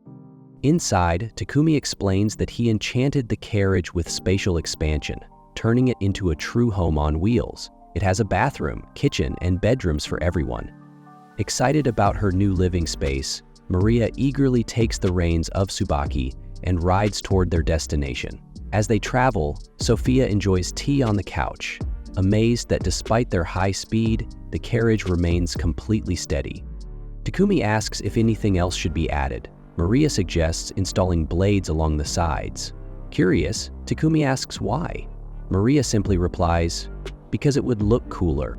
Inside, Takumi explains that he enchanted the carriage with spatial expansion, turning it into a true home on wheels. It has a bathroom, kitchen, and bedrooms for everyone. Excited about her new living space, Maria eagerly takes the reins of Tsubaki and rides toward their destination. As they travel, Sophia enjoys tea on the couch, amazed that despite their high speed, the carriage remains completely steady. Takumi asks if anything else should be added. Maria suggests installing blades along the sides. Curious, Takumi asks why. Maria simply replies, because it would look cooler.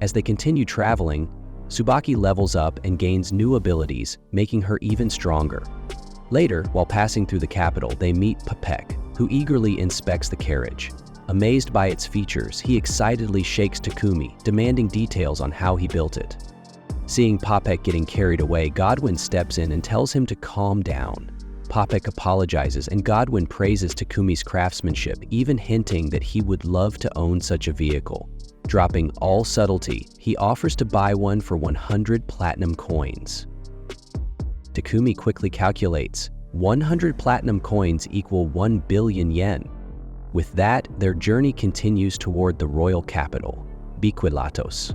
As they continue traveling, Tsubaki levels up and gains new abilities, making her even stronger. Later, while passing through the capital, they meet Papek, who eagerly inspects the carriage. Amazed by its features, he excitedly shakes Takumi, demanding details on how he built it. Seeing Papek getting carried away, Godwin steps in and tells him to calm down. Papek apologizes and Godwin praises Takumi's craftsmanship, even hinting that he would love to own such a vehicle. Dropping all subtlety, he offers to buy one for 100 platinum coins. Takumi quickly calculates, 100 platinum coins equal 1 billion yen. With that, their journey continues toward the royal capital, Biquilatos.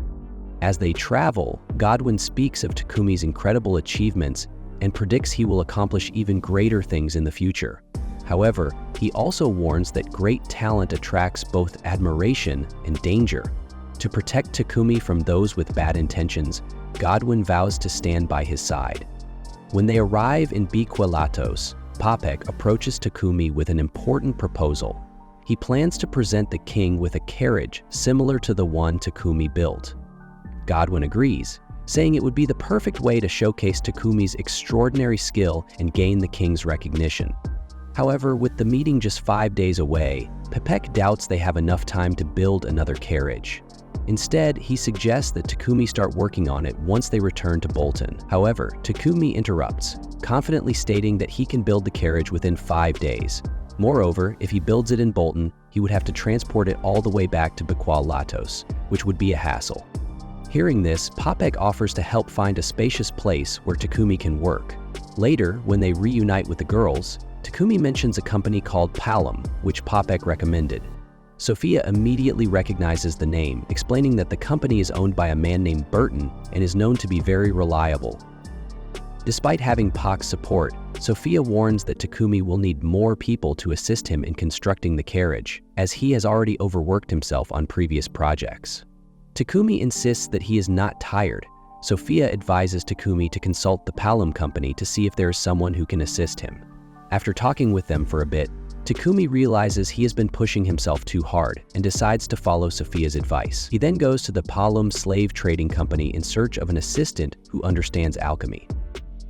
As they travel, Godwin speaks of Takumi's incredible achievements and predicts he will accomplish even greater things in the future. However, he also warns that great talent attracts both admiration and danger. To protect Takumi from those with bad intentions, Godwin vows to stand by his side. When they arrive in Biquelatos, Papek approaches Takumi with an important proposal. He plans to present the king with a carriage similar to the one Takumi built. Godwin agrees, saying it would be the perfect way to showcase Takumi's extraordinary skill and gain the king's recognition. However, with the meeting just 5 days away, Papek doubts they have enough time to build another carriage. Instead, he suggests that Takumi start working on it once they return to Bolton. However, Takumi interrupts, confidently stating that he can build the carriage within 5 days. Moreover, if he builds it in Bolton, he would have to transport it all the way back to Biquelatos, which would be a hassle. Hearing this, Papek offers to help find a spacious place where Takumi can work. Later, when they reunite with the girls, Takumi mentions a company called Palom, which Papek recommended. Sophia immediately recognizes the name, explaining that the company is owned by a man named Burton and is known to be very reliable. Despite having Pak's support, Sophia warns that Takumi will need more people to assist him in constructing the carriage, as he has already overworked himself on previous projects. Takumi insists that he is not tired. Sophia advises Takumi to consult the Palom company to see if there is someone who can assist him. After talking with them for a bit, Takumi realizes he has been pushing himself too hard and decides to follow Sophia's advice. He then goes to the Palom slave trading company in search of an assistant who understands alchemy.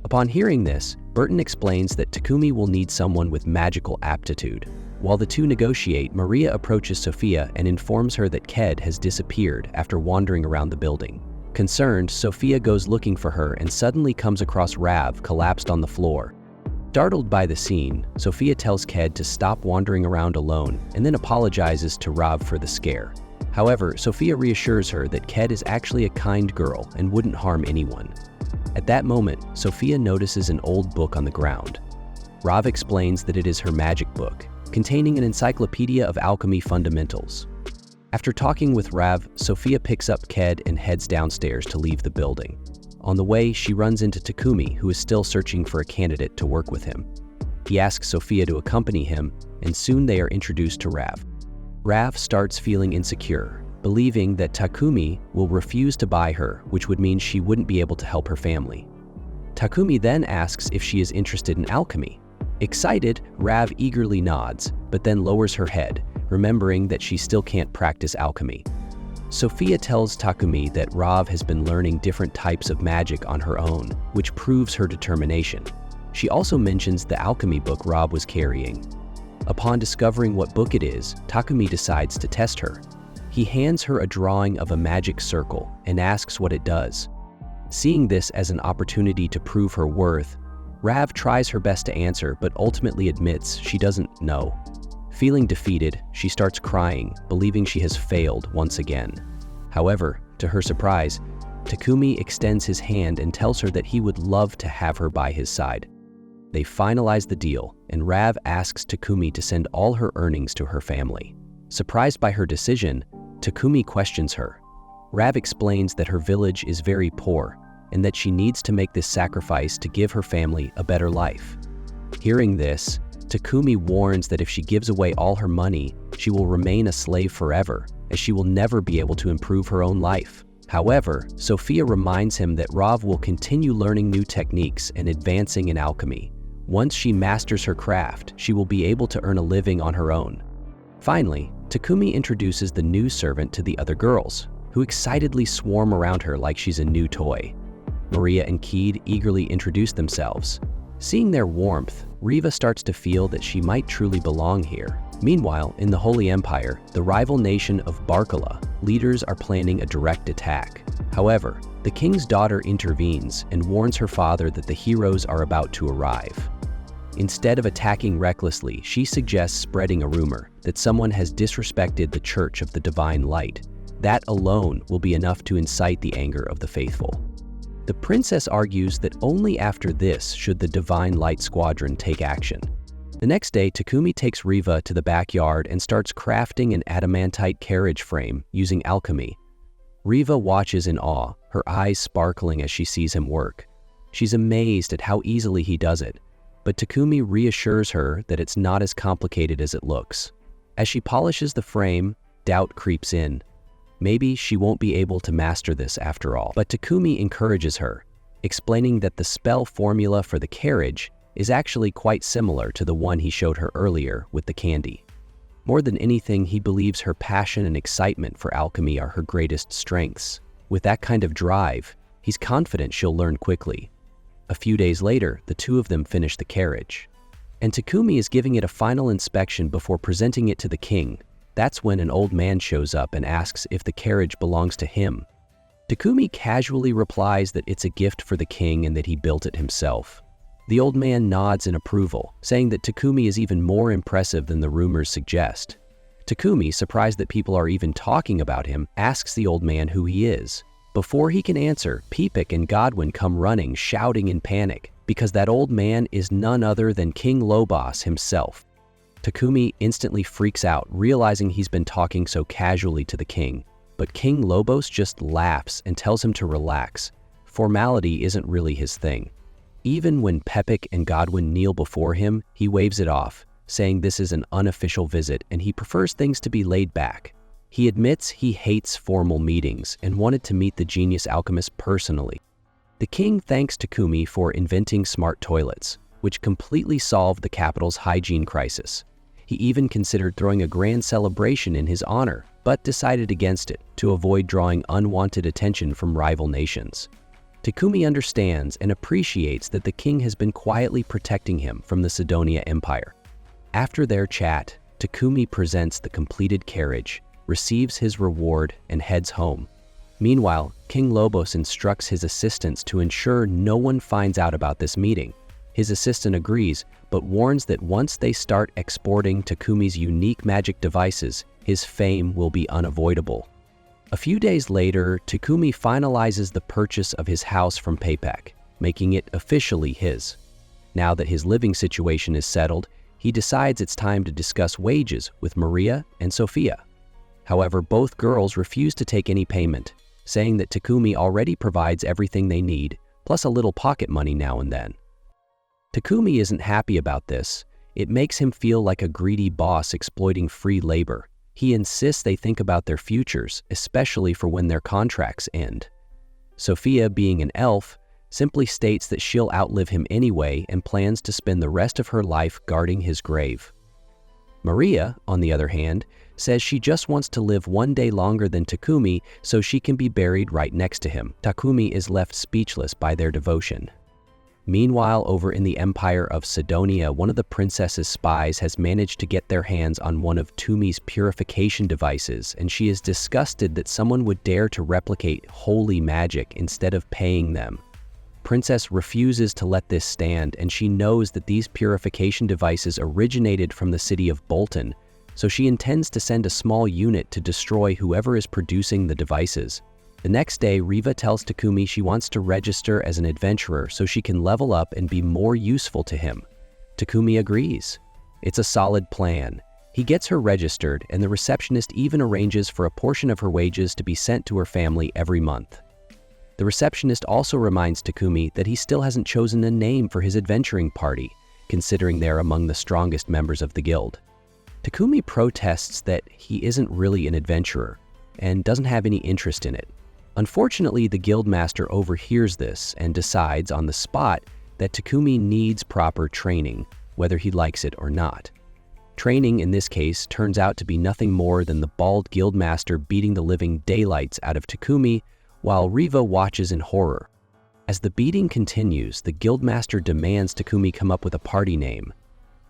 Upon hearing this, Burton explains that Takumi will need someone with magical aptitude. While the two negotiate, Maria approaches Sophia and informs her that Ked has disappeared after wandering around the building. Concerned, Sophia goes looking for her and suddenly comes across Rav collapsed on the floor. Startled by the scene, Sophia tells Ked to stop wandering around alone and then apologizes to Rav for the scare. However, Sophia reassures her that Ked is actually a kind girl and wouldn't harm anyone. At that moment, Sophia notices an old book on the ground. Rav explains that it is her magic book, containing an encyclopedia of alchemy fundamentals. After talking with Rav, Sophia picks up Ked and heads downstairs to leave the building. On the way, she runs into Takumi, who is still searching for a candidate to work with him. He asks Sophia to accompany him, and soon they are introduced to Rav. Rav starts feeling insecure, believing that Takumi will refuse to buy her, which would mean she wouldn't be able to help her family. Takumi then asks if she is interested in alchemy. Excited, Rav eagerly nods, but then lowers her head, remembering that she still can't practice alchemy. Sophia tells Takumi that Rav has been learning different types of magic on her own, which proves her determination. She also mentions the alchemy book Rav was carrying. Upon discovering what book it is, Takumi decides to test her. He hands her a drawing of a magic circle and asks what it does. Seeing this as an opportunity to prove her worth, Rav tries her best to answer but ultimately admits she doesn't know. Feeling defeated, she starts crying, believing she has failed once again. However, to her surprise, Takumi extends his hand and tells her that he would love to have her by his side. They finalize the deal, and Rav asks Takumi to send all her earnings to her family. Surprised by her decision, Takumi questions her. Rav explains that her village is very poor and that she needs to make this sacrifice to give her family a better life. Hearing this, Takumi warns that if she gives away all her money, she will remain a slave forever, as she will never be able to improve her own life. However, Sophia reminds him that Rav will continue learning new techniques and advancing in alchemy. Once she masters her craft, she will be able to earn a living on her own. Finally, Takumi introduces the new servant to the other girls, who excitedly swarm around her like she's a new toy. Maria and Ked eagerly introduce themselves. Seeing their warmth, Riva starts to feel that she might truly belong here. Meanwhile, in the Holy Empire, the rival nation of Barkala, leaders are planning a direct attack. However, the king's daughter intervenes and warns her father that the heroes are about to arrive. Instead of attacking recklessly, she suggests spreading a rumor that someone has disrespected the Church of the Divine Light. That alone will be enough to incite the anger of the faithful. The princess argues that only after this should the Divine Light Squadron take action. The next day, Takumi takes Riva to the backyard and starts crafting an adamantite carriage frame using alchemy. Riva watches in awe, her eyes sparkling as she sees him work. She's amazed at how easily he does it, but Takumi reassures her that it's not as complicated as it looks. As she polishes the frame, doubt creeps in. Maybe she won't be able to master this after all. But Takumi encourages her, explaining that the spell formula for the carriage is actually quite similar to the one he showed her earlier with the candy. More than anything, he believes her passion and excitement for alchemy are her greatest strengths. With that kind of drive, he's confident she'll learn quickly. A few days later, the two of them finish the carriage, and Takumi is giving it a final inspection before presenting it to the king. That's when an old man shows up and asks if the carriage belongs to him. Takumi casually replies that it's a gift for the king and that he built it himself. The old man nods in approval, saying that Takumi is even more impressive than the rumors suggest. Takumi, surprised that people are even talking about him, asks the old man who he is. Before he can answer, Pipik and Godwin come running, shouting in panic, because that old man is none other than King Lobos himself. Takumi instantly freaks out, realizing he's been talking so casually to the king. But King Lobos just laughs and tells him to relax. Formality isn't really his thing. Even when Pepik and Godwin kneel before him, he waves it off, saying this is an unofficial visit and he prefers things to be laid back. He admits he hates formal meetings and wanted to meet the genius alchemist personally. The king thanks Takumi for inventing smart toilets, which completely solved the capital's hygiene crisis. He even considered throwing a grand celebration in his honor, but decided against it to avoid drawing unwanted attention from rival nations. Takumi understands and appreciates that the king has been quietly protecting him from the Sidonia Empire. After their chat, Takumi presents the completed carriage, receives his reward, and heads home. Meanwhile, King Lobos instructs his assistants to ensure no one finds out about this meeting. His assistant agrees, but warns that once they start exporting Takumi's unique magic devices, his fame will be unavoidable. A few days later, Takumi finalizes the purchase of his house from Paypak, making it officially his. Now that his living situation is settled, he decides it's time to discuss wages with Maria and Sophia. However, both girls refuse to take any payment, saying that Takumi already provides everything they need, plus a little pocket money now and then. Takumi isn't happy about this. It makes him feel like a greedy boss exploiting free labor. He insists they think about their futures, especially for when their contracts end. Sophia, being an elf, simply states that she'll outlive him anyway and plans to spend the rest of her life guarding his grave. Maria, on the other hand, says she just wants to live one day longer than Takumi so she can be buried right next to him. Takumi is left speechless by their devotion. Meanwhile, over in the Empire of Sidonia, one of the princess's spies has managed to get their hands on one of Tumi's purification devices, and she is disgusted that someone would dare to replicate holy magic instead of paying them. Princess refuses to let this stand, and she knows that these purification devices originated from the city of Bolton, so she intends to send a small unit to destroy whoever is producing the devices. The next day, Riva tells Takumi she wants to register as an adventurer so she can level up and be more useful to him. Takumi agrees. It's a solid plan. He gets her registered, and the receptionist even arranges for a portion of her wages to be sent to her family every month. The receptionist also reminds Takumi that he still hasn't chosen a name for his adventuring party, considering they're among the strongest members of the guild. Takumi protests that he isn't really an adventurer and doesn't have any interest in it. Unfortunately, the guildmaster overhears this and decides on the spot that Takumi needs proper training, whether he likes it or not. Training in this case turns out to be nothing more than the bald guildmaster beating the living daylights out of Takumi while Riva watches in horror. As the beating continues, the guildmaster demands Takumi come up with a party name.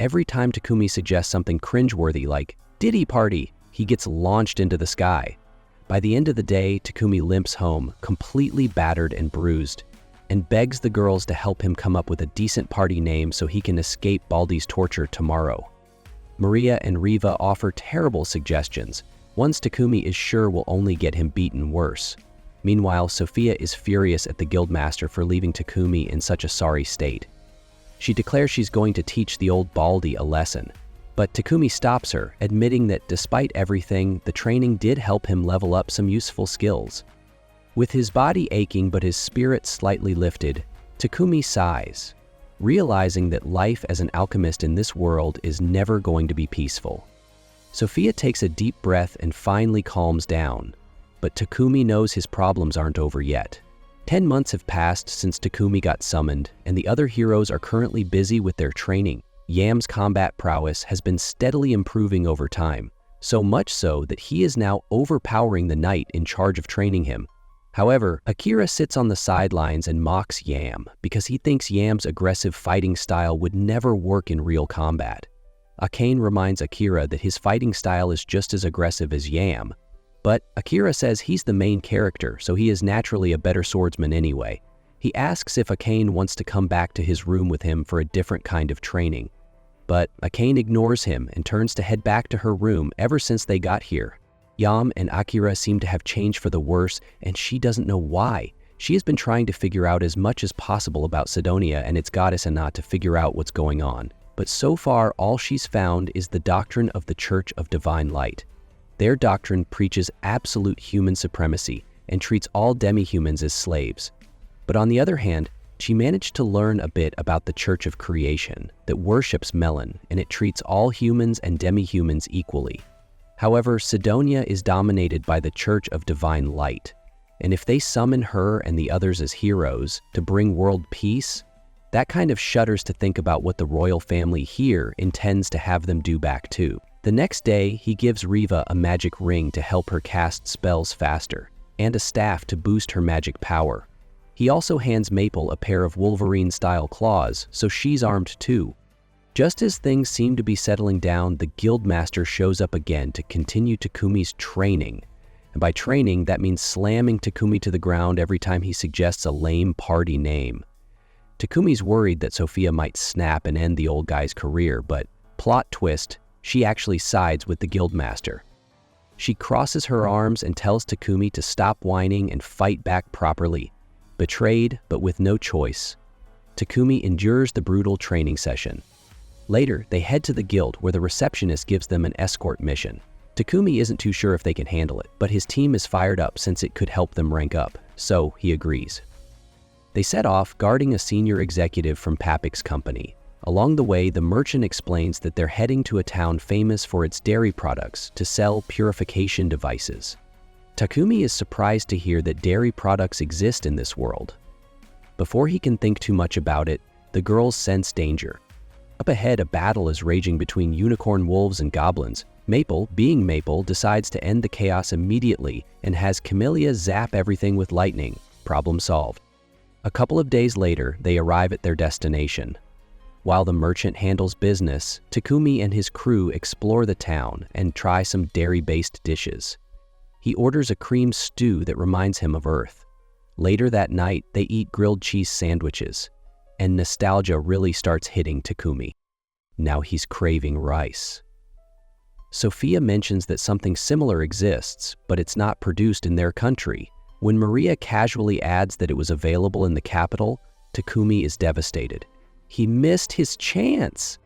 Every time Takumi suggests something cringeworthy like Diddy Party, he gets launched into the sky. By the end of the day, Takumi limps home, completely battered and bruised, and begs the girls to help him come up with a decent party name so he can escape Baldi's torture tomorrow. Maria and Riva offer terrible suggestions, ones Takumi is sure will only get him beaten worse. Meanwhile, Sophia is furious at the guildmaster for leaving Takumi in such a sorry state. She declares she's going to teach the old Baldi a lesson. But Takumi stops her, admitting that despite everything, the training did help him level up some useful skills. With his body aching but his spirit slightly lifted, Takumi sighs, realizing that life as an alchemist in this world is never going to be peaceful. Sophia takes a deep breath and finally calms down. but Takumi knows his problems aren't over yet. 10 months have passed since Takumi got summoned, and the other heroes are currently busy with their training. Yam's combat prowess has been steadily improving over time, so much so that he is now overpowering the knight in charge of training him. However, Akira sits on the sidelines and mocks Yam because he thinks Yam's aggressive fighting style would never work in real combat. Akane reminds Akira that his fighting style is just as aggressive as Yam, but Akira says he's the main character, so he is naturally a better swordsman anyway. He asks if Akane wants to come back to his room with him for a different kind of training. But Akane ignores him and turns to head back to her room ever since they got here. Yam and Akira seem to have changed for the worse, and she doesn't know why. She has been trying to figure out as much as possible about Sidonia and its goddess Anat to figure out what's going on. But so far, all she's found is the doctrine of the Church of Divine Light. Their doctrine preaches absolute human supremacy and treats all demi-humans as slaves. But on the other hand, she managed to learn a bit about the Church of Creation that worships Melon, and it treats all humans and demi-humans equally. However, Sidonia is dominated by the Church of Divine Light, and if they summon her and the others as heroes to bring world peace, that kind of shudders to think about what the royal family here intends to have them do back too. The next day, he gives Riva a magic ring to help her cast spells faster, and a staff to boost her magic power. He also hands Maple a pair of Wolverine-style claws, so she's armed too. Just as things seem to be settling down, the Guildmaster shows up again to continue Takumi's training. And by training, that means slamming Takumi to the ground every time he suggests a lame party name. Takumi's worried that Sophia might snap and end the old guy's career, but plot twist, she actually sides with the Guildmaster. She crosses her arms and tells Takumi to stop whining and fight back properly. Betrayed, but with no choice, Takumi endures the brutal training session. Later, they head to the guild where the receptionist gives them an escort mission. Takumi isn't too sure if they can handle it, but his team is fired up since it could help them rank up, so he agrees. They set off, guarding a senior executive from Papik's company. Along the way, the merchant explains that they're heading to a town famous for its dairy products to sell purification devices. Takumi is surprised to hear that dairy products exist in this world. Before he can think too much about it, the girls sense danger. Up ahead, a battle is raging between unicorn wolves and goblins. Maple, being Maple, decides to end the chaos immediately and has Camellia zap everything with lightning. Problem solved. A couple of days later, they arrive at their destination. While the merchant handles business, Takumi and his crew explore the town and try some dairy-based dishes. He orders a cream stew that reminds him of Earth. Later that night, they eat grilled cheese sandwiches, and nostalgia really starts hitting Takumi. Now he's craving rice. Sophia mentions that something similar exists, but it's not produced in their country. When Maria casually adds that it was available in the capital, Takumi is devastated. He missed his chance.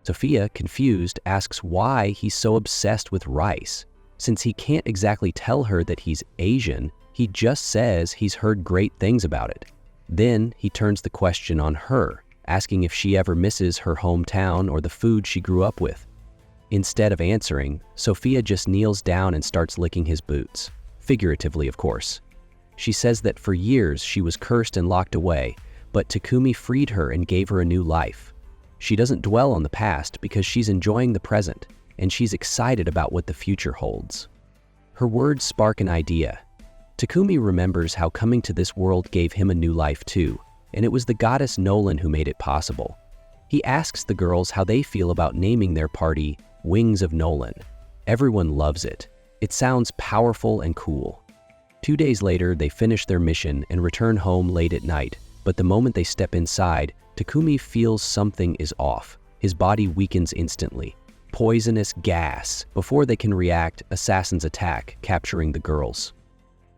Sophia, confused, asks why he's so obsessed with rice. Since he can't exactly tell her that he's Asian, he just says he's heard great things about it. Then he turns the question on her, asking if she ever misses her hometown or the food she grew up with. Instead of answering, Sophia just kneels down and starts licking his boots. Figuratively, of course. She says that for years she was cursed and locked away, but Takumi freed her and gave her a new life. She doesn't dwell on the past because she's enjoying the present, and she's excited about what the future holds. Her words spark an idea. Takumi remembers how coming to this world gave him a new life too, and it was the goddess Nolan who made it possible. He asks the girls how they feel about naming their party Wings of Nolan. Everyone loves it. It sounds powerful and cool. 2 days later, they finish their mission and return home late at night, but the moment they step inside, Takumi feels something is off. His body weakens instantly. Poisonous gas. Before they can react, assassins attack, capturing the girls.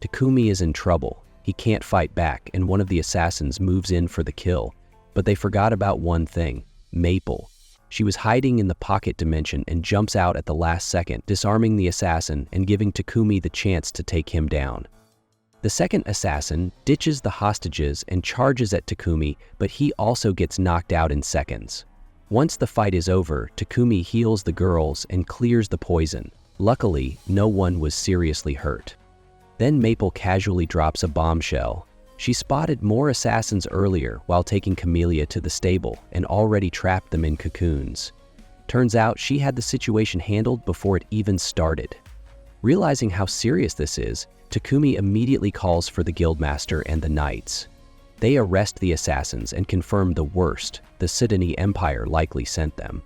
Takumi is in trouble. He can't fight back, and one of the assassins moves in for the kill. But they forgot about one thing, Maple. She was hiding in the pocket dimension and jumps out at the last second, disarming the assassin and giving Takumi the chance to take him down. The second assassin ditches the hostages and charges at Takumi, but he also gets knocked out in seconds. Once the fight is over, Takumi heals the girls and clears the poison. Luckily, no one was seriously hurt. Then Maple casually drops a bombshell. She spotted more assassins earlier while taking Camellia to the stable and already trapped them in cocoons. Turns out she had the situation handled before it even started. Realizing how serious this is, Takumi immediately calls for the guildmaster and the knights. They arrest the assassins and confirm the worst the Sidoni Empire likely sent them.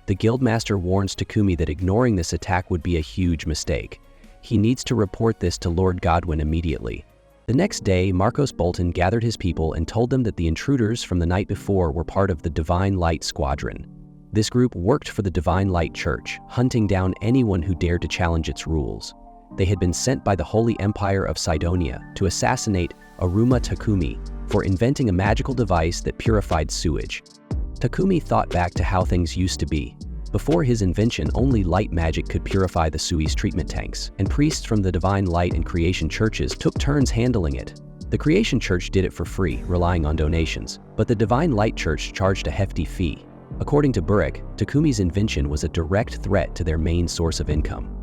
The guildmaster warns Takumi that ignoring this attack would be a huge mistake. He needs to report this to Lord Godwin immediately. The next day, Marcos Bolton gathered his people and told them that the intruders from the night before were part of the Divine Light Squadron. This group worked for the Divine Light Church, hunting down anyone who dared to challenge its rules. They had been sent by the Holy Empire of Sidonia to assassinate Aruma Takumi for inventing a magical device that purified sewage. Takumi thought back to how things used to be. Before his invention, only light magic could purify the sewage treatment tanks, and priests from the Divine Light and Creation churches took turns handling it. The Creation Church did it for free, relying on donations, but the Divine Light Church charged a hefty fee. According to Burek, Takumi's invention was a direct threat to their main source of income.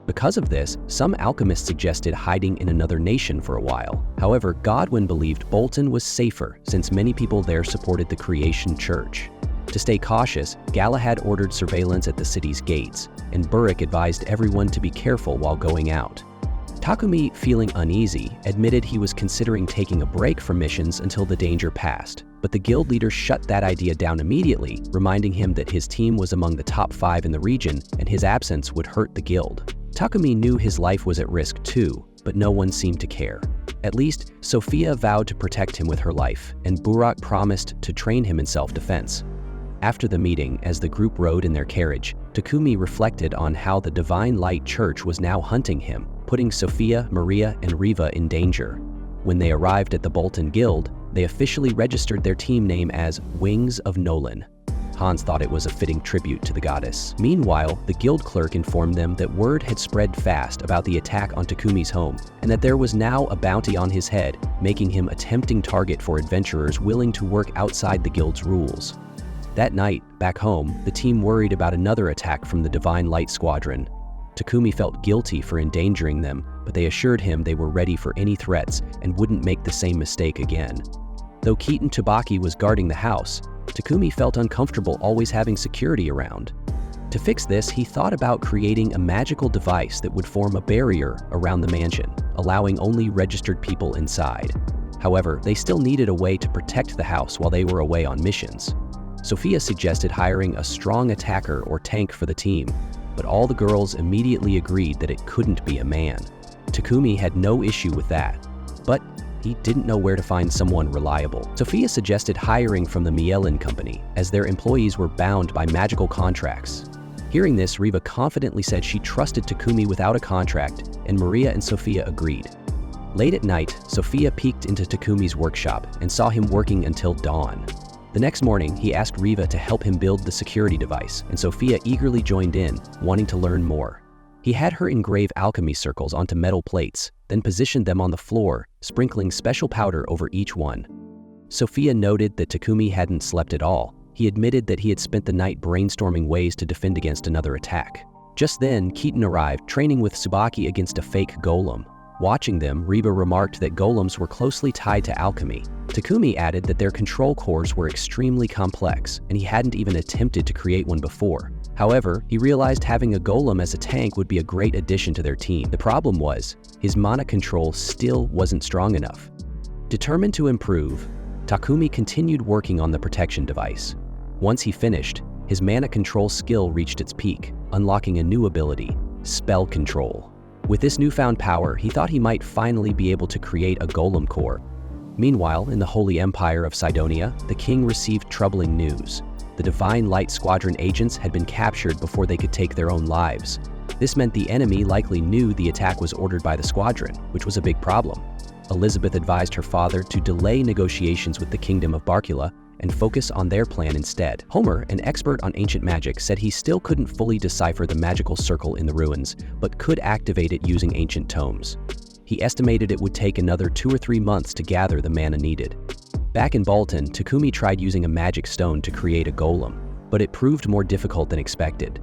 Because of this, some alchemists suggested hiding in another nation for a while. However, Godwin believed Bolton was safer since many people there supported the Creation Church. To stay cautious, Galahad ordered surveillance at the city's gates, and Burek advised everyone to be careful while going out. Takumi, feeling uneasy, admitted he was considering taking a break from missions until the danger passed, but the guild leader shut that idea down immediately, reminding him that his team was among the top 5 in the region and his absence would hurt the guild. Takumi knew his life was at risk too, but no one seemed to care. At least, Sophia vowed to protect him with her life, and Burak promised to train him in self-defense. After the meeting, as the group rode in their carriage, Takumi reflected on how the Divine Light Church was now hunting him, putting Sophia, Maria, and Riva in danger. When they arrived at the Bolton Guild, they officially registered their team name as Wings of Nolan. Hans thought it was a fitting tribute to the goddess. Meanwhile, the guild clerk informed them that word had spread fast about the attack on Takumi's home, and that there was now a bounty on his head, making him a tempting target for adventurers willing to work outside the guild's rules. That night, back home, the team worried about another attack from the Divine Light Squadron. Takumi felt guilty for endangering them, but they assured him they were ready for any threats and wouldn't make the same mistake again. Though Keaton Tabaki was guarding the house, Takumi felt uncomfortable always having security around. To fix this, he thought about creating a magical device that would form a barrier around the mansion, allowing only registered people inside. However, they still needed a way to protect the house while they were away on missions. Sophia suggested hiring a strong attacker or tank for the team, but all the girls immediately agreed that it couldn't be a man. Takumi had no issue with that, but he didn't know where to find someone reliable. Sophia suggested hiring from the Mielin Company, as their employees were bound by magical contracts. Hearing this, Riva confidently said she trusted Takumi without a contract, and Maria and Sophia agreed. Late at night, Sophia peeked into Takumi's workshop and saw him working until dawn. The next morning, he asked Riva to help him build the security device, and Sophia eagerly joined in, wanting to learn more. He had her engrave alchemy circles onto metal plates, then positioned them on the floor, sprinkling special powder over each one. Sophia noted that Takumi hadn't slept at all. He admitted that he had spent the night brainstorming ways to defend against another attack. Just then, Keaton arrived, training with Tsubaki against a fake golem. Watching them, Riva remarked that golems were closely tied to alchemy. Takumi added that their control cores were extremely complex, and he hadn't even attempted to create one before. However, he realized having a golem as a tank would be a great addition to their team. The problem was, his mana control still wasn't strong enough. Determined to improve, Takumi continued working on the protection device. Once he finished, his mana control skill reached its peak, unlocking a new ability, spell control. With this newfound power, he thought he might finally be able to create a golem core. Meanwhile, in the Holy Empire of Sidonia, the king received troubling news. The Divine Light Squadron agents had been captured before they could take their own lives. This meant the enemy likely knew the attack was ordered by the squadron, which was a big problem. Elizabeth advised her father to delay negotiations with the Kingdom of Barkula and focus on their plan instead. Homer, an expert on ancient magic, said he still couldn't fully decipher the magical circle in the ruins, but could activate it using ancient tomes. He estimated it would take another 2 or 3 months to gather the mana needed. Back in Bolton, Takumi tried using a magic stone to create a golem, but it proved more difficult than expected.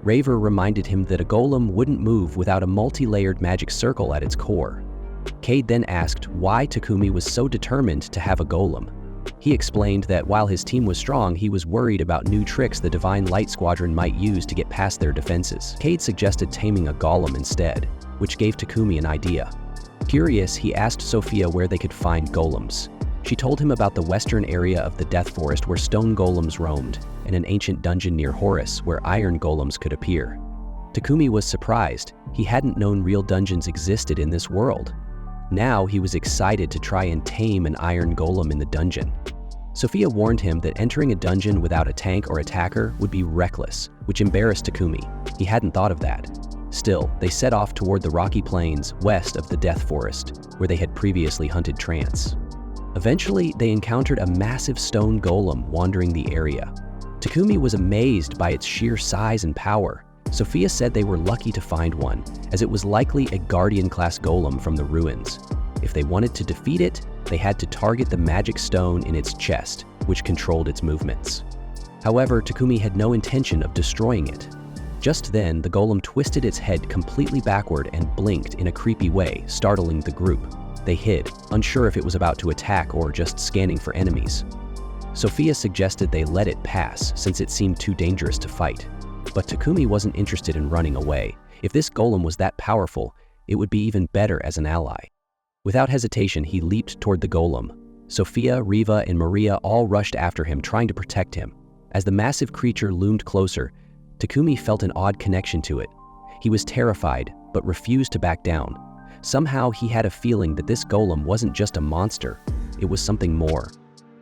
Raver reminded him that a golem wouldn't move without a multi-layered magic circle at its core. Cade then asked why Takumi was so determined to have a golem. He explained that while his team was strong, he was worried about new tricks the Divine Light Squadron might use to get past their defenses. Cade suggested taming a golem instead, which gave Takumi an idea. Curious, he asked Sophia where they could find golems. She told him about the western area of the Death Forest where stone golems roamed, and an ancient dungeon near Horus where iron golems could appear. Takumi was surprised. He hadn't known real dungeons existed in this world. Now he was excited to try and tame an iron golem in the dungeon. Sophia warned him that entering a dungeon without a tank or attacker would be reckless, which embarrassed Takumi. He hadn't thought of that. Still, they set off toward the rocky plains west of the Death Forest, where they had previously hunted trance. Eventually, they encountered a massive stone golem wandering the area. Takumi was amazed by its sheer size and power. Sophia said they were lucky to find one, as it was likely a Guardian-class golem from the ruins. If they wanted to defeat it, they had to target the magic stone in its chest, which controlled its movements. However, Takumi had no intention of destroying it. Just then, the golem twisted its head completely backward and blinked in a creepy way, startling the group. They hid, unsure if it was about to attack or just scanning for enemies. Sophia suggested they let it pass since it seemed too dangerous to fight. But Takumi wasn't interested in running away. If this golem was that powerful, it would be even better as an ally. Without hesitation, he leaped toward the golem. Sophia, Riva, and Maria all rushed after him, trying to protect him. As the massive creature loomed closer, Takumi felt an odd connection to it. He was terrified, but refused to back down. Somehow he had a feeling that this golem wasn't just a monster, it was something more.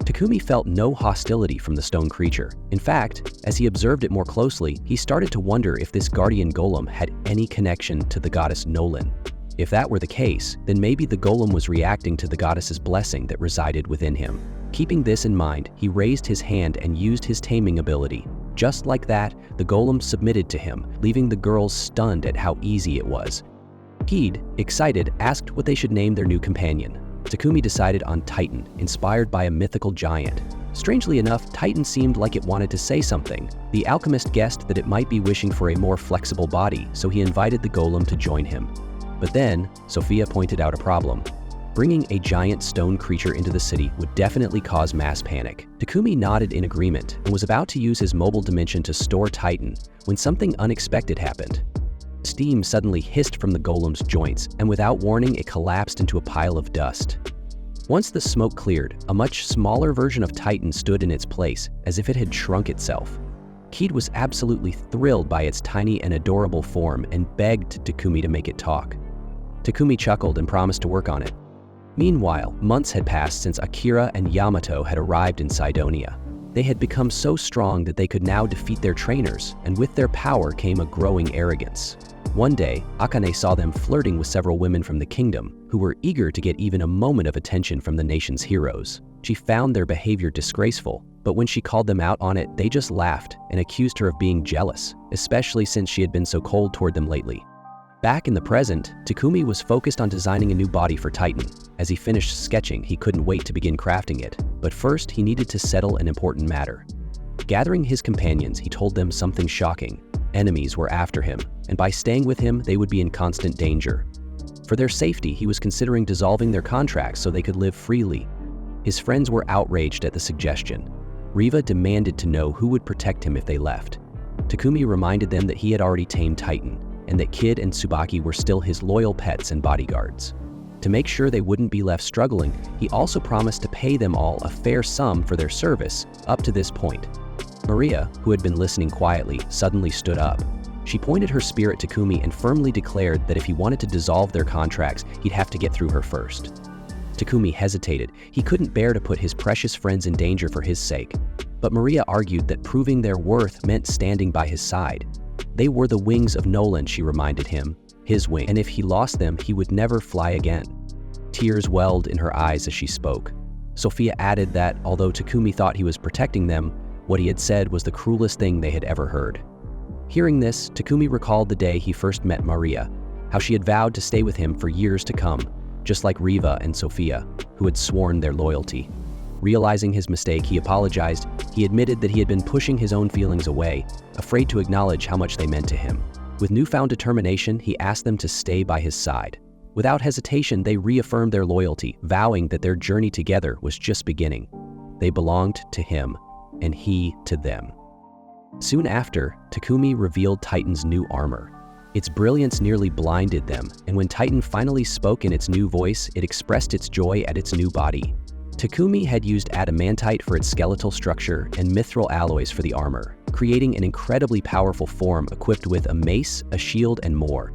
Takumi felt no hostility from the stone creature. In fact, as he observed it more closely, he started to wonder if this guardian golem had any connection to the goddess Nolan. If that were the case, then maybe the golem was reacting to the goddess's blessing that resided within him. Keeping this in mind, he raised his hand and used his taming ability. Just like that, the golem submitted to him, leaving the girls stunned at how easy it was. Cade, excited, asked what they should name their new companion. Takumi decided on Titan, inspired by a mythical giant. Strangely enough, Titan seemed like it wanted to say something. The alchemist guessed that it might be wishing for a more flexible body, so he invited the golem to join him. But then, Sophia pointed out a problem. Bringing a giant stone creature into the city would definitely cause mass panic. Takumi nodded in agreement and was about to use his mobile dimension to store Titan when something unexpected happened. Steam suddenly hissed from the golem's joints, and without warning, it collapsed into a pile of dust. Once the smoke cleared, a much smaller version of Titan stood in its place, as if it had shrunk itself. Cade was absolutely thrilled by its tiny and adorable form and begged Takumi to make it talk. Takumi chuckled and promised to work on it. Meanwhile, months had passed since Akira and Yamato had arrived in Cydonia. They had become so strong that they could now defeat their trainers, and with their power came a growing arrogance. One day, Akane saw them flirting with several women from the kingdom, who were eager to get even a moment of attention from the nation's heroes. She found their behavior disgraceful, but when she called them out on it, they just laughed and accused her of being jealous, especially since she had been so cold toward them lately. Back in the present, Takumi was focused on designing a new body for Titan. As he finished sketching, he couldn't wait to begin crafting it, but first he needed to settle an important matter. Gathering his companions, he told them something shocking. Enemies were after him, and by staying with him, they would be in constant danger. For their safety, he was considering dissolving their contracts so they could live freely. His friends were outraged at the suggestion. Riva demanded to know who would protect him if they left. Takumi reminded them that he had already tamed Titan, and that Kid and Tsubaki were still his loyal pets and bodyguards. To make sure they wouldn't be left struggling, he also promised to pay them all a fair sum for their service up to this point. Maria, who had been listening quietly, suddenly stood up. She pointed her spear at Takumi and firmly declared that if he wanted to dissolve their contracts, he'd have to get through her first. Takumi hesitated. He couldn't bear to put his precious friends in danger for his sake. But Maria argued that proving their worth meant standing by his side. They were the wings of Nolan, she reminded him, his wing, and if he lost them, he would never fly again. Tears welled in her eyes as she spoke. Sophia added that, although Takumi thought he was protecting them, what he had said was the cruelest thing they had ever heard. Hearing this, Takumi recalled the day he first met Maria, how she had vowed to stay with him for years to come, just like Riva and Sophia, who had sworn their loyalty. Realizing his mistake, he apologized He admitted that he had been pushing his own feelings away, afraid to acknowledge how much they meant to him. With newfound determination, he asked them to stay by his side. Without hesitation, they reaffirmed their loyalty, vowing that their journey together was just beginning. They belonged to him, and he to them. Soon after, Takumi revealed Titan's new armor. Its brilliance nearly blinded them, and when Titan finally spoke in its new voice, it expressed its joy at its new body. Takumi had used adamantite for its skeletal structure and mithril alloys for the armor, creating an incredibly powerful form equipped with a mace, a shield, and more.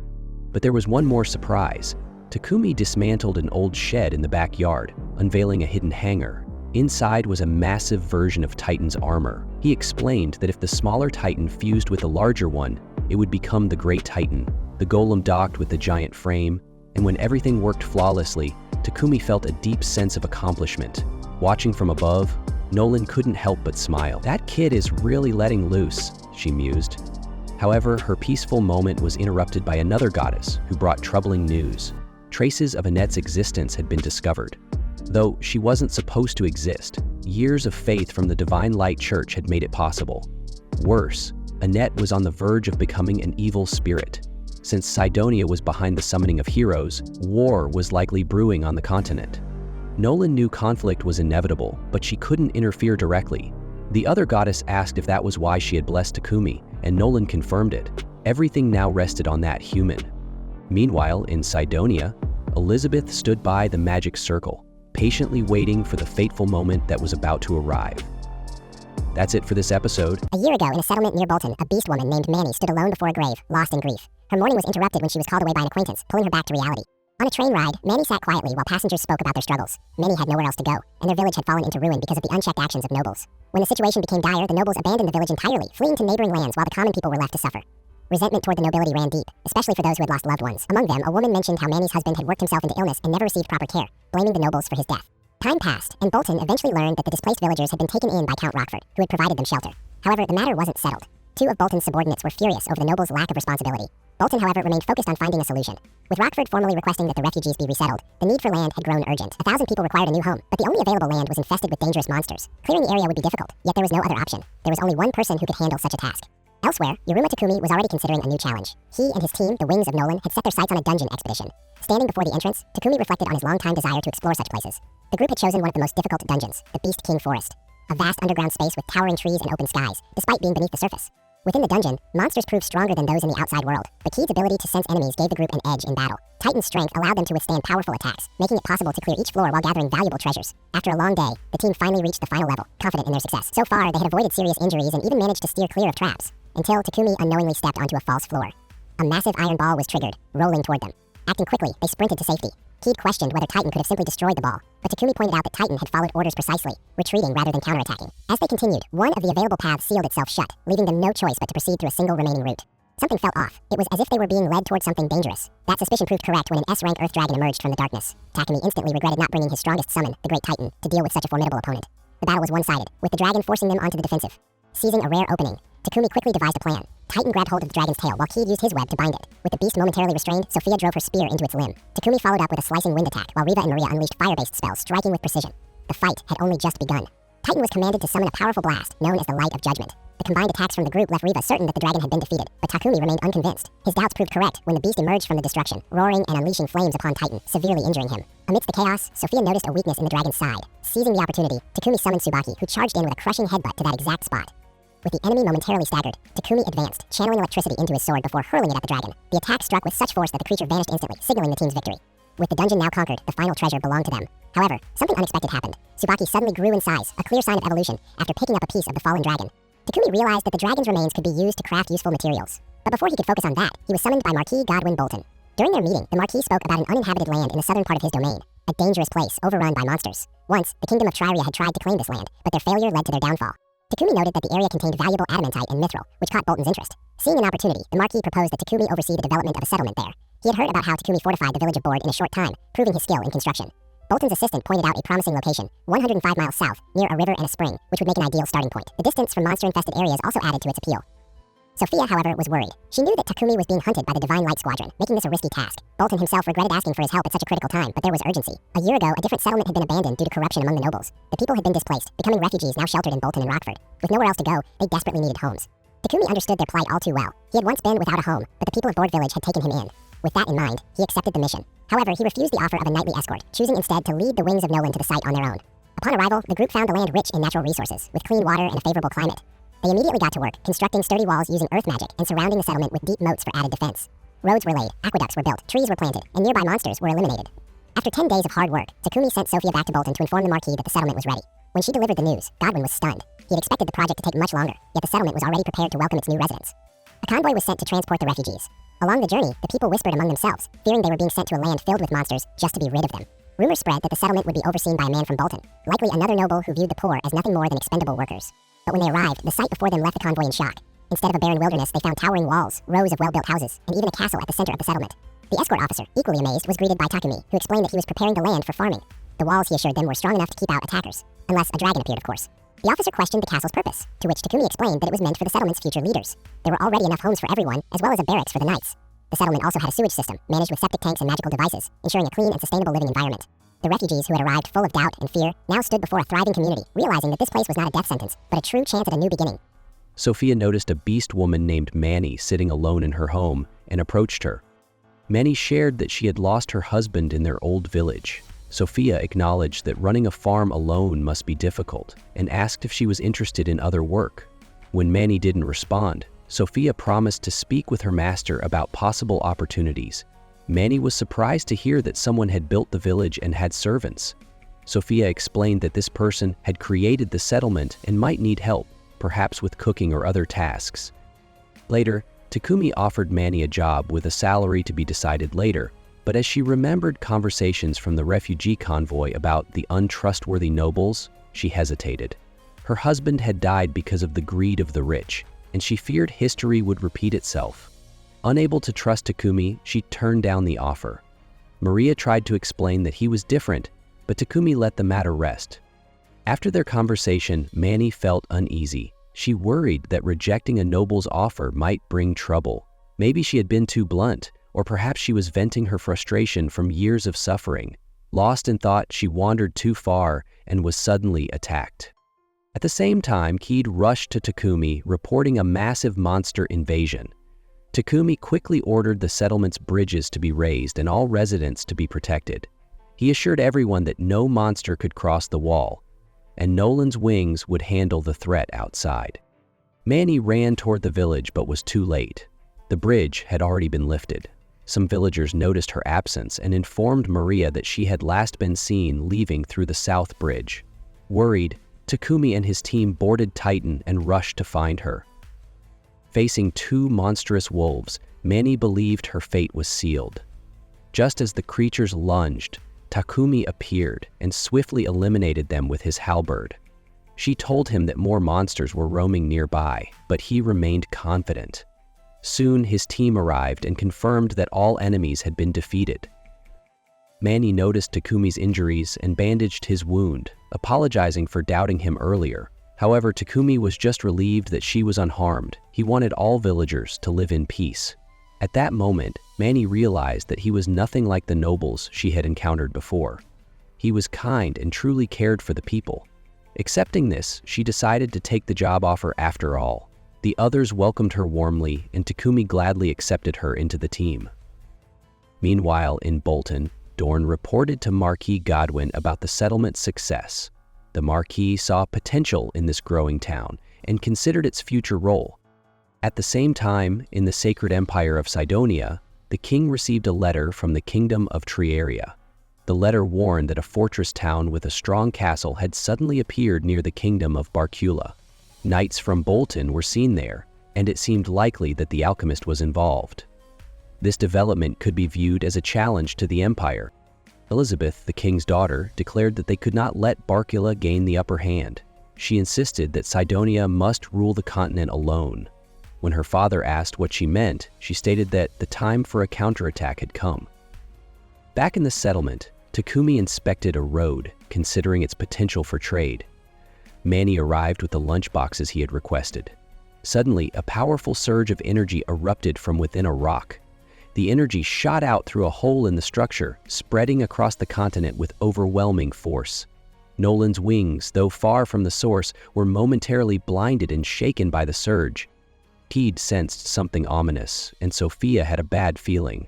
But there was one more surprise. Takumi dismantled an old shed in the backyard, unveiling a hidden hangar. Inside was a massive version of Titan's armor. He explained that if the smaller Titan fused with the larger one, it would become the Great Titan. The golem docked with the giant frame, and when everything worked flawlessly, Takumi felt a deep sense of accomplishment. Watching from above, Nolan couldn't help but smile. "That kid is really letting loose," she mused. However, her peaceful moment was interrupted by another goddess who brought troubling news. Traces of Annette's existence had been discovered. Though she wasn't supposed to exist, years of faith from the Divine Light Church had made it possible. Worse, Annette was on the verge of becoming an evil spirit. Since Cydonia was behind the summoning of heroes, war was likely brewing on the continent. Nolan knew conflict was inevitable, but she couldn't interfere directly. The other goddess asked if that was why she had blessed Takumi, and Nolan confirmed it. Everything now rested on that human. Meanwhile, in Cydonia, Elizabeth stood by the magic circle, patiently waiting for the fateful moment that was about to arrive. That's it for this episode. A year ago, in a settlement near Bolton, a beast woman named Manny stood alone before a grave, lost in grief. Her mourning was interrupted when she was called away by an acquaintance, pulling her back to reality. On a train ride, Manny sat quietly while passengers spoke about their struggles. Many had nowhere else to go, and their village had fallen into ruin because of the unchecked actions of nobles. When the situation became dire, the nobles abandoned the village entirely, fleeing to neighboring lands while the common people were left to suffer. Resentment toward the nobility ran deep, especially for those who had lost loved ones. Among them, a woman mentioned how Manny's husband had worked himself into illness and never received proper care, blaming the nobles for his death. Time passed, and Bolton eventually learned that the displaced villagers had been taken in by Count Rockford, who had provided them shelter. However, the matter wasn't settled. Two of Bolton's subordinates were furious over the nobles' lack of responsibility. Bolton, however, remained focused on finding a solution. With Rockford formally requesting that the refugees be resettled, the need for land had grown urgent. 1,000 people required a new home, but the only available land was infested with dangerous monsters. Clearing the area would be difficult, yet there was no other option. There was only one person who could handle such a task. Elsewhere, Yuruma Takumi was already considering a new challenge. He and his team, the Wings of Nolan, had set their sights on a dungeon expedition. Standing before the entrance, Takumi reflected on his long-time desire to explore such places. The group had chosen one of the most difficult dungeons, the Beast King Forest, a vast underground space with towering trees and open skies, despite being beneath the surface. Within the dungeon, monsters proved stronger than those in the outside world, but Keith's ability to sense enemies gave the group an edge in battle. Titan's strength allowed them to withstand powerful attacks, making it possible to clear each floor while gathering valuable treasures. After a long day, the team finally reached the final level, confident in their success. So far, they had avoided serious injuries and even managed to steer clear of traps, until Takumi unknowingly stepped onto a false floor. A massive iron ball was triggered, rolling toward them. Acting quickly, they sprinted to safety. Keith questioned whether Titan could have simply destroyed the ball, but Takumi pointed out that Titan had followed orders precisely, retreating rather than counterattacking. As they continued, one of the available paths sealed itself shut, leaving them no choice but to proceed through a single remaining route. Something felt off. It was as if they were being led towards something dangerous. That suspicion proved correct when an S-rank Earth Dragon emerged from the darkness. Takumi instantly regretted not bringing his strongest summon, the Great Titan, to deal with such a formidable opponent. The battle was one-sided, with the dragon forcing them onto the defensive. Seizing a rare opening, Takumi quickly devised a plan. Titan grabbed hold of the dragon's tail while Keith used his web to bind it. With the beast momentarily restrained, Sophia drove her spear into its limb. Takumi followed up with a slicing wind attack, while Riva and Maria unleashed fire-based spells, striking with precision. The fight had only just begun. Titan was commanded to summon a powerful blast, known as the Light of Judgment. The combined attacks from the group left Riva certain that the dragon had been defeated, but Takumi remained unconvinced. His doubts proved correct when the beast emerged from the destruction, roaring and unleashing flames upon Titan, severely injuring him. Amidst the chaos, Sophia noticed a weakness in the dragon's side. Seizing the opportunity, Takumi summoned Tsubaki, who charged in with a crushing headbutt to that exact spot. With the enemy momentarily staggered, Takumi advanced, channeling electricity into his sword before hurling it at the dragon. The attack struck with such force that the creature vanished instantly, signaling the team's victory. With the dungeon now conquered, the final treasure belonged to them. However, something unexpected happened. Tsubaki suddenly grew in size, a clear sign of evolution, after picking up a piece of the fallen dragon. Takumi realized that the dragon's remains could be used to craft useful materials. But before he could focus on that, he was summoned by Marquis Godwin Bolton. During their meeting, the Marquis spoke about an uninhabited land in the southern part of his domain, a dangerous place overrun by monsters. Once, the kingdom of Triria had tried to claim this land, but their failure led to their downfall. Takumi noted that the area contained valuable adamantite and mithril, which caught Bolton's interest. Seeing an opportunity, the Marquis proposed that Takumi oversee the development of a settlement there. He had heard about how Takumi fortified the village of Board in a short time, proving his skill in construction. Bolton's assistant pointed out a promising location, 105 miles south, near a river and a spring, which would make an ideal starting point. The distance from monster-infested areas also added to its appeal. Sophia, however, was worried. She knew that Takumi was being hunted by the Divine Light Squadron, making this a risky task. Bolton himself regretted asking for his help at such a critical time, but there was urgency. A year ago, a different settlement had been abandoned due to corruption among the nobles. The people had been displaced, becoming refugees now sheltered in Bolton and Rockford. With nowhere else to go, they desperately needed homes. Takumi understood their plight all too well. He had once been without a home, but the people of Board Village had taken him in. With that in mind, he accepted the mission. However, he refused the offer of a knightly escort, choosing instead to lead the wings of Nolan to the site on their own. Upon arrival, the group found the land rich in natural resources, with clean water and a favorable climate. They immediately got to work, constructing sturdy walls using earth magic and surrounding the settlement with deep moats for added defense. Roads were laid, aqueducts were built, trees were planted, and nearby monsters were eliminated. After 10 days of hard work, Takumi sent Sophia back to Bolton to inform the Marquis that the settlement was ready. When she delivered the news, Godwin was stunned. He had expected the project to take much longer, yet the settlement was already prepared to welcome its new residents. A convoy was sent to transport the refugees. Along the journey, the people whispered among themselves, fearing they were being sent to a land filled with monsters just to be rid of them. Rumors spread that the settlement would be overseen by a man from Bolton, likely another noble who viewed the poor as nothing more than expendable workers. But when they arrived, the sight before them left the convoy in shock. Instead of a barren wilderness, they found towering walls, rows of well-built houses, and even a castle at the center of the settlement. The escort officer, equally amazed, was greeted by Takumi, who explained that he was preparing the land for farming. The walls, he assured them, were strong enough to keep out attackers. Unless a dragon appeared, of course. The officer questioned the castle's purpose, to which Takumi explained that it was meant for the settlement's future leaders. There were already enough homes for everyone, as well as a barracks for the knights. The settlement also had a sewage system, managed with septic tanks and magical devices, ensuring a clean and sustainable living environment. The refugees who had arrived full of doubt and fear now stood before a thriving community, realizing that this place was not a death sentence, but a true chance at a new beginning. Sophia noticed a beast woman named Manny sitting alone in her home and approached her. Manny shared that she had lost her husband in their old village. Sophia acknowledged that running a farm alone must be difficult and asked if she was interested in other work. When Manny didn't respond, Sophia promised to speak with her master about possible opportunities. Manny was surprised to hear that someone had built the village and had servants. Sophia explained that this person had created the settlement and might need help, perhaps with cooking or other tasks. Later, Takumi offered Manny a job with a salary to be decided later, but as she remembered conversations from the refugee convoy about the untrustworthy nobles, she hesitated. Her husband had died because of the greed of the rich, and she feared history would repeat itself. Unable to trust Takumi, she turned down the offer. Maria tried to explain that he was different, but Takumi let the matter rest. After their conversation, Manny felt uneasy. She worried that rejecting a noble's offer might bring trouble. Maybe she had been too blunt, or perhaps she was venting her frustration from years of suffering. Lost in thought, she wandered too far and was suddenly attacked. At the same time, Keed rushed to Takumi, reporting a massive monster invasion. Takumi quickly ordered the settlement's bridges to be raised and all residents to be protected. He assured everyone that no monster could cross the wall, and Nolan's wings would handle the threat outside. Manny ran toward the village but was too late. The bridge had already been lifted. Some villagers noticed her absence and informed Maria that she had last been seen leaving through the south bridge. Worried, Takumi and his team boarded Titan and rushed to find her. Facing two monstrous wolves, Manny believed her fate was sealed. Just as the creatures lunged, Takumi appeared and swiftly eliminated them with his halberd. She told him that more monsters were roaming nearby, but he remained confident. Soon his team arrived and confirmed that all enemies had been defeated. Manny noticed Takumi's injuries and bandaged his wound, apologizing for doubting him earlier. However, Takumi was just relieved that she was unharmed. He wanted all villagers to live in peace. At that moment, Manny realized that he was nothing like the nobles she had encountered before. He was kind and truly cared for the people. Accepting this, she decided to take the job offer after all. The others welcomed her warmly, and Takumi gladly accepted her into the team. Meanwhile, in Bolton, Dorn reported to Marquis Godwin about the settlement's success. The Marquis saw potential in this growing town and considered its future role. At the same time, in the Sacred Empire of Cydonia, the king received a letter from the Kingdom of Trieria. The letter warned that a fortress town with a strong castle had suddenly appeared near the Kingdom of Barcula. Knights from Bolton were seen there, and it seemed likely that the Alchemist was involved. This development could be viewed as a challenge to the Empire. Elizabeth, the king's daughter, declared that they could not let Barcula gain the upper hand. She insisted that Cydonia must rule the continent alone. When her father asked what she meant, she stated that the time for a counterattack had come. Back in the settlement, Takumi inspected a road, considering its potential for trade. Manny arrived with the lunchboxes he had requested. Suddenly, a powerful surge of energy erupted from within a rock. The energy shot out through a hole in the structure, spreading across the continent with overwhelming force. Nolan's wings, though far from the source, were momentarily blinded and shaken by the surge. Keed sensed something ominous, and Sophia had a bad feeling.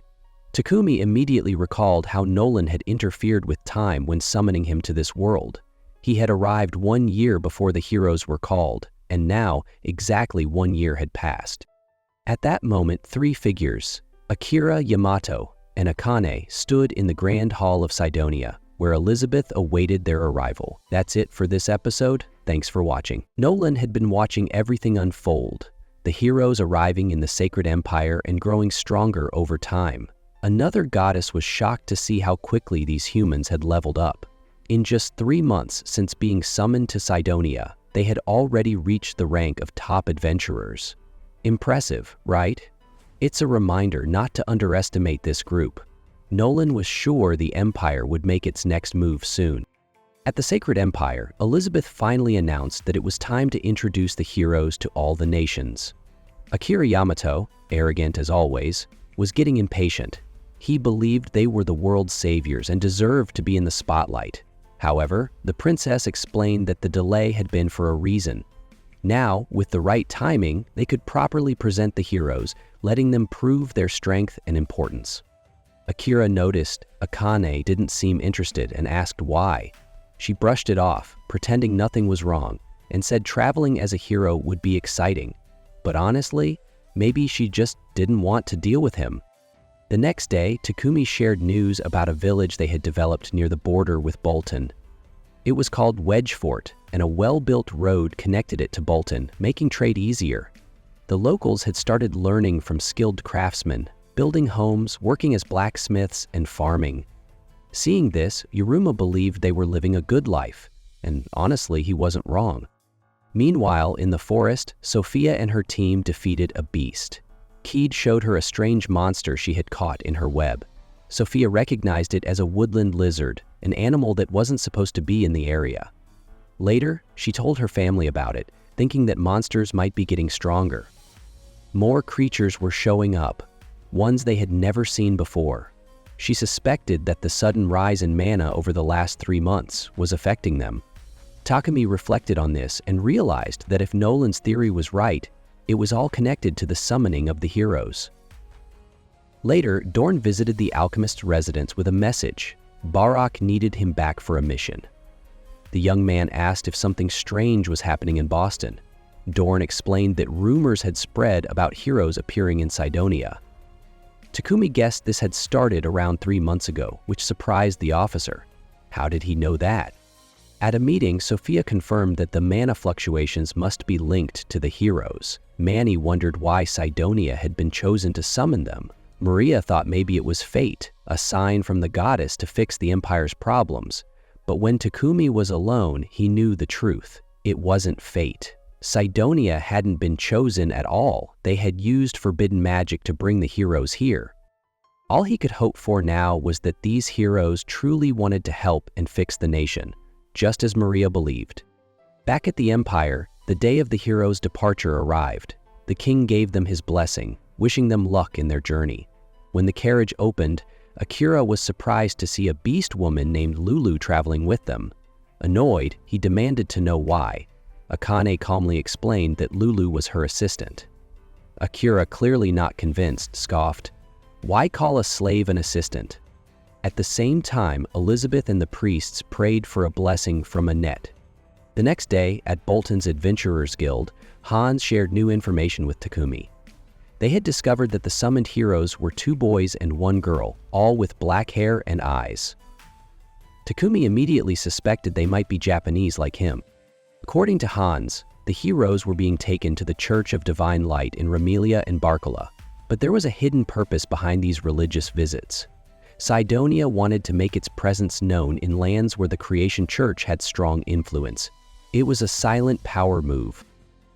Takumi immediately recalled how Nolan had interfered with time when summoning him to this world. He had arrived 1 year before the heroes were called, and now exactly 1 year had passed. At that moment, 3 figures, Akira, Yamato, and Akane, stood in the Grand Hall of Cydonia, where Elizabeth awaited their arrival. That's it for this episode. Thanks for watching. Nolan had been watching everything unfold, the heroes arriving in the Sacred Empire and growing stronger over time. Another goddess was shocked to see how quickly these humans had leveled up. In just 3 months since being summoned to Cydonia, they had already reached the rank of top adventurers. Impressive, right? It's a reminder not to underestimate this group. Nolan was sure the Empire would make its next move soon. At the Sacred Empire, Elizabeth finally announced that it was time to introduce the heroes to all the nations. Akira Yamato, arrogant as always, was getting impatient. He believed they were the world's saviors and deserved to be in the spotlight. However, the princess explained that the delay had been for a reason. Now, with the right timing, they could properly present the heroes, letting them prove their strength and importance. Akira noticed Akane didn't seem interested and asked why. She brushed it off, pretending nothing was wrong, and said traveling as a hero would be exciting. But honestly, maybe she just didn't want to deal with him. The next day, Takumi shared news about a village they had developed near the border with Bolton. It was called Wedge Fort, and a well-built road connected it to Bolton, making trade easier. The locals had started learning from skilled craftsmen, building homes, working as blacksmiths, and farming. Seeing this, Yuruma believed they were living a good life, and honestly, he wasn't wrong. Meanwhile, in the forest, Sophia and her team defeated a beast. Keed showed her a strange monster she had caught in her web. Sophia recognized it as a woodland lizard, an animal that wasn't supposed to be in the area. Later, she told her family about it, thinking that monsters might be getting stronger. More creatures were showing up, ones they had never seen before. She suspected that the sudden rise in mana over the last 3 months was affecting them. Takumi reflected on this and realized that if Nolan's theory was right, it was all connected to the summoning of the heroes. Later, Dorn visited the Alchemist's residence with a message. Barak needed him back for a mission. The young man asked if something strange was happening in Boston. Dorn explained that rumors had spread about heroes appearing in Cydonia. Takumi guessed this had started around 3 months ago, which surprised the officer. How did he know that? At a meeting, Sophia confirmed that the mana fluctuations must be linked to the heroes. Manny wondered why Cydonia had been chosen to summon them. Maria thought maybe it was fate, a sign from the goddess to fix the Empire's problems. But when Takumi was alone, he knew the truth. It wasn't fate. Cydonia hadn't been chosen at all. They had used forbidden magic to bring the heroes here. All he could hope for now was that these heroes truly wanted to help and fix the nation, just as Maria believed. Back at the Empire, the day of the heroes' departure arrived. The king gave them his blessing, wishing them luck in their journey. When the carriage opened, Akira was surprised to see a beast woman named Lulu traveling with them. Annoyed, he demanded to know why. Akane calmly explained that Lulu was her assistant. Akira, clearly not convinced, scoffed, "Why call a slave an assistant?" At the same time, Elizabeth and the priests prayed for a blessing from Annette. The next day, at Bolton's Adventurers Guild, Hans shared new information with Takumi. They had discovered that the summoned heroes were 2 boys and 1 girl, all with black hair and eyes. Takumi immediately suspected they might be Japanese like him. According to Hans, the heroes were being taken to the Church of Divine Light in Ramelia and Barcola, but there was a hidden purpose behind these religious visits. Cydonia wanted to make its presence known in lands where the Creation Church had strong influence. It was a silent power move.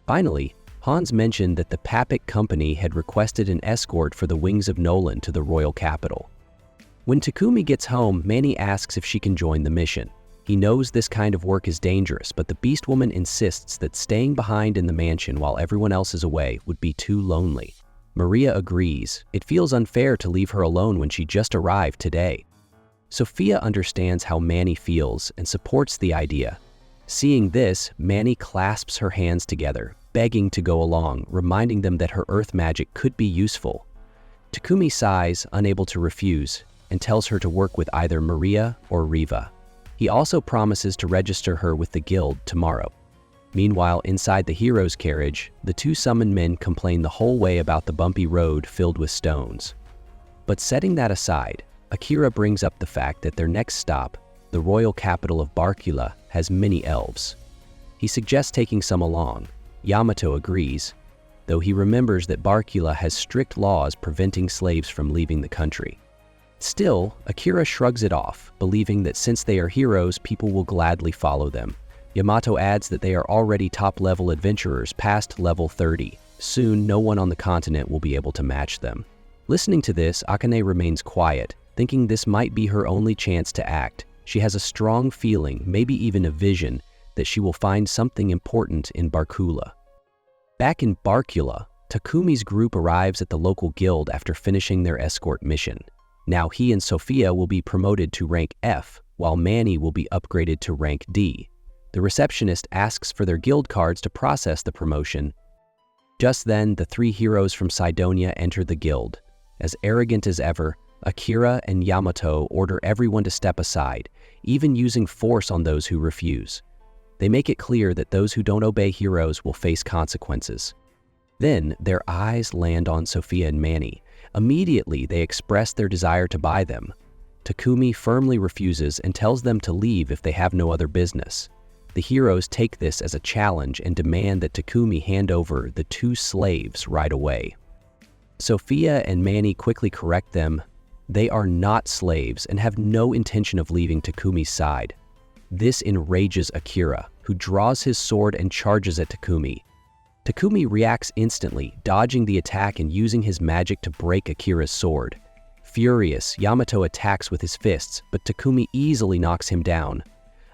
Finally, Hans mentioned that the Papic Company had requested an escort for the Wings of Nolan to the royal capital. When Takumi gets home, Manny asks if she can join the mission. He knows this kind of work is dangerous, but the Beast Woman insists that staying behind in the mansion while everyone else is away would be too lonely. Maria agrees. It feels unfair to leave her alone when she just arrived today. Sophia understands how Manny feels and supports the idea. Seeing this, Manny clasps her hands together, begging to go along, reminding them that her earth magic could be useful. Takumi sighs, unable to refuse, and tells her to work with either Maria or Riva. He also promises to register her with the guild tomorrow. Meanwhile, inside the hero's carriage, the two summoned men complain the whole way about the bumpy road filled with stones. But setting that aside, Akira brings up the fact that their next stop, the royal capital of Barcula, has many elves. He suggests taking some along. Yamato agrees, though he remembers that Barcula has strict laws preventing slaves from leaving the country. Still, Akira shrugs it off, believing that since they are heroes, people will gladly follow them. Yamato adds that they are already top-level adventurers past level 30. Soon, no one on the continent will be able to match them. Listening to this, Akane remains quiet, thinking this might be her only chance to act. She has a strong feeling, maybe even a vision, that she will find something important in Barcula. Back in Barcula, Takumi's group arrives at the local guild after finishing their escort mission. Now he and Sophia will be promoted to rank F, while Manny will be upgraded to rank D. The receptionist asks for their guild cards to process the promotion. Just then, the three heroes from Cydonia enter the guild. As arrogant as ever, Akira and Yamato order everyone to step aside, even using force on those who refuse. They make it clear that those who don't obey heroes will face consequences. Then, their eyes land on Sophia and Manny. Immediately, they express their desire to buy them. Takumi firmly refuses and tells them to leave if they have no other business. The heroes take this as a challenge and demand that Takumi hand over the two slaves right away. Sophia and Manny quickly correct them. They are not slaves and have no intention of leaving Takumi's side. This enrages Akira, who draws his sword and charges at Takumi. Takumi reacts instantly, dodging the attack and using his magic to break Akira's sword. Furious, Yamato attacks with his fists, but Takumi easily knocks him down.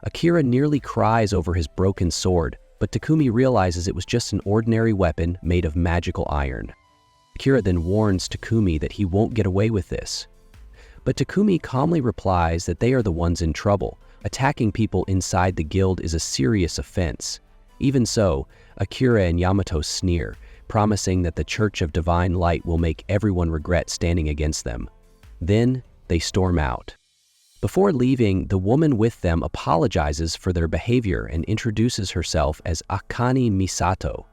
Akira nearly cries over his broken sword, but Takumi realizes it was just an ordinary weapon made of magical iron. Akira then warns Takumi that he won't get away with this. But Takumi calmly replies that they are the ones in trouble. Attacking people inside the guild is a serious offense. Even so, Akira and Yamato sneer, promising that the Church of Divine Light will make everyone regret standing against them. Then, they storm out. Before leaving, the woman with them apologizes for their behavior and introduces herself as Akane Misato.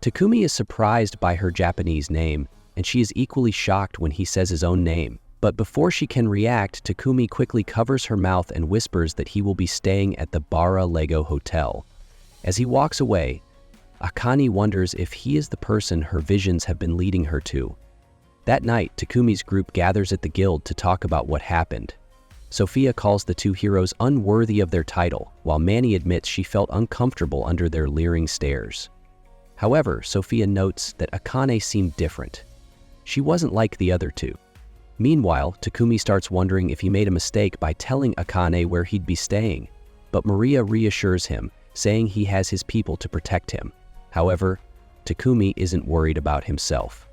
Takumi is surprised by her Japanese name, and she is equally shocked when he says his own name. But before she can react, Takumi quickly covers her mouth and whispers that he will be staying at the Bara Lego Hotel. As he walks away, Akane wonders if he is the person her visions have been leading her to. That night, Takumi's group gathers at the guild to talk about what happened. Sophia calls the two heroes unworthy of their title, while Manny admits she felt uncomfortable under their leering stares. However, Sophia notes that Akane seemed different. She wasn't like the other two. Meanwhile, Takumi starts wondering if he made a mistake by telling Akane where he'd be staying, but Maria reassures him, saying he has his people to protect him. However, Takumi isn't worried about himself.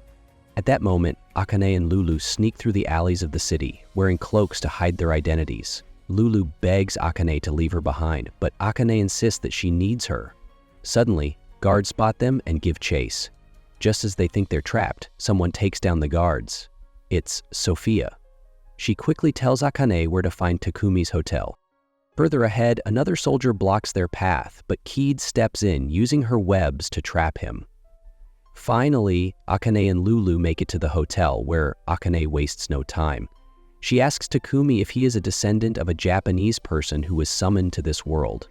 At that moment, Akane and Lulu sneak through the alleys of the city, wearing cloaks to hide their identities. Lulu begs Akane to leave her behind, but Akane insists that she needs her. Suddenly, guards spot them and give chase. Just as they think they're trapped, someone takes down the guards. It's Sophia. She quickly tells Akane where to find Takumi's hotel. Further ahead, another soldier blocks their path, but Keed steps in, using her webs to trap him. Finally, Akane and Lulu make it to the hotel, where Akane wastes no time. She asks Takumi if he is a descendant of a Japanese person who was summoned to this world.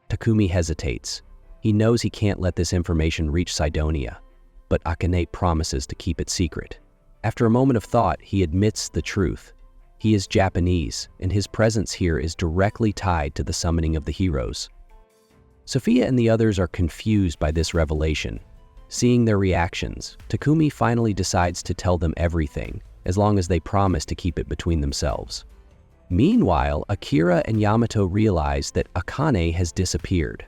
Takumi hesitates. He knows he can't let this information reach Cydonia, but Akane promises to keep it secret. After a moment of thought, he admits the truth. He is Japanese, and his presence here is directly tied to the summoning of the heroes. Sophia and the others are confused by this revelation. Seeing their reactions, Takumi finally decides to tell them everything, as long as they promise to keep it between themselves. Meanwhile, Akira and Yamato realize that Akane has disappeared.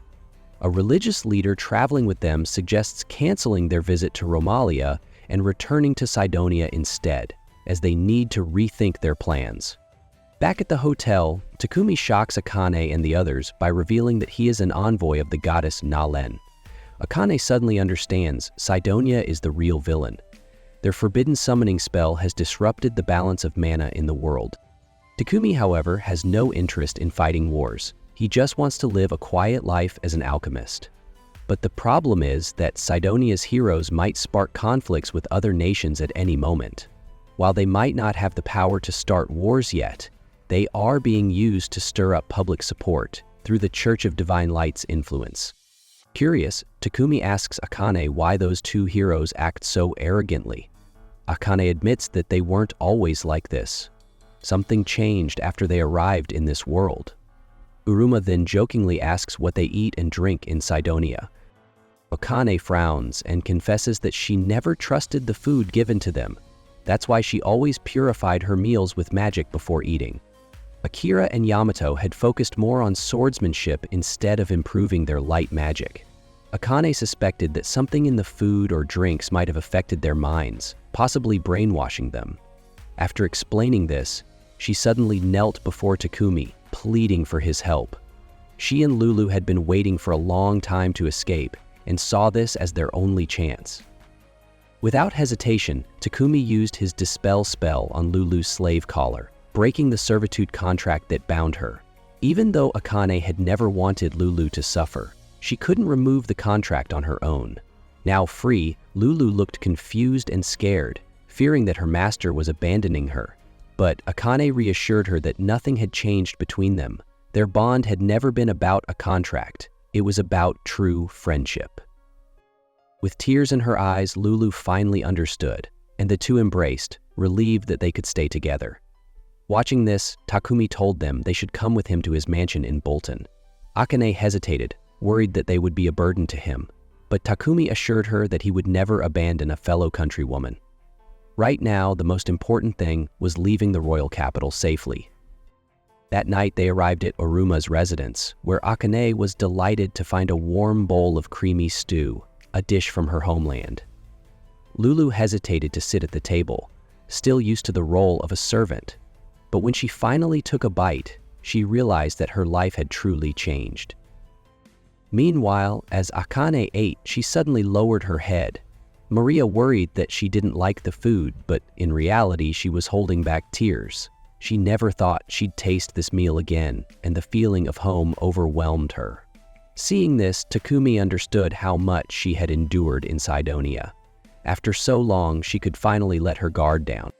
A religious leader traveling with them suggests canceling their visit to Romalia and returning to Cydonia instead, as they need to rethink their plans. Back at the hotel, Takumi shocks Akane and the others by revealing that he is an envoy of the goddess Nalen. Akane suddenly understands Cydonia is the real villain. Their forbidden summoning spell has disrupted the balance of mana in the world. Takumi, however, has no interest in fighting wars. He just wants to live a quiet life as an alchemist. But the problem is that Cydonia's heroes might spark conflicts with other nations at any moment. While they might not have the power to start wars yet, they are being used to stir up public support through the Church of Divine Light's influence. Curious, Takumi asks Akane why those two heroes act so arrogantly. Akane admits that they weren't always like this. Something changed after they arrived in this world. Uruma then jokingly asks what they eat and drink in Cydonia. Akane frowns and confesses that she never trusted the food given to them. That's why she always purified her meals with magic before eating. Akira and Yamato had focused more on swordsmanship instead of improving their light magic. Akane suspected that something in the food or drinks might have affected their minds, possibly brainwashing them. After explaining this, she suddenly knelt before Takumi, pleading for his help. She and Lulu had been waiting for a long time to escape and saw this as their only chance. Without hesitation, Takumi used his Dispel spell on Lulu's slave collar, breaking the servitude contract that bound her. Even though Akane had never wanted Lulu to suffer, she couldn't remove the contract on her own. Now free, Lulu looked confused and scared, fearing that her master was abandoning her. But Akane reassured her that nothing had changed between them. Their bond had never been about a contract. It was about true friendship. With tears in her eyes, Lulu finally understood, and the two embraced, relieved that they could stay together. Watching this, Takumi told them they should come with him to his mansion in Bolton. Akane hesitated, worried that they would be a burden to him, but Takumi assured her that he would never abandon a fellow countrywoman. Right now, the most important thing was leaving the royal capital safely. That night, they arrived at Oruma's residence, where Akane was delighted to find a warm bowl of creamy stew, a dish from her homeland. Lulu hesitated to sit at the table, still used to the role of a servant. But when she finally took a bite, she realized that her life had truly changed. Meanwhile, as Akane ate, she suddenly lowered her head. Maria worried that she didn't like the food, but in reality, she was holding back tears. She never thought she'd taste this meal again, and the feeling of home overwhelmed her. Seeing this, Takumi understood how much she had endured in Cydonia. After so long, she could finally let her guard down.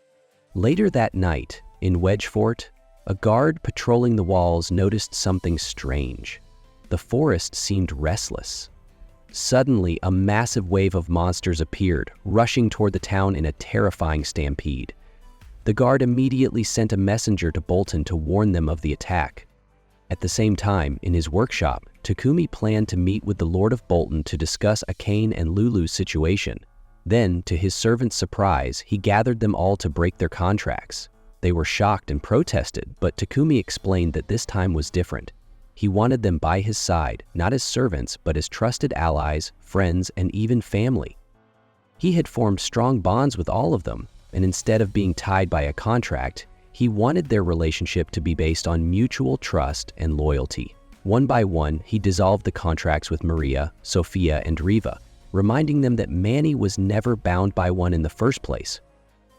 Later that night, in Wedgefort, a guard patrolling the walls noticed something strange. The forest seemed restless. Suddenly, a massive wave of monsters appeared, rushing toward the town in a terrifying stampede. The guard immediately sent a messenger to Bolton to warn them of the attack. At the same time, in his workshop, Takumi planned to meet with the Lord of Bolton to discuss Akane and Lulu's situation. Then, to his servant's surprise, he gathered them all to break their contracts. They were shocked and protested, but Takumi explained that this time was different. He wanted them by his side, not as servants, but as trusted allies, friends, and even family. He had formed strong bonds with all of them, and instead of being tied by a contract, he wanted their relationship to be based on mutual trust and loyalty. One by one, he dissolved the contracts with Maria, Sophia, and Riva, reminding them that Manny was never bound by one in the first place.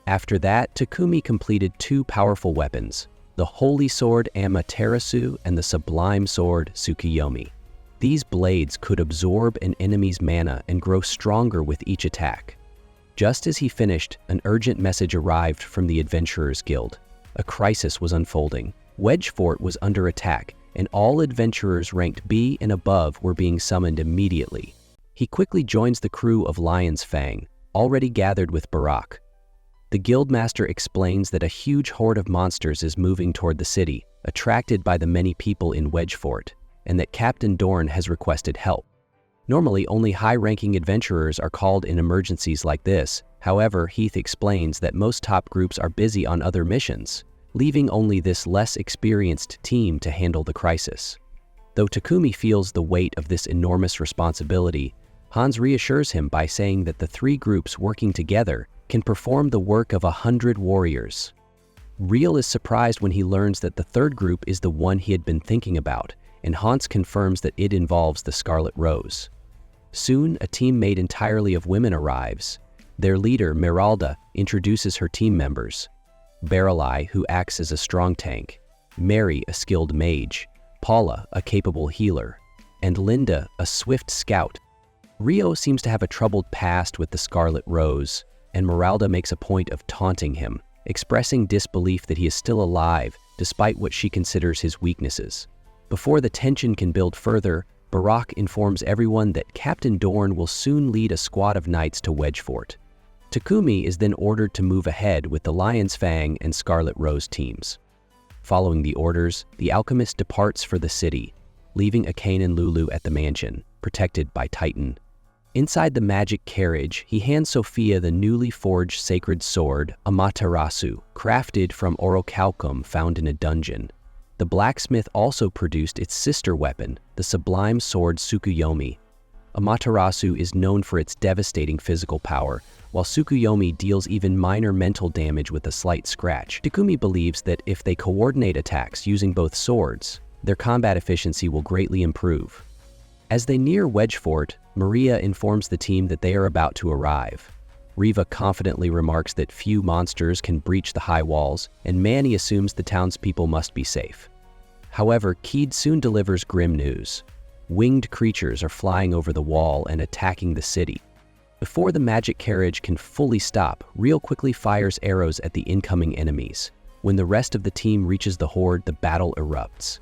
After that, Takumi completed two powerful weapons, the Holy Sword Amaterasu and the Sublime Sword Tsukiyomi. These blades could absorb an enemy's mana and grow stronger with each attack. Just as he finished, an urgent message arrived from the Adventurers Guild. A crisis was unfolding. Wedgefort was under attack, and all adventurers ranked B and above were being summoned immediately. He quickly joins the crew of Lion's Fang, already gathered with Barak. The guildmaster explains that a huge horde of monsters is moving toward the city, attracted by the many people in Wedgefort, and that Captain Dorn has requested help. Normally, only high-ranking adventurers are called in emergencies like this. However, Heath explains that most top groups are busy on other missions. leaving only this less experienced team to handle the crisis. Though Takumi feels the weight of this enormous responsibility, Hans reassures him by saying that the three groups working together can perform the work of 100 warriors. Riel is surprised when he learns that the third group is the one he had been thinking about, and Hans confirms that it involves the Scarlet Rose. Soon, a team made entirely of women arrives. Their leader, Meralda, introduces her team members. Baralai, who acts as a strong tank, Mary, a skilled mage, Paula, a capable healer, and Linda, a swift scout. Rio seems to have a troubled past with the Scarlet Rose, and Meralda makes a point of taunting him, expressing disbelief that he is still alive despite what she considers his weaknesses. Before the tension can build further, Barak informs everyone that Captain Dorn will soon lead a squad of knights to Wedgefort. Takumi is then ordered to move ahead with the Lion's Fang and Scarlet Rose teams. Following the orders, the Alchemist departs for the city, leaving Akane and Lulu at the mansion, protected by Titan. Inside the magic carriage, he hands Sophia the newly forged sacred sword, Amaterasu, crafted from orichalcum found in a dungeon. The blacksmith also produced its sister weapon, the sublime sword Tsukuyomi. Amaterasu is known for its devastating physical power, while Tsukuyomi deals even minor mental damage with a slight scratch. Takumi believes that if they coordinate attacks using both swords, their combat efficiency will greatly improve. As they near Wedgefort, Maria informs the team that they are about to arrive. Riva confidently remarks that few monsters can breach the high walls, and Manny assumes the townspeople must be safe. However, Keed soon delivers grim news. Winged creatures are flying over the wall and attacking the city. Before the magic carriage can fully stop, Riel quickly fires arrows at the incoming enemies. When the rest of the team reaches the horde, the battle erupts.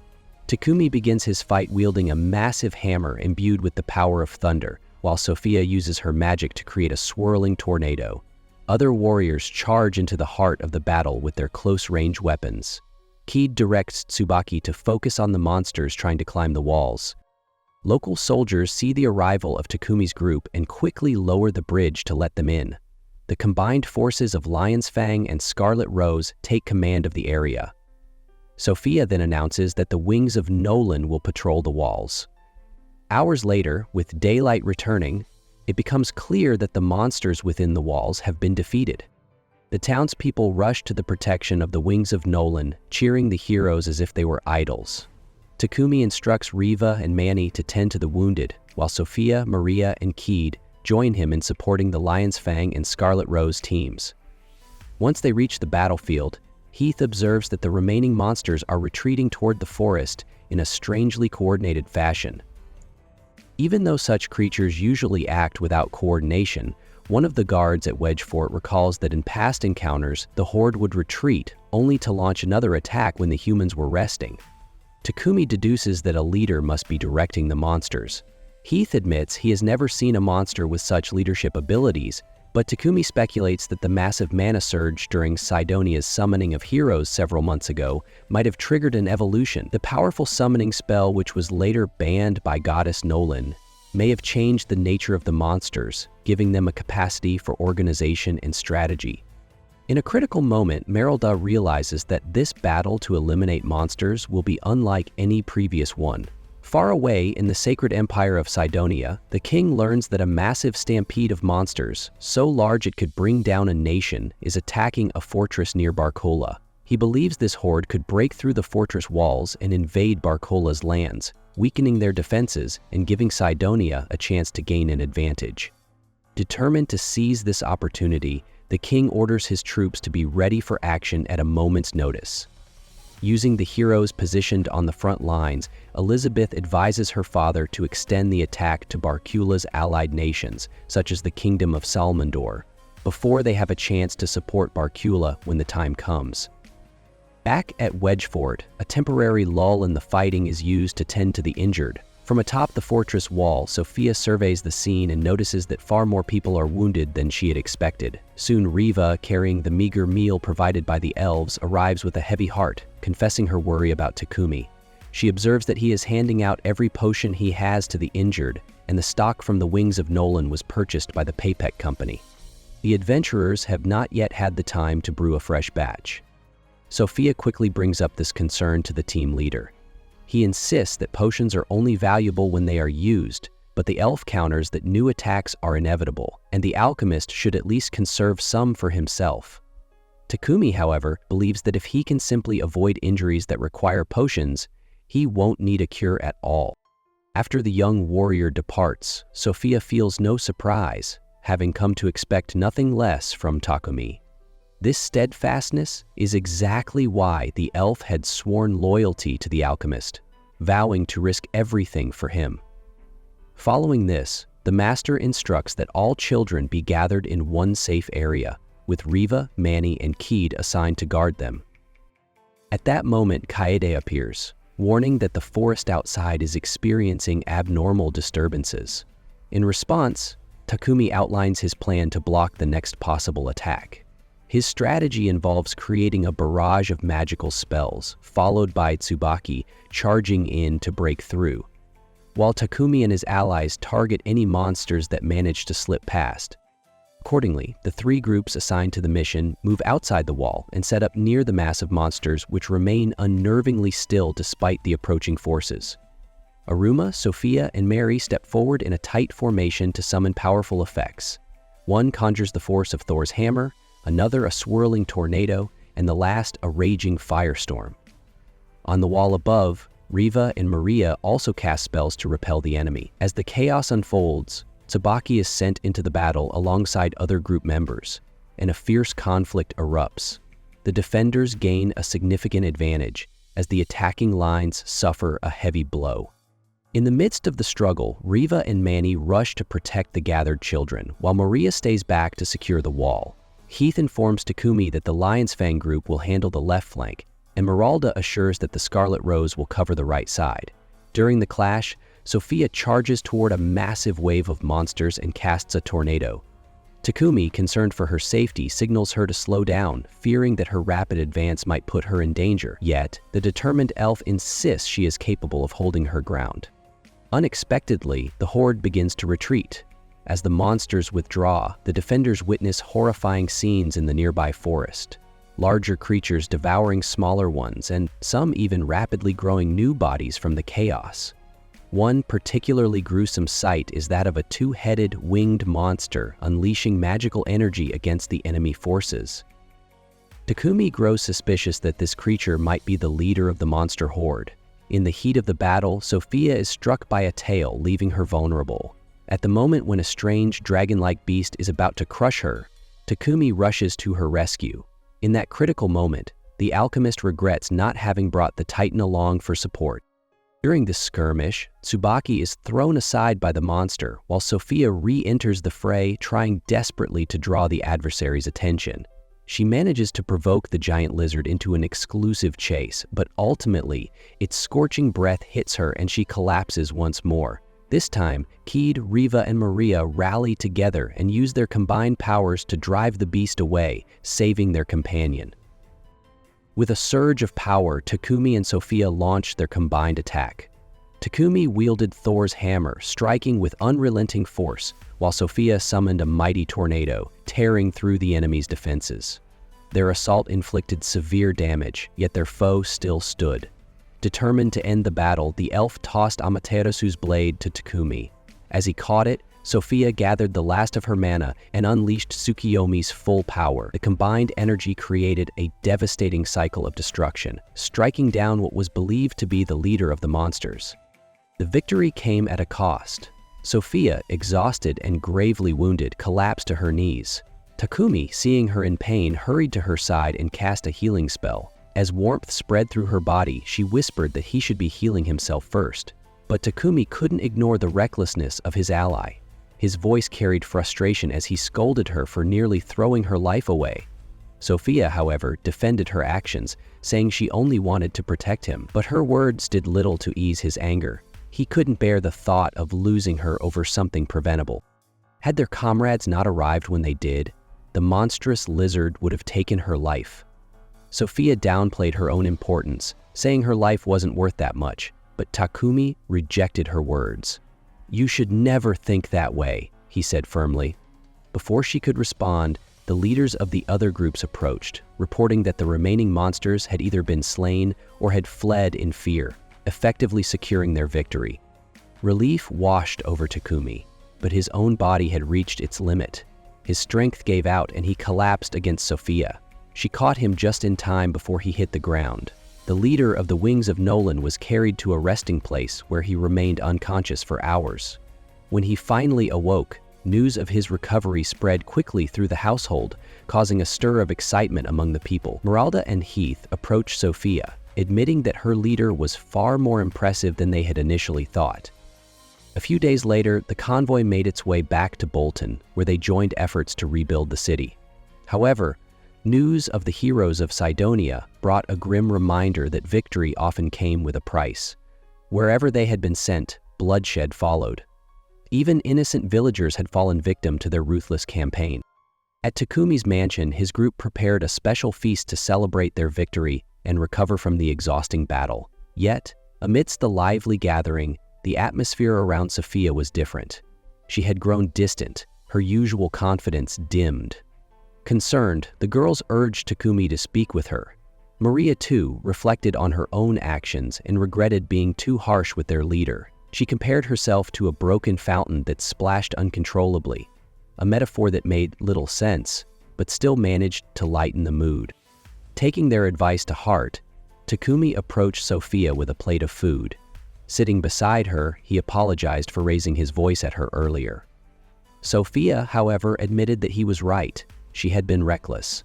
Takumi begins his fight wielding a massive hammer imbued with the power of thunder, while Sophia uses her magic to create a swirling tornado. Other warriors charge into the heart of the battle with their close-range weapons. Keed directs Tsubaki to focus on the monsters trying to climb the walls. Local soldiers see the arrival of Takumi's group and quickly lower the bridge to let them in. The combined forces of Lion's Fang and Scarlet Rose take command of the area. Sophia then announces that the wings of Nolan will patrol the walls. Hours later, with daylight returning, it becomes clear that the monsters within the walls have been defeated. The townspeople rush to the protection of the wings of Nolan, cheering the heroes as if they were idols. Takumi instructs Riva and Manny to tend to the wounded, while Sophia, Maria, and Keed join him in supporting the Lion's Fang and Scarlet Rose teams. Once they reach the battlefield, Heath observes that the remaining monsters are retreating toward the forest in a strangely coordinated fashion. Even though such creatures usually act without coordination, one of the guards at Wedgefort recalls that in past encounters, the horde would retreat only to launch another attack when the humans were resting. Takumi deduces that a leader must be directing the monsters. Heath admits he has never seen a monster with such leadership abilities, but Takumi speculates that the massive mana surge during Sidonia's summoning of heroes several months ago might have triggered an evolution. The powerful summoning spell, which was later banned by Goddess Nolan, may have changed the nature of the monsters, giving them a capacity for organization and strategy. In a critical moment, Meralda realizes that this battle to eliminate monsters will be unlike any previous one. Far away in the sacred empire of Sidonia, the king learns that a massive stampede of monsters, so large it could bring down a nation, is attacking a fortress near Barcola. He believes this horde could break through the fortress walls and invade Barcola's lands, weakening their defenses and giving Sidonia a chance to gain an advantage. Determined to seize this opportunity, the king orders his troops to be ready for action at a moment's notice. Using the heroes positioned on the front lines, Elizabeth advises her father to extend the attack to Barcula's allied nations, such as the Kingdom of Salmandor, before they have a chance to support Barcula when the time comes. Back at Wedgefort, a temporary lull in the fighting is used to tend to the injured. From atop the fortress wall, Sophia surveys the scene and notices that far more people are wounded than she had expected. Soon Riva, carrying the meager meal provided by the elves, arrives with a heavy heart, confessing her worry about Takumi. She observes that he is handing out every potion he has to the injured, and the stock from the wings of Nolan was purchased by the Papek Company. The adventurers have not yet had the time to brew a fresh batch. Sophia quickly brings up this concern to the team leader. He insists that potions are only valuable when they are used, but the elf counters that new attacks are inevitable, and the alchemist should at least conserve some for himself. Takumi, however, believes that if he can simply avoid injuries that require potions, he won't need a cure at all. After the young warrior departs, Sophia feels no surprise, having come to expect nothing less from Takumi. This steadfastness is exactly why the elf had sworn loyalty to the alchemist, vowing to risk everything for him. Following this, the master instructs that all children be gathered in one safe area, with Riva, Manny, and Keed assigned to guard them. At that moment, Kaede appears, warning that the forest outside is experiencing abnormal disturbances. In response, Takumi outlines his plan to block the next possible attack. His strategy involves creating a barrage of magical spells, followed by Tsubaki charging in to break through, while Takumi and his allies target any monsters that manage to slip past. Accordingly, the three groups assigned to the mission move outside the wall and set up near the mass of monsters which remain unnervingly still despite the approaching forces. Aruma, Sophia, and Mary step forward in a tight formation to summon powerful effects. One conjures the force of Thor's hammer, another a swirling tornado, and the last a raging firestorm. On the wall above, Riva and Maria also cast spells to repel the enemy. As the chaos unfolds, Tsubaki is sent into the battle alongside other group members, and a fierce conflict erupts. The defenders gain a significant advantage, as the attacking lines suffer a heavy blow. In the midst of the struggle, Riva and Manny rush to protect the gathered children, while Maria stays back to secure the wall. Heath informs Takumi that the Lion's Fang group will handle the left flank, and Meralda assures that the Scarlet Rose will cover the right side. During the clash, Sophia charges toward a massive wave of monsters and casts a tornado. Takumi, concerned for her safety, signals her to slow down, fearing that her rapid advance might put her in danger. Yet, the determined elf insists she is capable of holding her ground. Unexpectedly, the horde begins to retreat. As the monsters withdraw, the defenders witness horrifying scenes in the nearby forest. Larger creatures devouring smaller ones, and some even rapidly growing new bodies from the chaos. One particularly gruesome sight is that of a two-headed, winged monster unleashing magical energy against the enemy forces. Takumi grows suspicious that this creature might be the leader of the monster horde. In the heat of the battle, Sophia is struck by a tail, leaving her vulnerable. At the moment when a strange, dragon-like beast is about to crush her, Takumi rushes to her rescue. In that critical moment, the alchemist regrets not having brought the Titan along for support. During this skirmish, Tsubaki is thrown aside by the monster, while Sophia re-enters the fray, trying desperately to draw the adversary's attention. She manages to provoke the giant lizard into an exclusive chase, but ultimately, its scorching breath hits her and she collapses once more. This time, Keed, Riva, and Maria rally together and use their combined powers to drive the beast away, saving their companion. With a surge of power, Takumi and Sophia launched their combined attack. Takumi wielded Thor's hammer, striking with unrelenting force, while Sophia summoned a mighty tornado, tearing through the enemy's defenses. Their assault inflicted severe damage, yet their foe still stood. Determined to end the battle, the elf tossed Amaterasu's blade to Takumi. As he caught it, Sophia gathered the last of her mana and unleashed Tsukiyomi's full power. The combined energy created a devastating cycle of destruction, striking down what was believed to be the leader of the monsters. The victory came at a cost. Sophia, exhausted and gravely wounded, collapsed to her knees. Takumi, seeing her in pain, hurried to her side and cast a healing spell. As warmth spread through her body, she whispered that he should be healing himself first. But Takumi couldn't ignore the recklessness of his ally. His voice carried frustration as he scolded her for nearly throwing her life away. Sophia, however, defended her actions, saying she only wanted to protect him, but her words did little to ease his anger. He couldn't bear the thought of losing her over something preventable. Had their comrades not arrived when they did, the monstrous lizard would have taken her life. Sophia downplayed her own importance, saying her life wasn't worth that much, but Takumi rejected her words. "You should never think that way," he said firmly. Before she could respond, the leaders of the other groups approached, reporting that the remaining monsters had either been slain or had fled in fear, effectively securing their victory. Relief washed over Takumi, but his own body had reached its limit. His strength gave out and he collapsed against Sophia. She caught him just in time before he hit the ground. The leader of the Wings of Nolan was carried to a resting place where he remained unconscious for hours. When he finally awoke, news of his recovery spread quickly through the household, causing a stir of excitement among the people. Meralda and Heath approached Sophia, admitting that her leader was far more impressive than they had initially thought. A few days later, the convoy made its way back to Bolton, where they joined efforts to rebuild the city. However, news of the heroes of Cydonia brought a grim reminder that victory often came with a price. Wherever they had been sent, bloodshed followed. Even innocent villagers had fallen victim to their ruthless campaign. At Takumi's mansion, his group prepared a special feast to celebrate their victory and recover from the exhausting battle. Yet, amidst the lively gathering, the atmosphere around Sophia was different. She had grown distant, her usual confidence dimmed. Concerned, the girls urged Takumi to speak with her. Maria, too, reflected on her own actions and regretted being too harsh with their leader. She compared herself to a broken fountain that splashed uncontrollably, a metaphor that made little sense, but still managed to lighten the mood. Taking their advice to heart, Takumi approached Sophia with a plate of food. Sitting beside her, he apologized for raising his voice at her earlier. Sophia, however, admitted that he was right. She had been reckless.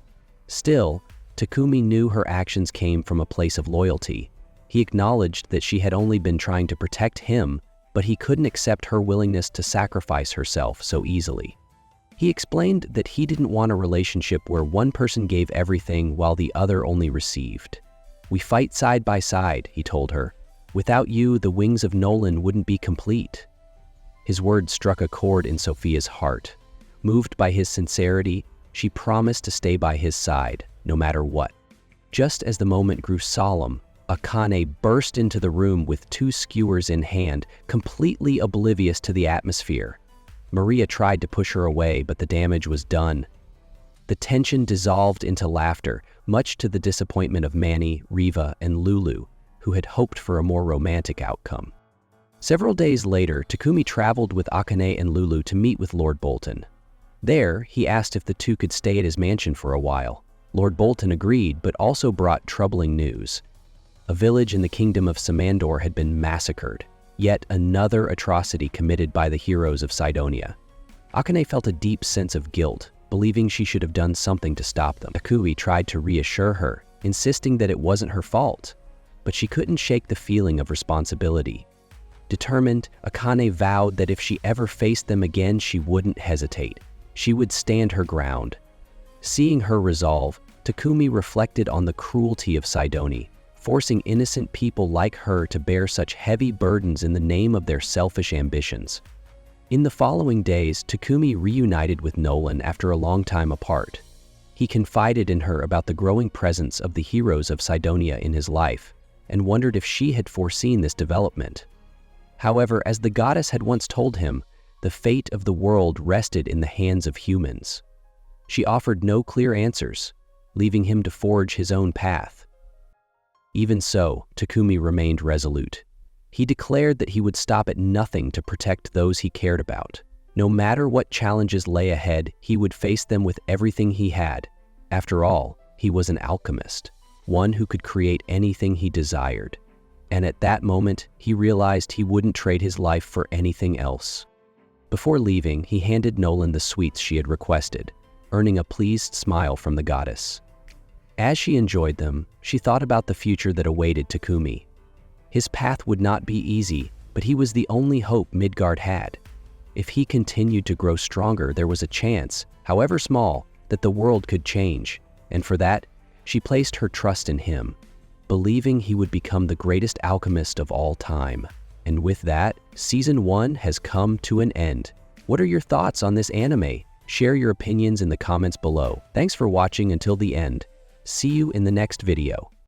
Still, Takumi knew her actions came from a place of loyalty. He acknowledged that she had only been trying to protect him, but he couldn't accept her willingness to sacrifice herself so easily. He explained that he didn't want a relationship where one person gave everything while the other only received. "We fight side by side," he told her. "Without you, the Wings of Nolan wouldn't be complete." His words struck a chord in Sophia's heart. Moved by his sincerity, she promised to stay by his side, no matter what. Just as the moment grew solemn, Akane burst into the room with two skewers in hand, completely oblivious to the atmosphere. Maria tried to push her away, but the damage was done. The tension dissolved into laughter, much to the disappointment of Manny, Riva, and Lulu, who had hoped for a more romantic outcome. Several days later, Takumi traveled with Akane and Lulu to meet with Lord Bolton. There, he asked if the two could stay at his mansion for a while. Lord Bolton agreed, but also brought troubling news. A village in the kingdom of Samandor had been massacred, yet another atrocity committed by the heroes of Cydonia. Akane felt a deep sense of guilt, believing she should have done something to stop them. Takumi tried to reassure her, insisting that it wasn't her fault, but she couldn't shake the feeling of responsibility. Determined, Akane vowed that if she ever faced them again, she wouldn't hesitate. She would stand her ground. Seeing her resolve, Takumi reflected on the cruelty of Cydonia, forcing innocent people like her to bear such heavy burdens in the name of their selfish ambitions. In the following days, Takumi reunited with Nolan after a long time apart. He confided in her about the growing presence of the heroes of Cydonia in his life, and wondered if she had foreseen this development. However, as the goddess had once told him, the fate of the world rested in the hands of humans. She offered no clear answers, leaving him to forge his own path. Even so, Takumi remained resolute. He declared that he would stop at nothing to protect those he cared about. No matter what challenges lay ahead, he would face them with everything he had. After all, he was an alchemist, one who could create anything he desired. And at that moment, he realized he wouldn't trade his life for anything else. Before leaving, he handed Nolan the sweets she had requested, earning a pleased smile from the goddess. As she enjoyed them, she thought about the future that awaited Takumi. His path would not be easy, but he was the only hope Midgard had. If he continued to grow stronger, there was a chance, however small, that the world could change, and for that, she placed her trust in him, believing he would become the greatest alchemist of all time. And with that, Season 1 has come to an end. What are your thoughts on this anime? Share your opinions in the comments below. Thanks for watching until the end. See you in the next video.